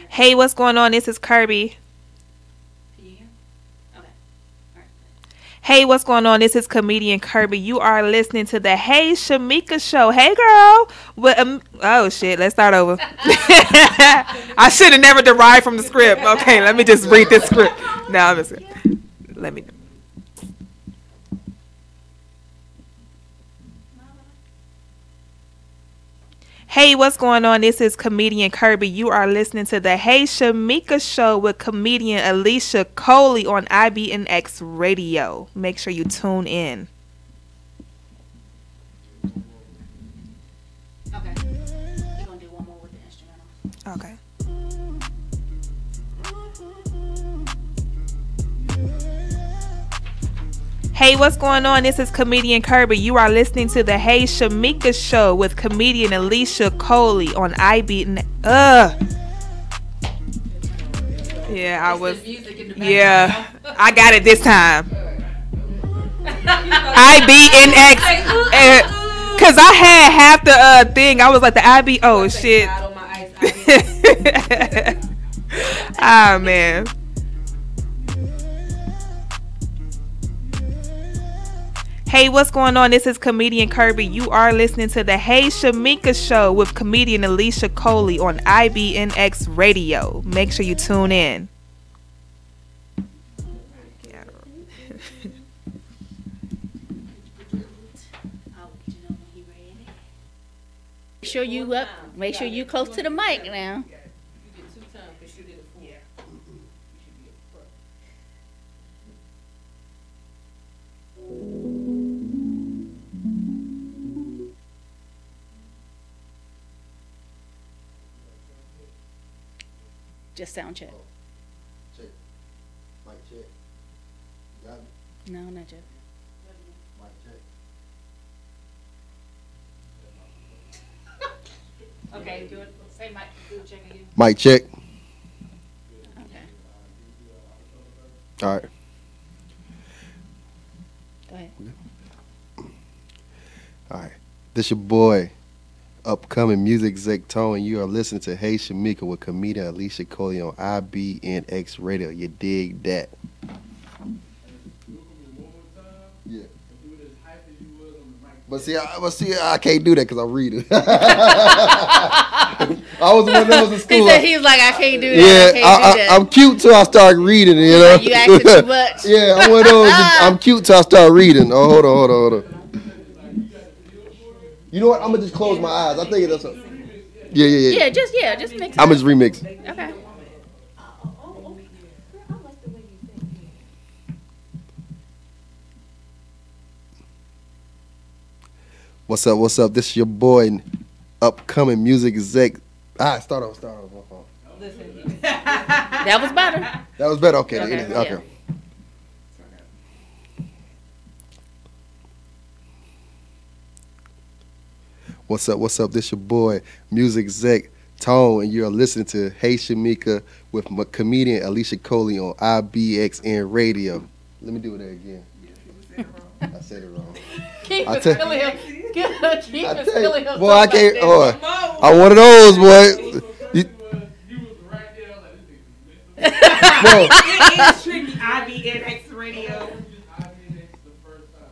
Hey, what's going on? This is Kirby. Hey, what's going on? This is comedian Kirby. You are listening to the Hey Shameka Show. Hey, girl. Oh, shit. Let's start over. I should have never derived from the script. Okay, let me just read this script. No, listen. Let me. Hey, what's going on? This is comedian Kirby. You are listening to the Hey Shameka Show with comedian Alicia Coley on IBNX Radio. Make sure you tune in. Okay. You're going to do one more with the instrumental. Okay. Hey, what's going on? This is comedian Kirby. You are listening to the Hey Shameka Show with comedian Alicia Coley on IB. Yeah, I was. Yeah, I got it this time. IBNX. Cause I had half the thing. I was like the IB. Oh shit. Ah man. Hey, what's going on? This is comedian Kirby. You are listening to the Hey Shameka Show with comedian Alicia Coley on IBNX Radio. Make sure you tune in. Make sure you up. Make sure you close to the mic now. Just sound check. Check. Mic check. You got me? No, not yet. Mic check. Okay, do it. Say mic. Do a check again. Mic check. Okay. All right. Go ahead. All right. This your boy, upcoming music exec Tone, and you are listening to Hey Shameka with comedian Alicia Coley on IBNX Radio. You dig that? Yeah. But see, I can't do that because I'm reading. I was one of those in school. He was like, I can't do that. Yeah, I can't do that. I'm cute till I start reading. You know, you asking too much. Yeah, I'm one of those. I'm cute till I start reading. Oh, hold on. You know what? I'm gonna just close my eyes. I think that's a. Yeah. Yeah, just mix it. I'm just remix. Okay. What's up? This is your boy, upcoming music exec. Start off. My phone. That was better. That was better. Okay. Okay. Yeah. What's up? This your boy, music exec Tone, and you're listening to Hey Shameka with comedian Alicia Coley on IBXN Radio. Let me do it again. I said it wrong. Keep it silly. Boy, I can't. I'm one of those, boy. It is tricky. IBNX Radio.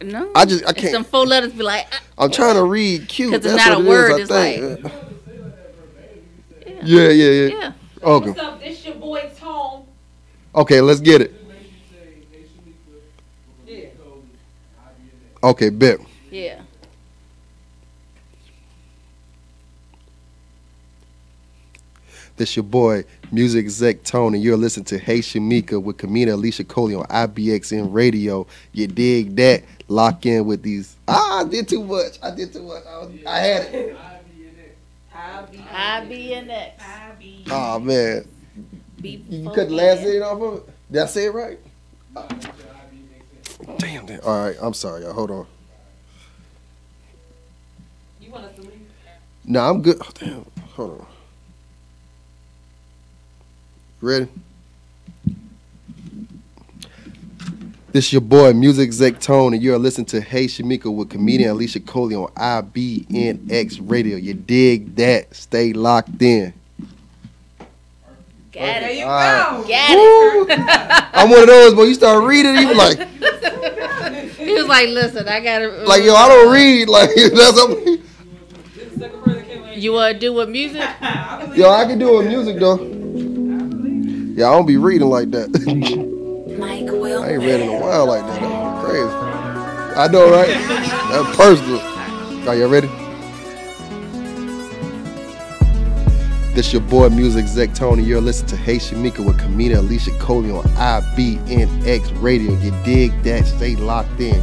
No, I can't. Some 4 letters be like. I'm trying to read cute. Because it's not a word. It's like. Yeah. Okay. What's up? This your boy Tone. Okay, let's get it. Yeah. Okay, bet. Yeah. This your boy, music exec Tone, and you're listening to Hey Shameka with comedian Alicia Coley on IBXN Radio. You dig that? Lock in with these. I did too much. I had it. IBNX. Oh, man. You cut the last thing off of it? Did I say it right? Damn. All right. I'm sorry, y'all. Hold on. You want us to leave? No, I'm good. Oh, damn. Hold on. Ready? This your boy, music exec Tone, and you're listening to Hey Shameka with comedian Alicia Coley on IBNX Radio. You dig that? Stay locked in. Got There it. you All go. Got it. I'm one of those, but you start reading, you be like, He was like, listen, I gotta. like yo, I don't read. Like that's something. You want to do with music? Yo, I can do it with music though. Yeah, I don't be reading like that. I ain't read in a while like that. That's crazy. I know, right? That's personal. Are you ready? This your boy, music exec Tony. You're listening to Hey Shameka with comedian Alicia Coley on IBNX Radio. You dig that? Stay locked in.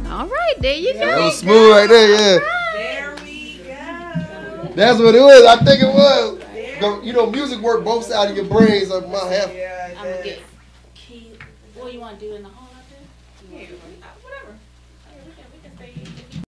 All right, there you go. That was smooth right there, yeah. There we go. That's what it was. I think it was. You know, music work both sides of your brain. So my half. I'm gonna get key. What you want to do in the hall out there?